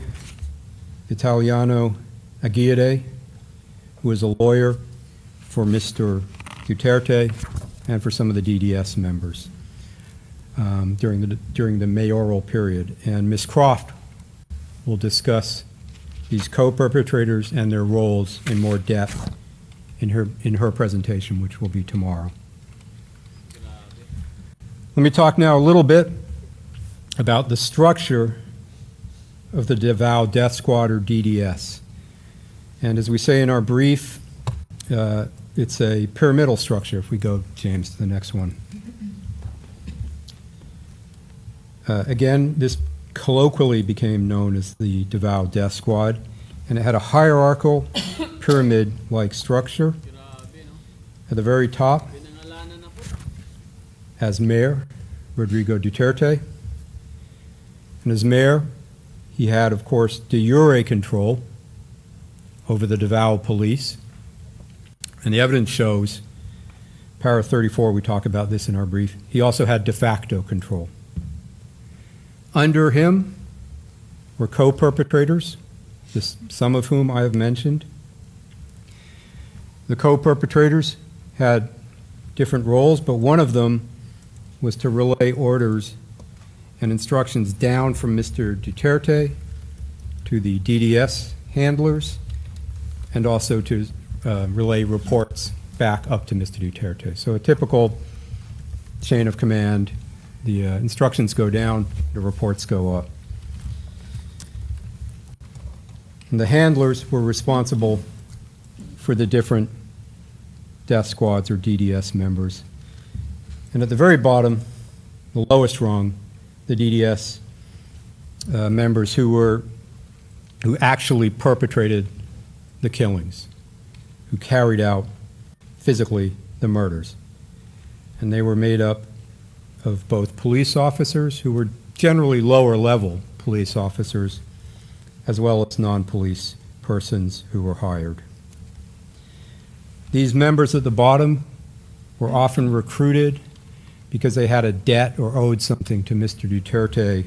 Italiano Aguirre, who is a lawyer for Mr. Duterte and for some of the DDS members during the mayoral period. And Ms. Croft will discuss these co-perpetrators and their roles in more depth in her presentation, which will be tomorrow. Let me talk now a little bit about the structure of the Davao Death Squad, or DDS. And as we say in our brief, it's a pyramidal structure. If we go, James, to the next one. Again, this colloquially became known as the Davao Death Squad, and it had a hierarchical pyramid-like structure. At the very top, as mayor, Rodrigo Duterte. And as mayor, he had, of course, de jure control over the Davao police. And the evidence shows, para 34, we talk about this in our brief, he also had de facto control. Under him were co-perpetrators, some of whom I have mentioned. The co-perpetrators had different roles, but one of them was to relay orders and instructions down from Mr. Duterte to the DDS handlers, and also to relay reports back up to Mr. Duterte. So a typical chain of command. The instructions go down, the reports go up. And the handlers were responsible for the different death squads, or DDS members. And at the very bottom, the lowest rung, the DDS members who actually perpetrated the killings, who carried out physically the murders. And they were made up of both police officers, who were generally lower level police officers, as well as non-police persons who were hired. These members at the bottom were often recruited because they had a debt or owed something to Mr. Duterte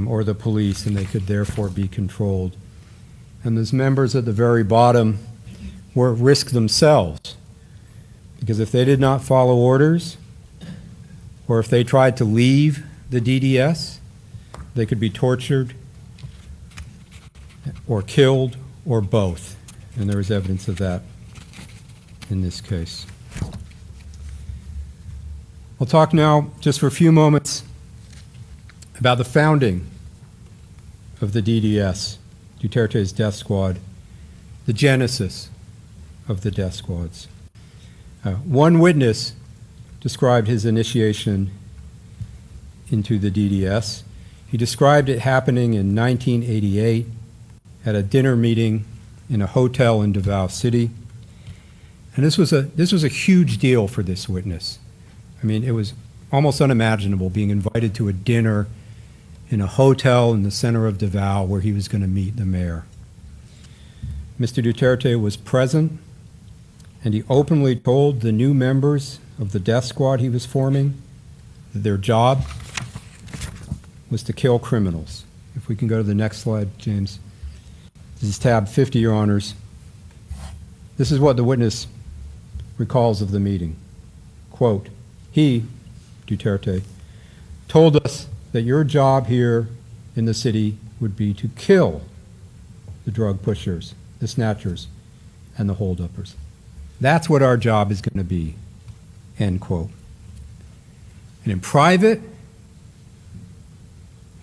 or the police, and they could therefore be controlled. And those members at the very bottom were at risk themselves, because if they did not follow orders, or if they tried to leave the DDS, they could be tortured or killed, or both. And there is evidence of that in this case. I'll talk now just for a few moments about the founding of the DDS, Duterte's death squad, the genesis of the death squads. One witness described his initiation into the DDS. He described it happening in 1988 at a dinner meeting in a hotel in Davao City. And this was a huge deal for this witness. I mean, it was almost unimaginable, being invited to a dinner in a hotel in the center of Davao where he was going to meet the mayor. Mr. Duterte was present, and he openly told the new members of the death squad he was forming that their job was to kill criminals. If we can go to the next slide, James. This is tab 50, Your Honors. This is what the witness recalls of the meeting. Quote, he, Duterte, told us that your job here in the city would be to kill the drug pushers, the snatchers, and the holduppers. That's what our job is going to be, end quote. And in private,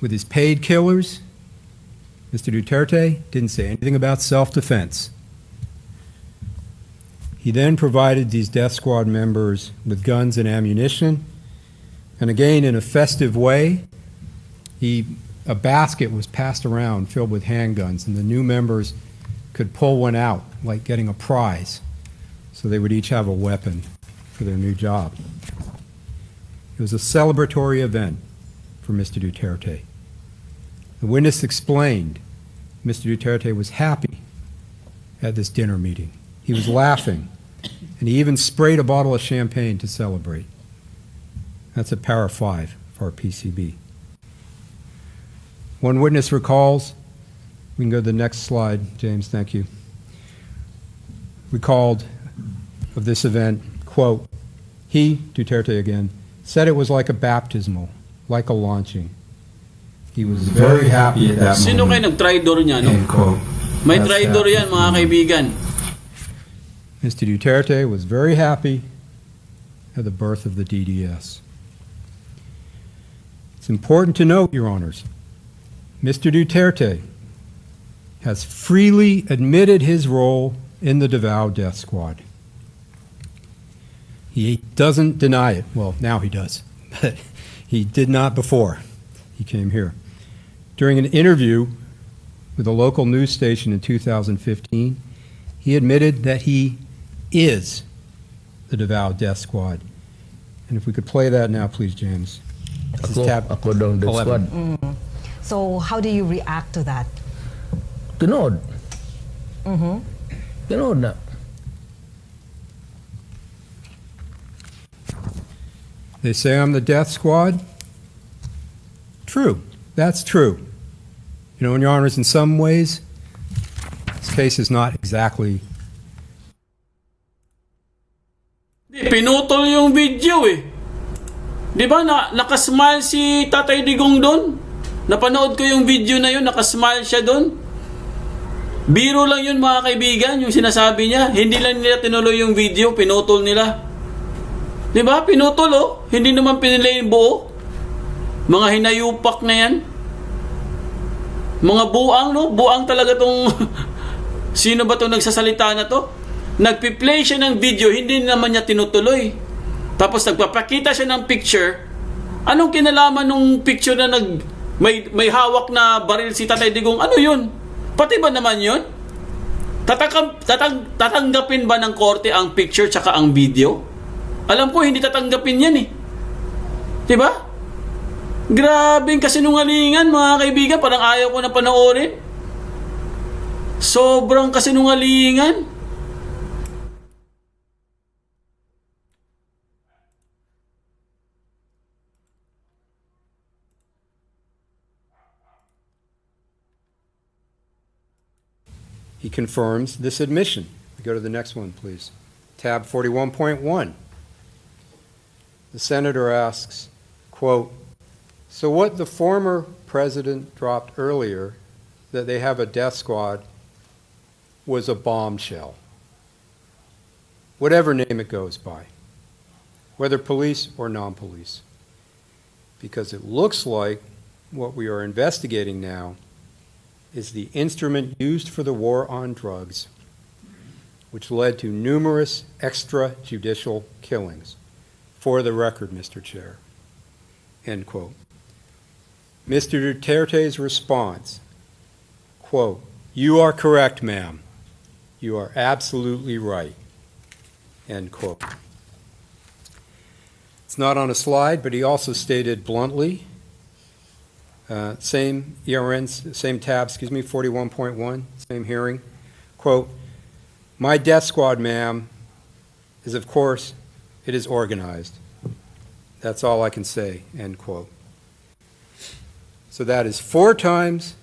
with his paid killers, Mr. Duterte didn't say anything about self-defense. He then provided these death squad members with guns and ammunition, and again, in a festive way, a basket was passed around filled with handguns, and the new members could pull one out, like getting a prize, so they would each have a weapon for their new job. It was a celebratory event for Mr. Duterte. The witness explained Mr. Duterte was happy at this dinner meeting. He was laughing, and he even sprayed a bottle of champagne to celebrate. That's at para 5 for our PCB. One witness recalls, we can go to the next slide, James, thank you, recalled of this event, quote, he, Duterte again, said it was like a baptismal, like a launching. He was very happy at that Sino kayo moment. nag-tridor niya, no? End quote. May That's tridor yan, mga kaibigan. Mr. Duterte was very happy at the birth of the DDS. It's important to note, Your Honors, Mr. Duterte has freely admitted his role in the Davao death squad. He doesn't deny it. Well, now he does, but he did not before he came here. During an interview with a local news station in 2015, he admitted that he is the Davao death squad. And if we could play that now, please, James. This is tab Ako daw death 11. squad. So how do you react to that? Tunod. Tunod na. They say I'm the death squad. True. That's true. You know, Your Honors, in some ways, this case is not exactly. Pinutol yung video eh. Di ba nakasmile si Tatay Digong doon? Napanood ko yung video na yun, nakasmile siya doon. Biro lang yun mga kaibigan, yung sinasabi niya. Hindi lang nila tinuloy yung video, pinutol nila. Di ba? Pinutol oh. Hindi naman pinilay yung buo. Mga hinayupak na yan. Mga buang, no? Buang talaga tong sino ba tong nagsasalita na to? Nagpi-play siya ng video, hindi naman niya tinutuloy. Tapos nagpapakita siya ng picture. Anong kinalaman nung picture na may hawak na baril si Tatay Digong? Ano yun? Pati ba naman yun? Tatanggapin ba ng korte ang picture tsaka ang video? Alam ko hindi tatanggapin yan eh. Diba? Grabing kasinungalingan mga kaibigan. Parang ayaw ko na panoorin. Sobrang kasinungalingan. He confirms this admission. We go to the next one, please. Tab 41.1. The senator asks, quote, so what the former president dropped earlier, that they have a death squad, was a bombshell. Whatever name it goes by, whether police or non-police. Because it looks like what we are investigating now is the instrument used for the war on drugs, which led to numerous extrajudicial killings. For the record, Mr. Chair. End quote. Mr. Duterte's response, quote, you are correct, ma'am. You are absolutely right. End quote. It's It's not on a slide, but he also stated bluntly, same ERN, same tab, 41.1, same hearing, quote, "My death squad, ma'am, is of course, it is organized. That's all I can say," end quote. So that is 4 times,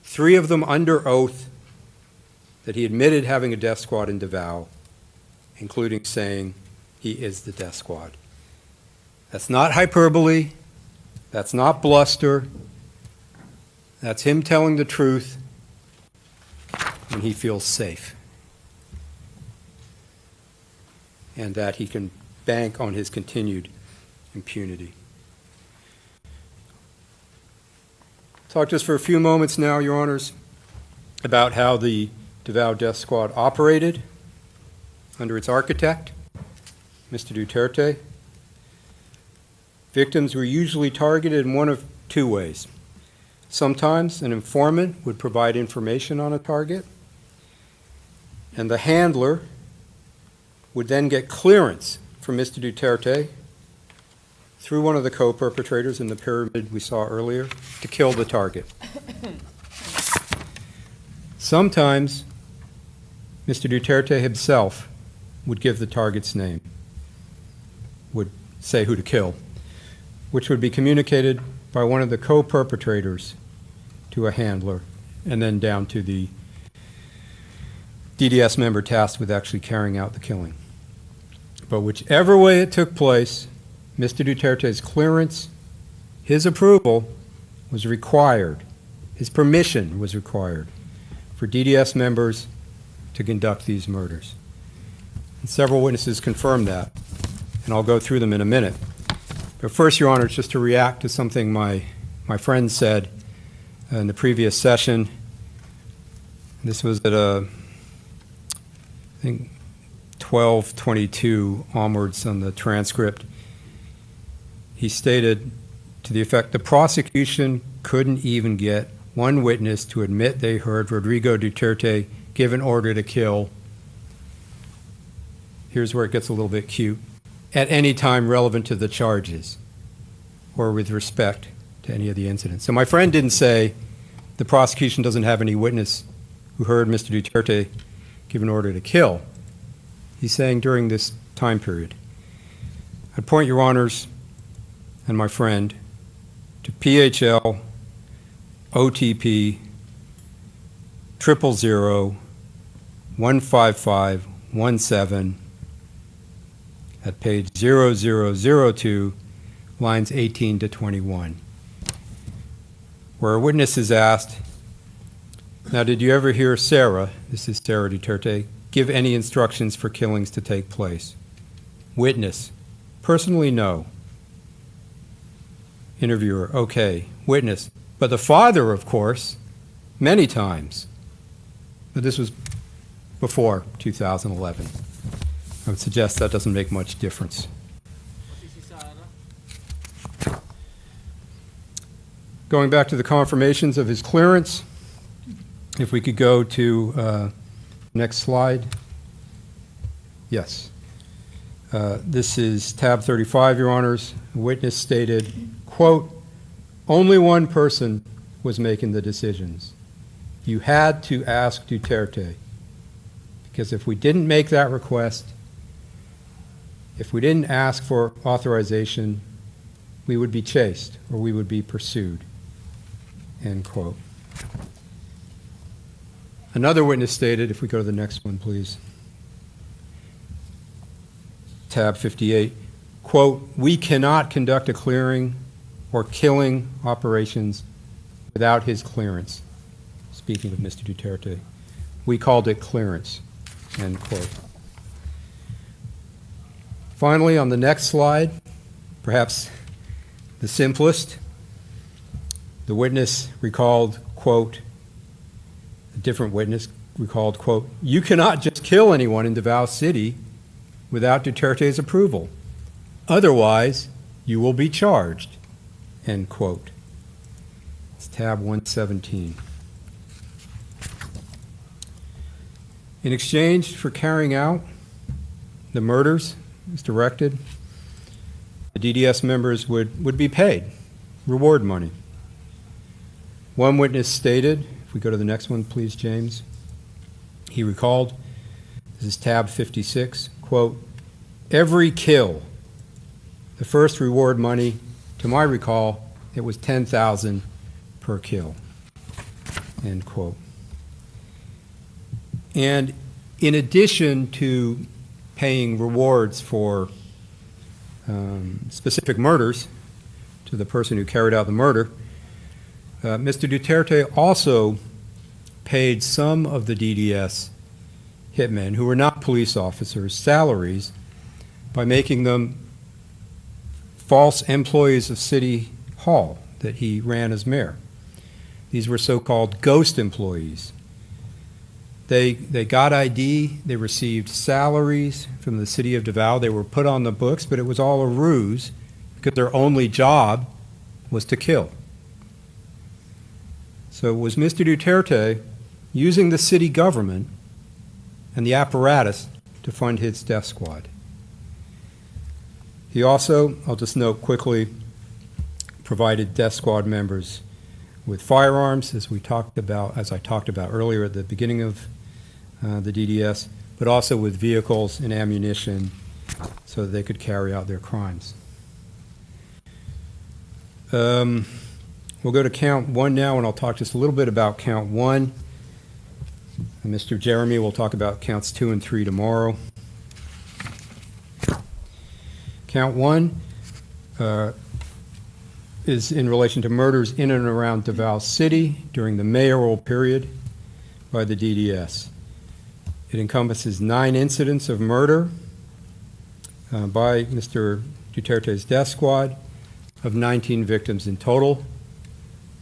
3 of them under oath, that he admitted having a death squad in Davao, including saying he is the death squad. That's not hyperbole. That's not bluster. That's him telling the truth when he feels safe. And that he can bank on his continued impunity. Talk just for a few moments now, Your Honors, about how the Davao Death Squad operated under its architect, Mr. Duterte. Victims were usually targeted in one of 2 ways. Sometimes an informant would provide information on a target, and the handler would then get clearance from Mr. Duterte through one of the co-perpetrators in the pyramid we saw earlier to kill the target. Sometimes Mr. Duterte himself would give the target's name, would say who to kill, which would be communicated by one of the co-perpetrators to a handler, and then down to the DDS member tasked with actually carrying out the killing. But whichever way it took place, Mr. Duterte's clearance, his approval was required, his permission was required for DDS members to conduct these murders. And several witnesses confirmed that, and I'll go through them in a minute. But first, Your Honor, just to react to something my friend said in the previous session. This was at I think 12:22 onwards on the transcript. He stated to the effect, the prosecution couldn't even get one witness to admit they heard Rodrigo Duterte give an order to kill. Here's where it gets a little bit cute. At any time relevant to the charges or with respect to any of the incidents. So my friend didn't say the prosecution doesn't have any witness who heard Mr. Duterte give an order to kill. He's saying during this time period. I'd point Your Honors and my friend to PHL OTP 000 15517 at page 0002, lines 18 to 21, where a witness is asked, now did you ever hear Sarah, this is Sarah Duterte, give any instructions for killings to take place? Witness, personally no. Interviewer, okay. Witness, but the father, of course, many times. But this was before 2011. I would suggest that doesn't make much difference. Going back to the confirmations of his clearance, if we could go to next slide. Yes. This is tab 35, Your Honors. The witness stated, quote, only one person was making the decisions. You had to ask Duterte, because if we didn't make that request, if we didn't ask for authorization, we would be chased or we would be pursued, end quote. Another witness stated, if we go to the next one, please, tab 58, quote, we cannot conduct a clearing or killing operations without his clearance. Speaking of Mr. Duterte, we called it clearance, end quote. Finally, on the next slide, perhaps the simplest, the witness recalled, quote, a different witness recalled, quote, you cannot just kill anyone in Davao City without Duterte's approval. Otherwise, you will be charged, end quote. It's tab 117. In exchange for carrying out the murders as directed, the DDS members would be paid reward money. One witness stated, if we go to the next one, please, James, he recalled, this is tab 56, quote, "Every kill, the first reward money, to my recall, it was $10,000 per kill," end quote. And in addition to paying rewards for specific murders to the person who carried out the murder, Mr. Duterte also paid some of the DDS hitmen who were not police officers salaries by making them false employees of City Hall that he ran as mayor. These were so-called ghost employees. They got ID, they received salaries from the city of Davao, they were put on the books, but it was all a ruse because their only job was to kill. So it was Mr. Duterte using the city government and the apparatus to fund his death squad. He also, I'll just note quickly, provided death squad members with firearms, as I talked about earlier at the beginning of the DDS, but also with vehicles and ammunition so that they could carry out their crimes. We'll go to count one now, and I'll talk just a little bit about count one. And Mr. Jeremy will talk about counts 2 and 3 tomorrow. Count one is in relation to murders in and around Davao City during the mayoral period by the DDS. It encompasses 9 incidents of murder by Mr. Duterte's death squad of 19 victims in total.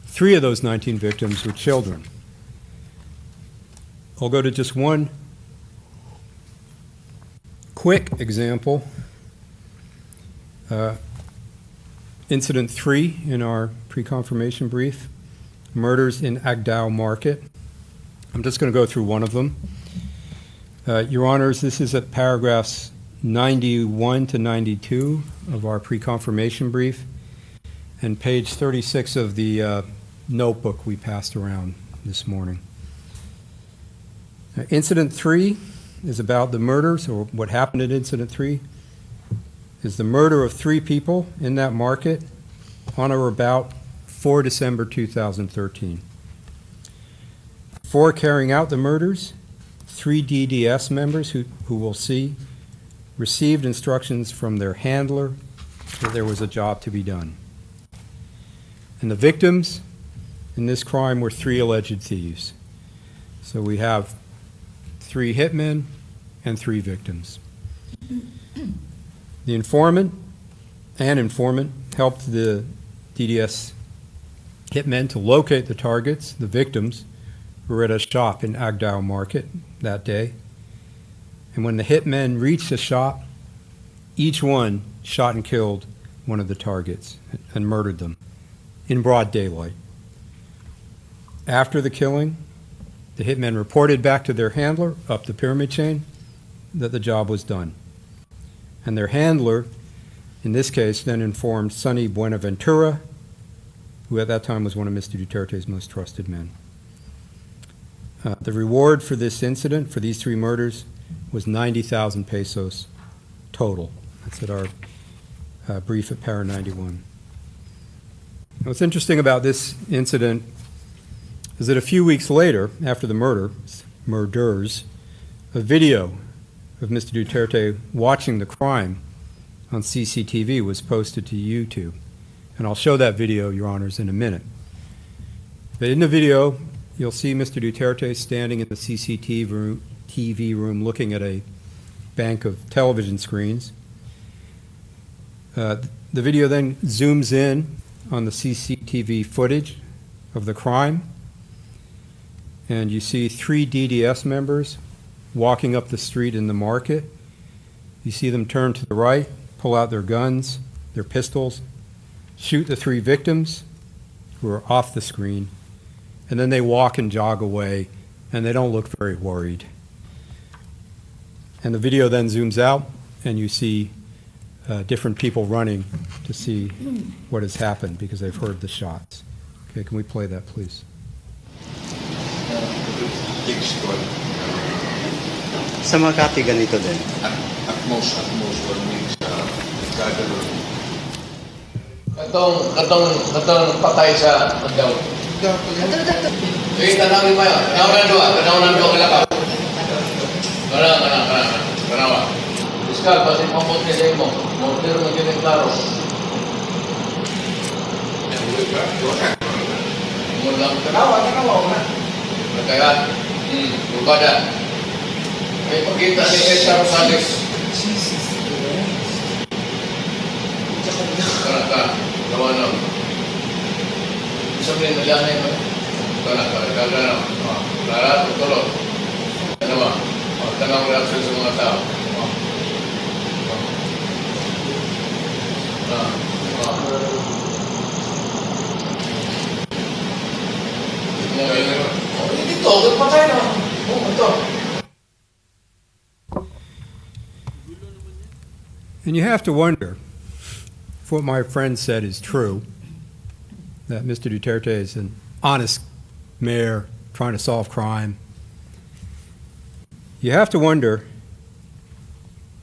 3 of those 19 victims were children. I'll go to just one quick example. Incident 3 in our pre-confirmation brief, murders in Agdao Market. I'm just going to go through one of them. Your Honors, this is at paragraphs 91 to 92 of our pre-confirmation brief and page 36 of the notebook we passed around this morning. Incident 3 is about the murders, or what happened at Incident 3 is the murder of 3 people in that market on or about 4 December 2013. For carrying out the murders, 3 DDS members who we'll see received instructions from their handler that there was a job to be done. And the victims in this crime were 3 alleged thieves. So we have 3 hitmen and 3 victims. The informant helped the DDS hitmen to locate the targets, the victims, who were at a shop in Agdao Market that day. And when the hitmen reached the shop, each one shot and killed one of the targets and murdered them in broad daylight. After the killing, the hitmen reported back to their handler up the pyramid chain that the job was done. And their handler, in this case, then informed Sonny Buenaventura, who at that time was one of Mr. Duterte's most trusted men. The reward for this incident, for these 3 murders, was 90,000 pesos total. That's at our brief at para 91. Now, what's interesting about this incident is that a few weeks later, after the murders, a video of Mr. Duterte watching the crime on CCTV was posted to YouTube. And I'll show that video, Your Honors, in a minute. But in the video, you'll see Mr. Duterte standing in the CCTV room looking at a bank of television screens. The video then zooms in on the CCTV footage of the crime, and you see 3 DDS members walking up the street in the market. You see them turn to the right, pull out their guns, their pistols, shoot the 3 victims who are off the screen, and then they walk and jog away, and they don't look very worried. And the video then zooms out, and you see different people running to see what has happened because they've heard the shots. Okay, can we play that, please? Sa Makati, ganito din. At most 1 week sa gagawin. Katong patay sa Agdaw. Sige, tanawin mo yun. Tanawin doon kalakaw. Kanawa. Fiskal, pati pamot niya sa'yo mo. Morder mo din klaro. Tanawa na. Kaya, bukada. May pagkita ni Cesar Rosales. Ka. Kawanam. Sabihin na lang na Kagana. Lara, tutulog. Ano ba? Tanong reaction sa mga tao. Dito, patay na. Ito. And you have to wonder if what my friend said is true, that Mr. Duterte is an honest mayor trying to solve crime. You have to wonder,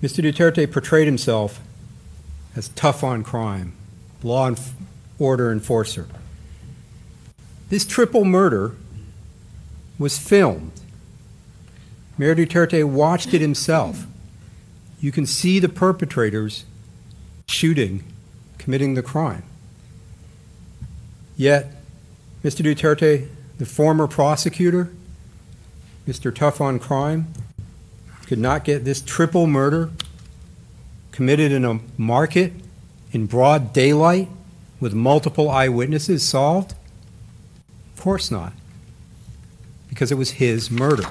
Mr. Duterte portrayed himself as tough on crime, law and order enforcer. This triple murder was filmed. Mayor Duterte watched it himself. You can see the perpetrators shooting, committing the crime. Yet, Mr. Duterte, the former prosecutor, Mr. Tough on Crime, could not get this triple murder committed in a market in broad daylight with multiple eyewitnesses solved? Of course not, because it was his murder.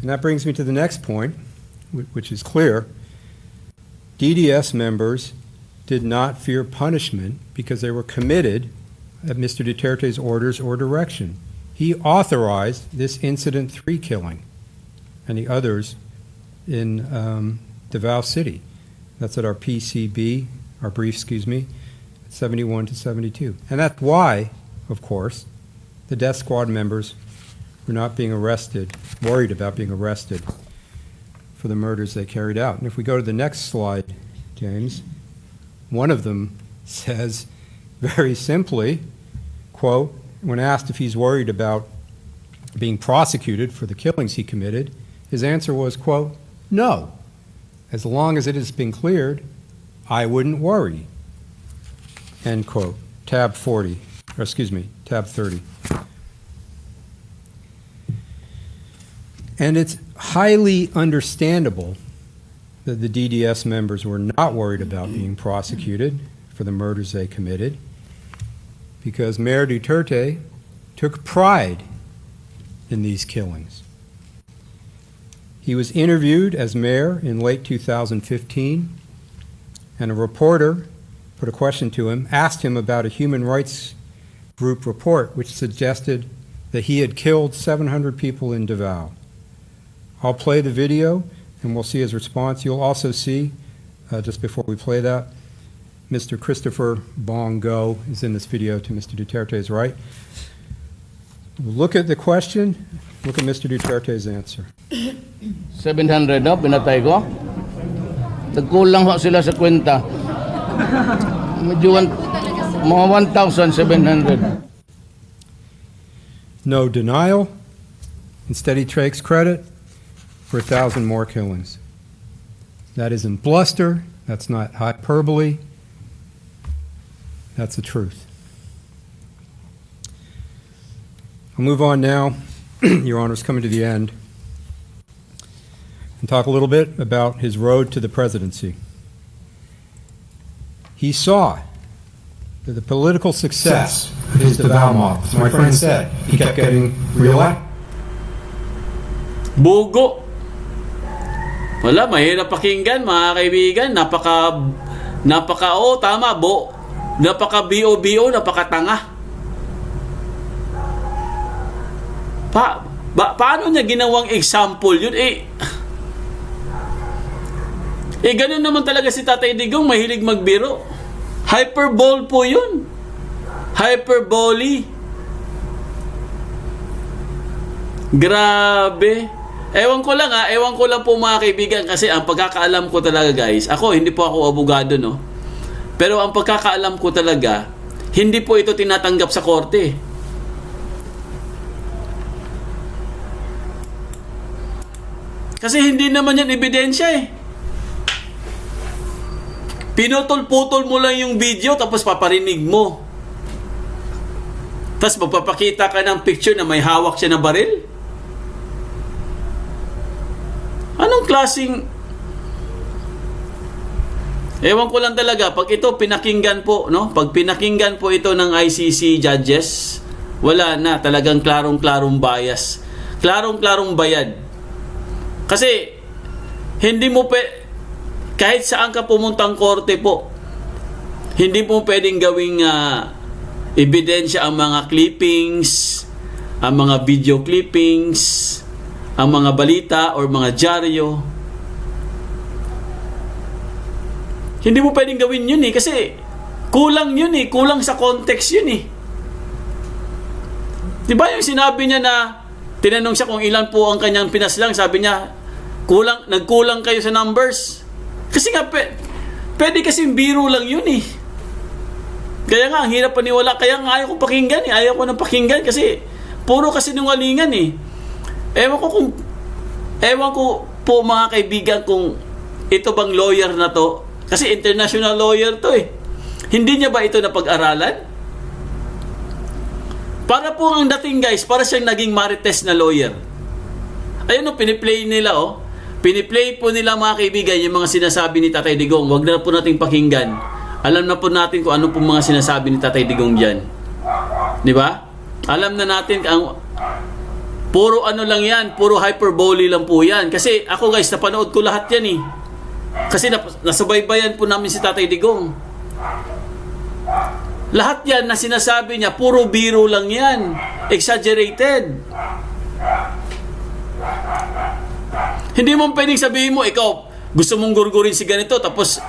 And that brings me to the next point, which is clear. DDS members did not fear punishment because they were committed at Mr. Duterte's orders or direction. He authorized this Incident 3 killing and the others in Davao City. That's at our PCB, our brief, 71 to 72. And that's why, of course, the death squad members were not being arrested, worried about being arrested for the murders they carried out. And if we go to the next slide, James, one of them says very simply, quote, when asked if he's worried about being prosecuted for the killings he committed, his answer was, quote, no. As long as it has been cleared, I wouldn't worry, end quote. Tab 30. And it's highly understandable that the DDS members were not worried about being prosecuted for the murders they committed, because Mayor Duterte took pride in these killings. He was interviewed as mayor in late 2015, and a reporter put a question to him, asked him about a human rights group report which suggested that he had killed 700 people in Davao. I'll play the video and we'll see his response. You'll also see, just before we play that, Mr. Christopher Bongo is in this video to Mr. Duterte's right. Look at the question, look at Mr. Duterte's answer. 700 no, pinatay ko. Nagkulang ho sila sa kwenta. Medyo mga 1,700. No denial. Instead, he takes credit for 1,000 more killings. That isn't bluster. That's not hyperbole. That's the truth. I'll move on now, Your Honors, coming to the end, and talk a little bit about his road to the presidency. He saw that the political success of his Davao model, as my friend said, he kept getting reelected. Bugo. Wala, mahirap pakinggan, mga kaibigan. Napaka BO, napakatanga. Paano niya ginawang example yun? Ganun naman talaga si Tatay Digong, mahilig magbiro. Hyperbole po yun. Hyperbole. Grabe. Ewan ko lang po mga kaibigan, kasi ang pagkakaalam ko talaga guys, hindi po ako abogado, no? Pero ang pagkakaalam ko talaga, hindi po ito tinatanggap sa korte. Kasi hindi naman yan ebidensya eh. Pinutol-putol mo lang yung video tapos paparinig mo. Tapos magpapakita ka ng picture na may hawak siya na baril. Anong klaseng... Ewan ko lang talaga, pag ito pinakinggan po, no? Pag pinakinggan po ito ng ICC judges, wala na, talagang klarong-klarong bias. Klarong-klarong bayad. Kasi, hindi mo kahit saan ka pumuntang korte po, hindi mo pwedeng gawing ebidensya ang mga clippings, ang mga video clippings, ang mga balita or mga dyaryo. Hindi mo pwedeng gawin yun eh, kasi kulang yun eh, kulang sa context yun eh. Diba yung sinabi niya na, tinanong siya kung ilan po ang kanyang pinaslang, sabi niya, nagkulang kayo sa numbers. Kasi nga, pwede kasing biro lang yun eh. Kaya nga, ang hirap paniwala. Kaya nga ayaw ko pakinggan eh. Ayaw ko nang pakinggan kasi puro kasi nungalingan eh. Ewan ko po mga kaibigan kung ito bang lawyer na to. Kasi international lawyer to eh. Hindi niya ba ito napag-aralan? Para po ang dating guys, para siyang naging marites na lawyer. Ayun o, piniplay nila o. Piniplay po nila mga kaibigan yung mga sinasabi ni Tatay Digong. Huwag na po nating pakinggan. Alam na po natin kung ano po mga sinasabi ni Tatay Digong dyan. Di ba? Alam na natin puro ano lang yan, puro hyperbole lang po yan. Kasi ako guys, napanood ko lahat yan eh. Kasi nasubaybayan po namin si Tatay Digong. Lahat yan na sinasabi niya, puro biro lang yan. Exaggerated. Hindi mo pwedeng sabihin mo, ikaw, gusto mong gurgurin si ganito, tapos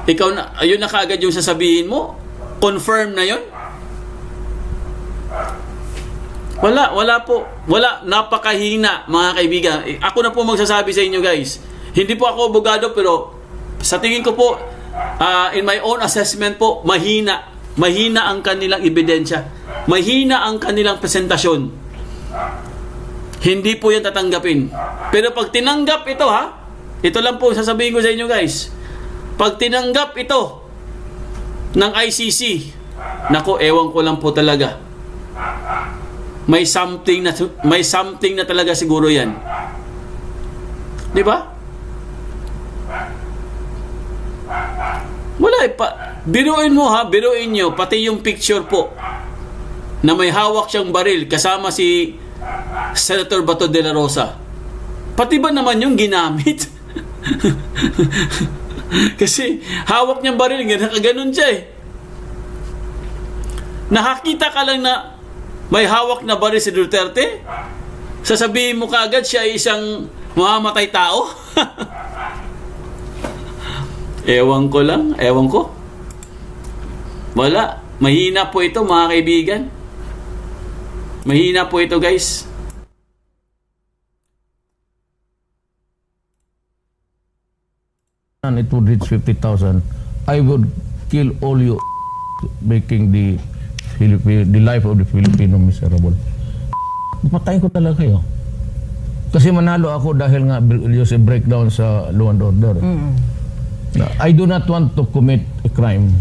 ikaw na, ayun na kaagad yung sasabihin mo? Confirm na yun? Wala po. Wala, napakahina mga kaibigan. Ako na po magsasabi sa inyo guys. Hindi po ako abogado, pero sa tingin ko po, in my own assessment po, mahina ang kanilang ebidensya. Mahina ang kanilang presentasyon. Hindi po yan tatanggapin. Pero pag tinanggap ito ito lang po sasabihin ko sa inyo guys. Pag tinanggap ito ng ICC, nako, ewan ko lang po talaga. May something na talaga siguro yan. Di ba? Wala biruin mo biruin nyo, pati yung picture po na may hawak siyang baril kasama si Senator Bato de la Rosa. Pati ba naman yung ginamit? Kasi hawak niyang baril, nakaganon siya eh. Nakakita ka lang na may hawak na baril si Duterte, sasabihin mo kaagad siya ay isang mamamatay tao? Ewan ko. Wala. Mahina po ito mga kaibigan. Mahina po ito guys. And it would reach 50,000. I would kill all you making the life of the Filipino miserable. Patayin ko talaga kayo. Kasi manalo ako dahil nga yung breakdown sa law and order. I do not want to commit a crime.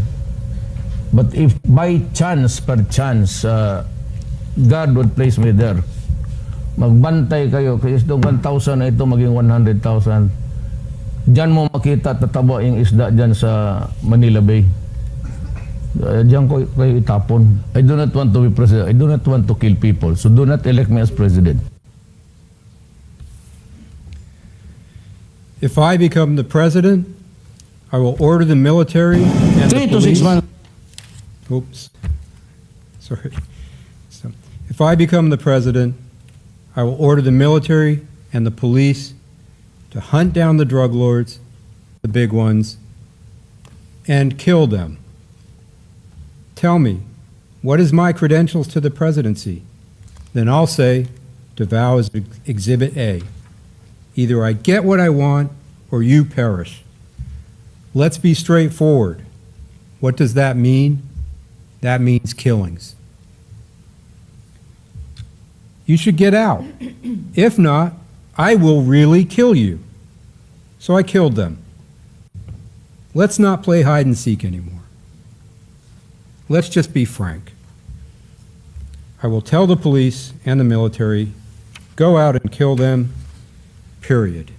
But if by chance, per chance, God would place me there, magbantay kayo, kasi itong 1,000 na ito maging 100,000. Diyan mo makita tataba yung isda dyan sa Manila Bay. Diyan ko kayo itapon. I do not want to be president. I do not want to kill people. So do not elect me as president. If I become the president, I will order the military and 3 the to 6 police. months. Oops. Sorry. So, if I become the president, I will order the military and the police to hunt down the drug lords the big ones, and kill them. Tell me, what is my credentials to the presidency? Then I'll say, Davao is Exhibit A. Either I get what I want or you perish. Let's be straightforward. What does that mean? That means killings. You should get out. If not, I will really kill you. So I killed them. Let's not play hide and seek anymore. Let's just be frank. I will tell the police and the military, go out and kill them, period.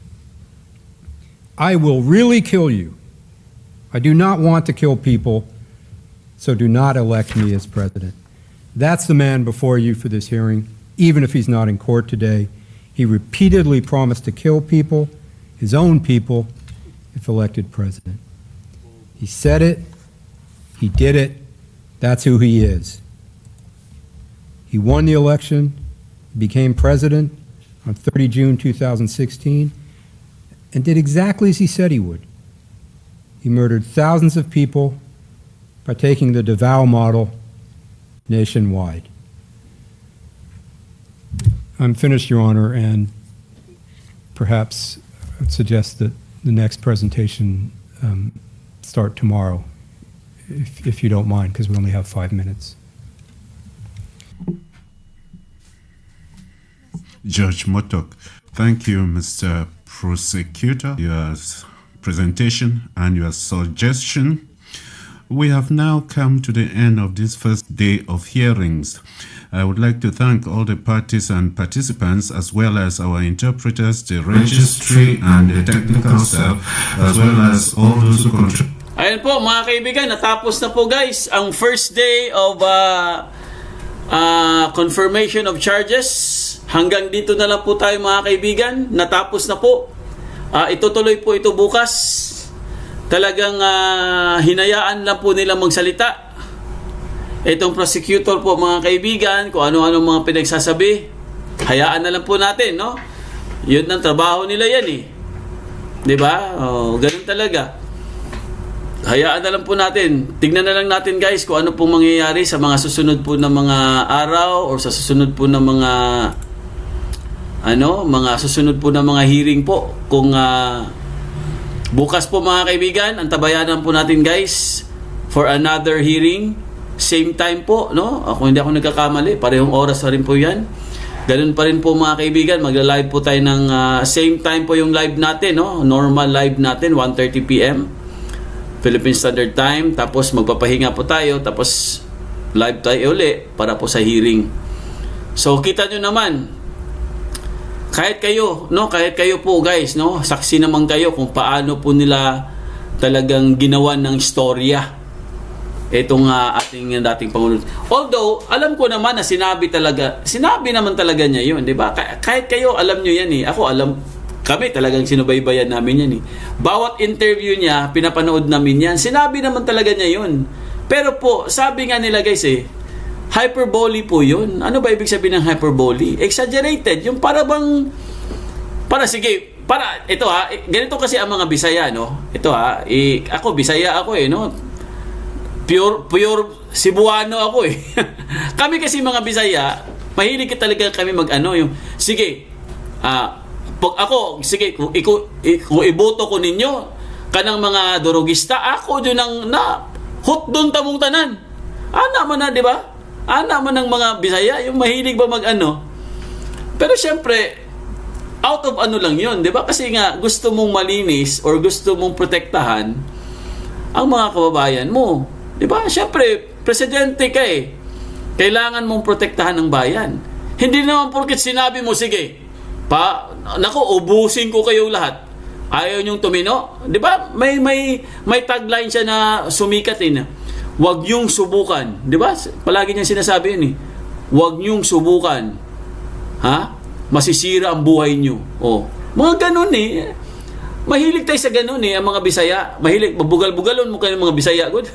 I will really kill you. I do not want to kill people, so do not elect me as president. That's the man before you for this hearing, even if he's not in court today. He repeatedly promised to kill people, his own people, if elected president. He said it, he did it, that's who he is. He won the election, became president on 30 June 2016, and did exactly as he said he would. He murdered thousands of people by taking the Davao model nationwide. I'm finished, Your Honor, and perhaps I'd suggest that the next presentation start tomorrow, if you don't mind, because we only have 5 minutes. Judge Motok, thank you, Mr. Prosecutor, your presentation and your suggestion. We have now come to the end of this first day of hearings. I would like to thank all the parties and participants, as well as our interpreters, the registry, and the technical staff, as well as all those who contribute. Ayan po mga kaibigan, natapos na po guys ang first day of confirmation of charges. Hanggang dito na lang po tayo mga kaibigan. Natapos na po. Itutuloy po ito bukas. Talagang hinayaan lang po nila magsalita. Itong prosecutor po mga kaibigan, kung ano-ano mga pinagsasabi, hayaan na lang po natin, no? Yun ang trabaho nila yan eh. Diba? Ganun talaga. Hayaan na lang po natin. Tignan na lang natin guys kung ano pong mangyayari sa mga susunod po na mga araw o sa susunod po na mga susunod po na mga hearing po. Kung bukas po mga kaibigan, antabayanan po natin guys for another hearing. Same time po, no? Hindi ako nagkakamali, parehong oras pa rin po yan. Ganun pa rin po mga kaibigan, magla-live po tayo ng same time po yung live natin, no? Normal live natin, 1:30 PM Philippine Standard Time. Tapos magpapahinga po tayo, tapos live tayo uli para po sa hearing. So kita nyo naman, kahit kayo po guys, no? Saksi naman kayo kung paano po nila talagang ginawan ng istorya itong ating dating Pangulo. Although, alam ko naman na sinabi naman talaga niya yun, di ba? Kahit kayo, alam nyo yan eh. Kami talagang sinubaybayan namin yan eh. Bawat interview niya, pinapanood namin yan. Sinabi naman talaga niya yun. Pero po, sabi nga nila guys eh, hyperbole po yun. Ano ba ibig sabihin ng hyperbole? Exaggerated. Yung ganito kasi ang mga Bisaya, no? Ako, Bisaya ako eh, no? Pure Cebuano ako eh. Kami kasi mga Bisaya, mahilig talaga kami kung iboto ko ninyo kanang mga durugista, ako dun ang hot dun tamong tanan. Ana man na, di ba? Ana man ng mga Bisaya, yung mahilig ba Pero syempre, out of lang yun, di ba? Kasi nga, gusto mong malinis or gusto mong protektahan ang mga kababayan mo. Diba? Siyempre, presidente ka eh. Kailangan mong protektahan ng bayan. Hindi naman porket sinabi mo, sige, ubusin ko kayong lahat. Ayaw niyong tumino. Diba? May tagline siya na sumikat eh. Huwag niyong subukan. Diba? Palagi niyang sinasabi yun eh. Huwag niyong subukan. Masisira ang buhay niyo. Mga ganun eh. Mahilig tayo sa ganun eh, ang mga Bisaya. Mahilig, mabugal-bugalon mo kayo mga Bisaya. Good.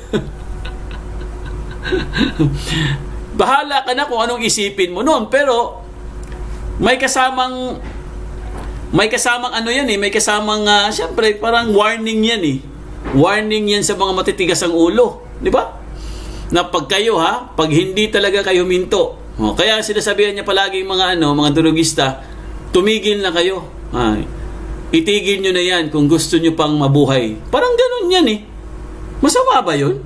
Bahala ka na kung anong isipin mo noon, pero may kasamang may kasamang ano yan eh, may kasamang, syempre, parang warning yan eh. Warning yan sa mga matitigas ang ulo. Di ba? Na pag kayo pag hindi talaga kayo minto. Kaya sinasabihan niya palagi mga mga durugista, tumigil na kayo. Itigil nyo na yan kung gusto nyo pang mabuhay. Parang ganun yan eh. Masama ba yun?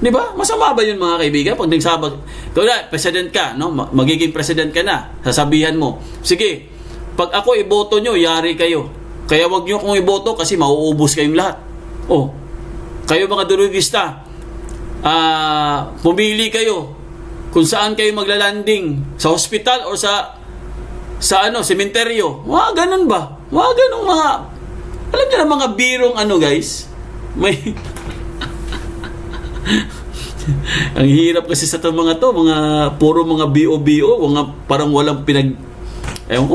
Di ba? Masama ba yun mga kaibigan? Pag nagsabag, ikaw na, president ka, no? Magiging president ka na. Sasabihan mo, sige, pag ako iboto nyo, yari kayo. Kaya wag nyo akong iboto kasi mauubos kayong lahat. Kayo mga durugista, pumili kayo kung saan kayo maglalanding, sa hospital o sa sementeryo. Ganun ba? Ganun mga, alam niyo na mga birong guys, may ang hirap kasi sa mga puro mga BO, mga parang walang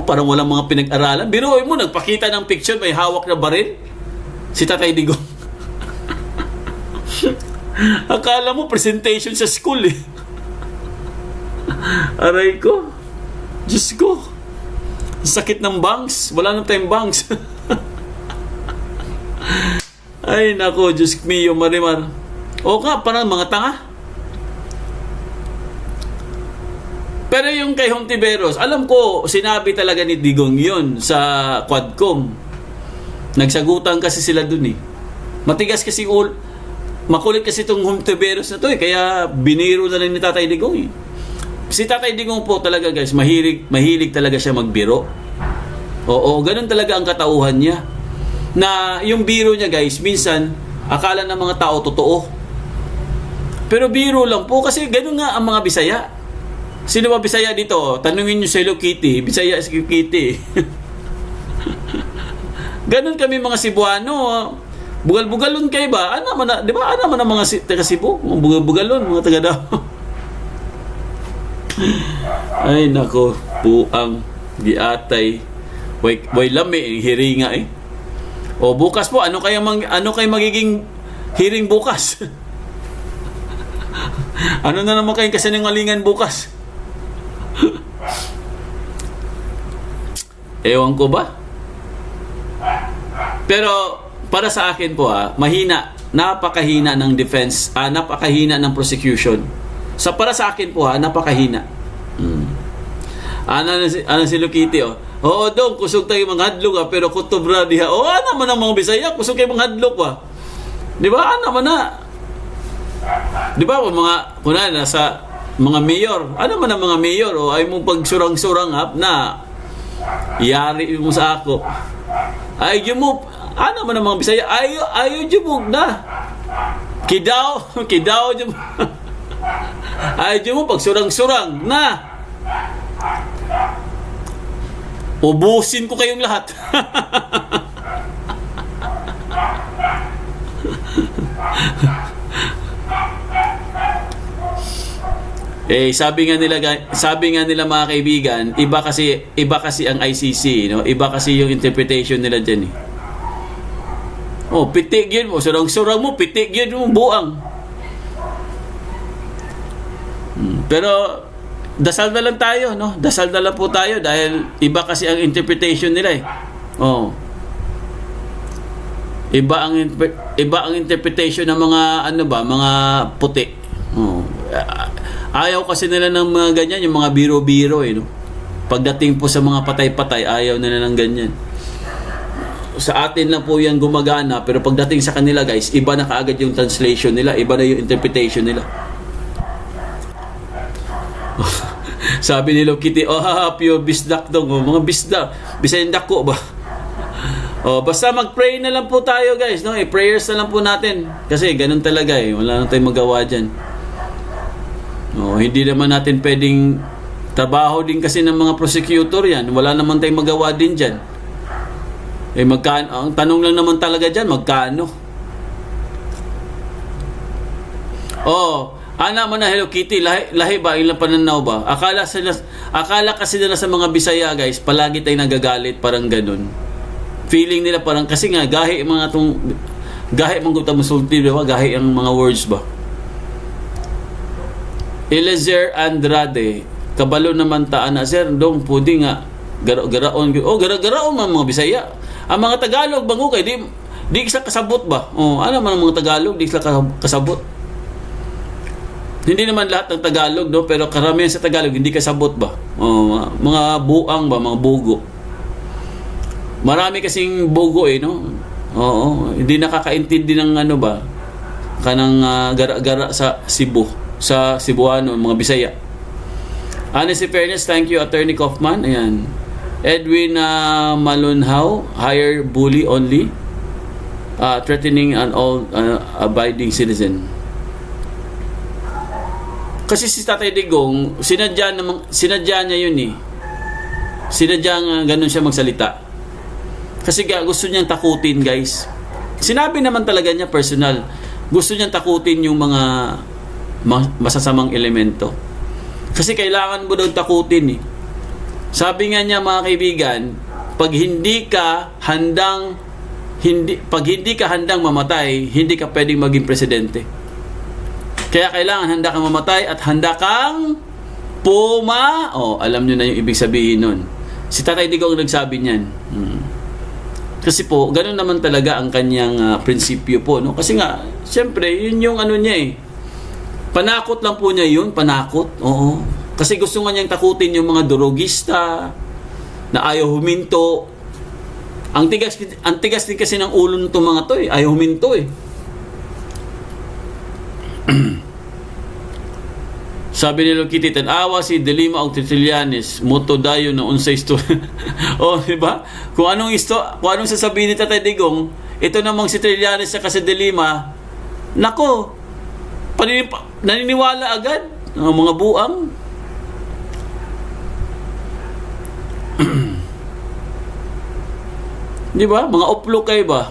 parang walang mga pinag-aralan. Biruin mo, nagpakita ng picture, may hawak na baril si Tatay Digong. Akala mo presentation sa school eh. Aray ko, Diyos ko, sakit ng bangs, wala nang tayong bangs. Ay nako, Diyos mio, Marimar. Parang mga tanga. Pero yung kay Hontiveros, alam ko, sinabi talaga ni Digong yun sa Quadcom. Nagsagutan kasi sila dun eh. Matigas kasi makulit kasi itong Hontiveros na to eh. Kaya biniro na lang ni Tatay Digong eh. Si Tatay Digong po talaga guys, mahilig talaga siya magbiro. Ganun talaga ang katauhan niya. Na yung biro niya guys, minsan, akala ng mga tao totoo. Pero biro lang po kasi ganun nga ang mga Bisaya. Sino ba Bisaya dito? Tanungin nyo sa Hello Kitty. Bisaya si Kitty. Ganun kami mga Cebuano. Bugal-bugalon kayo ba? Di ba? Ano man ang mga taga Cebu? Bugal-bugalon, mga taga Davao. Ay nako, puang giatay. Way lami hiringa eh. Bukas po, ano kayo magiging hearing bukas? Ano na naman kayong kasinungalingan bukas? Ewan ko ba? Pero para sa akin po napakahina ng defense, napakahina ng prosecution. Para sa akin po napakahina. Ano si Lukiti dong kusog tayo mga hadlok pero kutubra diha. Ano man ang mga Bisaya kusog kayo mga hadlok Di ba? Ano man na? Di ba mga sa mga mayor, ano man ang mga mayor ay mong pagsurang-surang na yari mo sa ako. Ay mo, ano man ang mga Bisaya, ayo jumog na. Kidaw jumog. Ay mo pagsurang-surang na. Ubusin ko kayong lahat. Sabi nga nila mga kaibigan, iba kasi ang ICC, no? Iba kasi yung interpretation nila diyan eh. Pitik yun mo, surang-surang mo, pitik yun mo, buang. Pero dasal na lang tayo, no? Dasal na lang po tayo dahil iba kasi ang interpretation nila eh. Iba ang interpretation ng mga mga puti. Ayaw kasi nila ng mga ganyan, yung mga biro-biro eh, no? Pagdating po sa mga patay-patay, ayaw nila ng ganyan. Sa atin lang po yan gumagana, pero pagdating sa kanila guys, iba na kaagad yung translation nila, iba na yung interpretation nila. Sabi ni Kitty, pure bisdak daw. Mga bisdak. Bisayandak ko ba? Basta mag-pray na lang po tayo guys, no? Prayers na lang po natin. Kasi ganun talaga eh. Wala na tayong magawa dyan. Hindi naman natin pwedeng trabaho din kasi ng mga prosecutor yan. Wala naman tayong magawa din dyan. Ang tanong lang naman talaga dyan, magkano? Ana mo na Hello Kitty, lahi ba? Ilang pananaw ba? Akala kasi nila sa mga Bisaya guys, palagi tayong nagagalit, parang ganun. Feeling nila parang, kasi nga, gahi mong guta musulti, diba? Gahi ang mga words ba? Eliezer Andrade, kabalo naman taan na, sir, dong, pwede nga, Garaon. Garaon man mga Bisaya. Ang mga Tagalog bangukay di sila kasabot ba? Ano man ang mga Tagalog di sila kasabot. Hindi naman lahat ng Tagalog, no, pero karamihan sa Tagalog hindi kasabot ba? Mga buang ba, mga bugo. Marami kasing bugo no. Oo, hindi nakakaintindi ng ano ba? Kanang gara-gara sa Cebu, sa Cebuano, mga Bisaya. Honestly, fairness, thank you, Attorney Kaufman. Ayan. Edwin Malunhaw, hire bully only, threatening an all abiding citizen. Kasi si Tatay Digong, sinadya niya yun eh. Sinadya nga ganun siya magsalita. Kasi gusto niyang takutin, guys. Sinabi naman talaga niya personal. Gusto niyang takutin yung mga masasamang elemento. Kasi kailangan mo daw takutin eh. Sabi nga niya, mga kaibigan, pag hindi ka handang mamatay, hindi ka pwedeng maging presidente. Kaya kailangan handa kang mamatay at handa kang alam niyo na yung ibig sabihin nun. Si Tatay Digong nagsabi niyan. Kasi po, ganun naman talaga ang kanyang prinsipyo po, no? Kasi nga, siyempre, yun yung ano niya eh. Panakot lang po niya yun, panakot. Oo. Kasi gusto nga niyang takutin yung mga durugista na ayaw huminto. Ang tigas din kasi ng ulo nito mga to eh. Ayaw huminto eh. Sabi ni Lokiti, tanawa si Delima og Trillanes, moto dayo na unsay story. Di ba? Kung anong sasabihin ni Tatay Digong, ito namang si Trillanes sa si Delima, nako, naniniwala agad ang mga buang. Di ba? Mga uplo kay ba?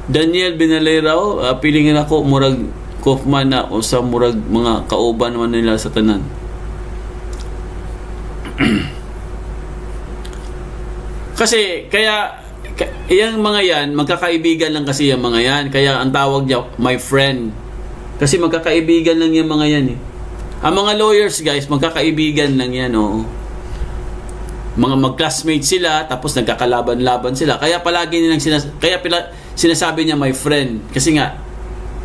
Daniel Binaleraw, pilingin ako, murag Kaufman na o sa murag mga kauban naman nila sa tanan. Kasi kaya yung mga yan, magkakaibigan lang kasi yung mga yan. Kaya ang tawag niya, my friend. Kasi magkakaibigan lang yung mga yan eh. Ang mga lawyers, guys, magkakaibigan lang yan, oo. Mga mag-classmates sila, tapos nagkakalaban-laban sila. Kaya palagi nilang sinasabi niya, my friend. Kasi nga,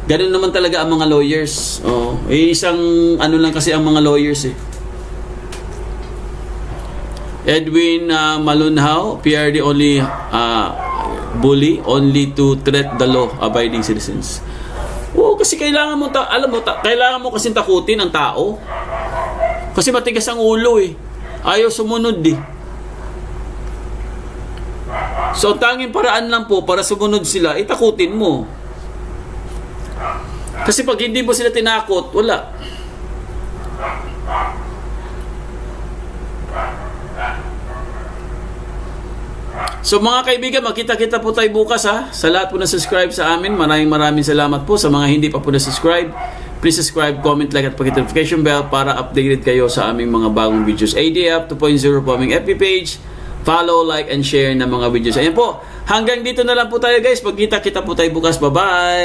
ganun naman talaga ang mga lawyers. Isang ano lang kasi ang mga lawyers eh. Edwin Malunhaw, PRD only bully, only to threat the law, abiding citizens. Kasi kailangan mo, kailangan mo kasi takutin ang tao. Kasi matigas ang ulo eh. Ayaw sumunod eh. So, tanging paraan lang po para sumunod sila, itakutin mo. Kasi pag hindi mo sila tinakot, wala. So mga kaibigan, magkita-kita po tayo bukas ha. Sa lahat po na subscribe sa amin, maraming salamat po. Sa mga hindi pa po na subscribe, please subscribe, comment, like at pag-hit notification bell para updated kayo sa aming mga bagong videos. ADF 2.0 po aming FB page. Follow, like, and share ng mga videos. Ayan po, hanggang dito na lang po tayo guys. Magkita-kita po tayo bukas. Bye-bye!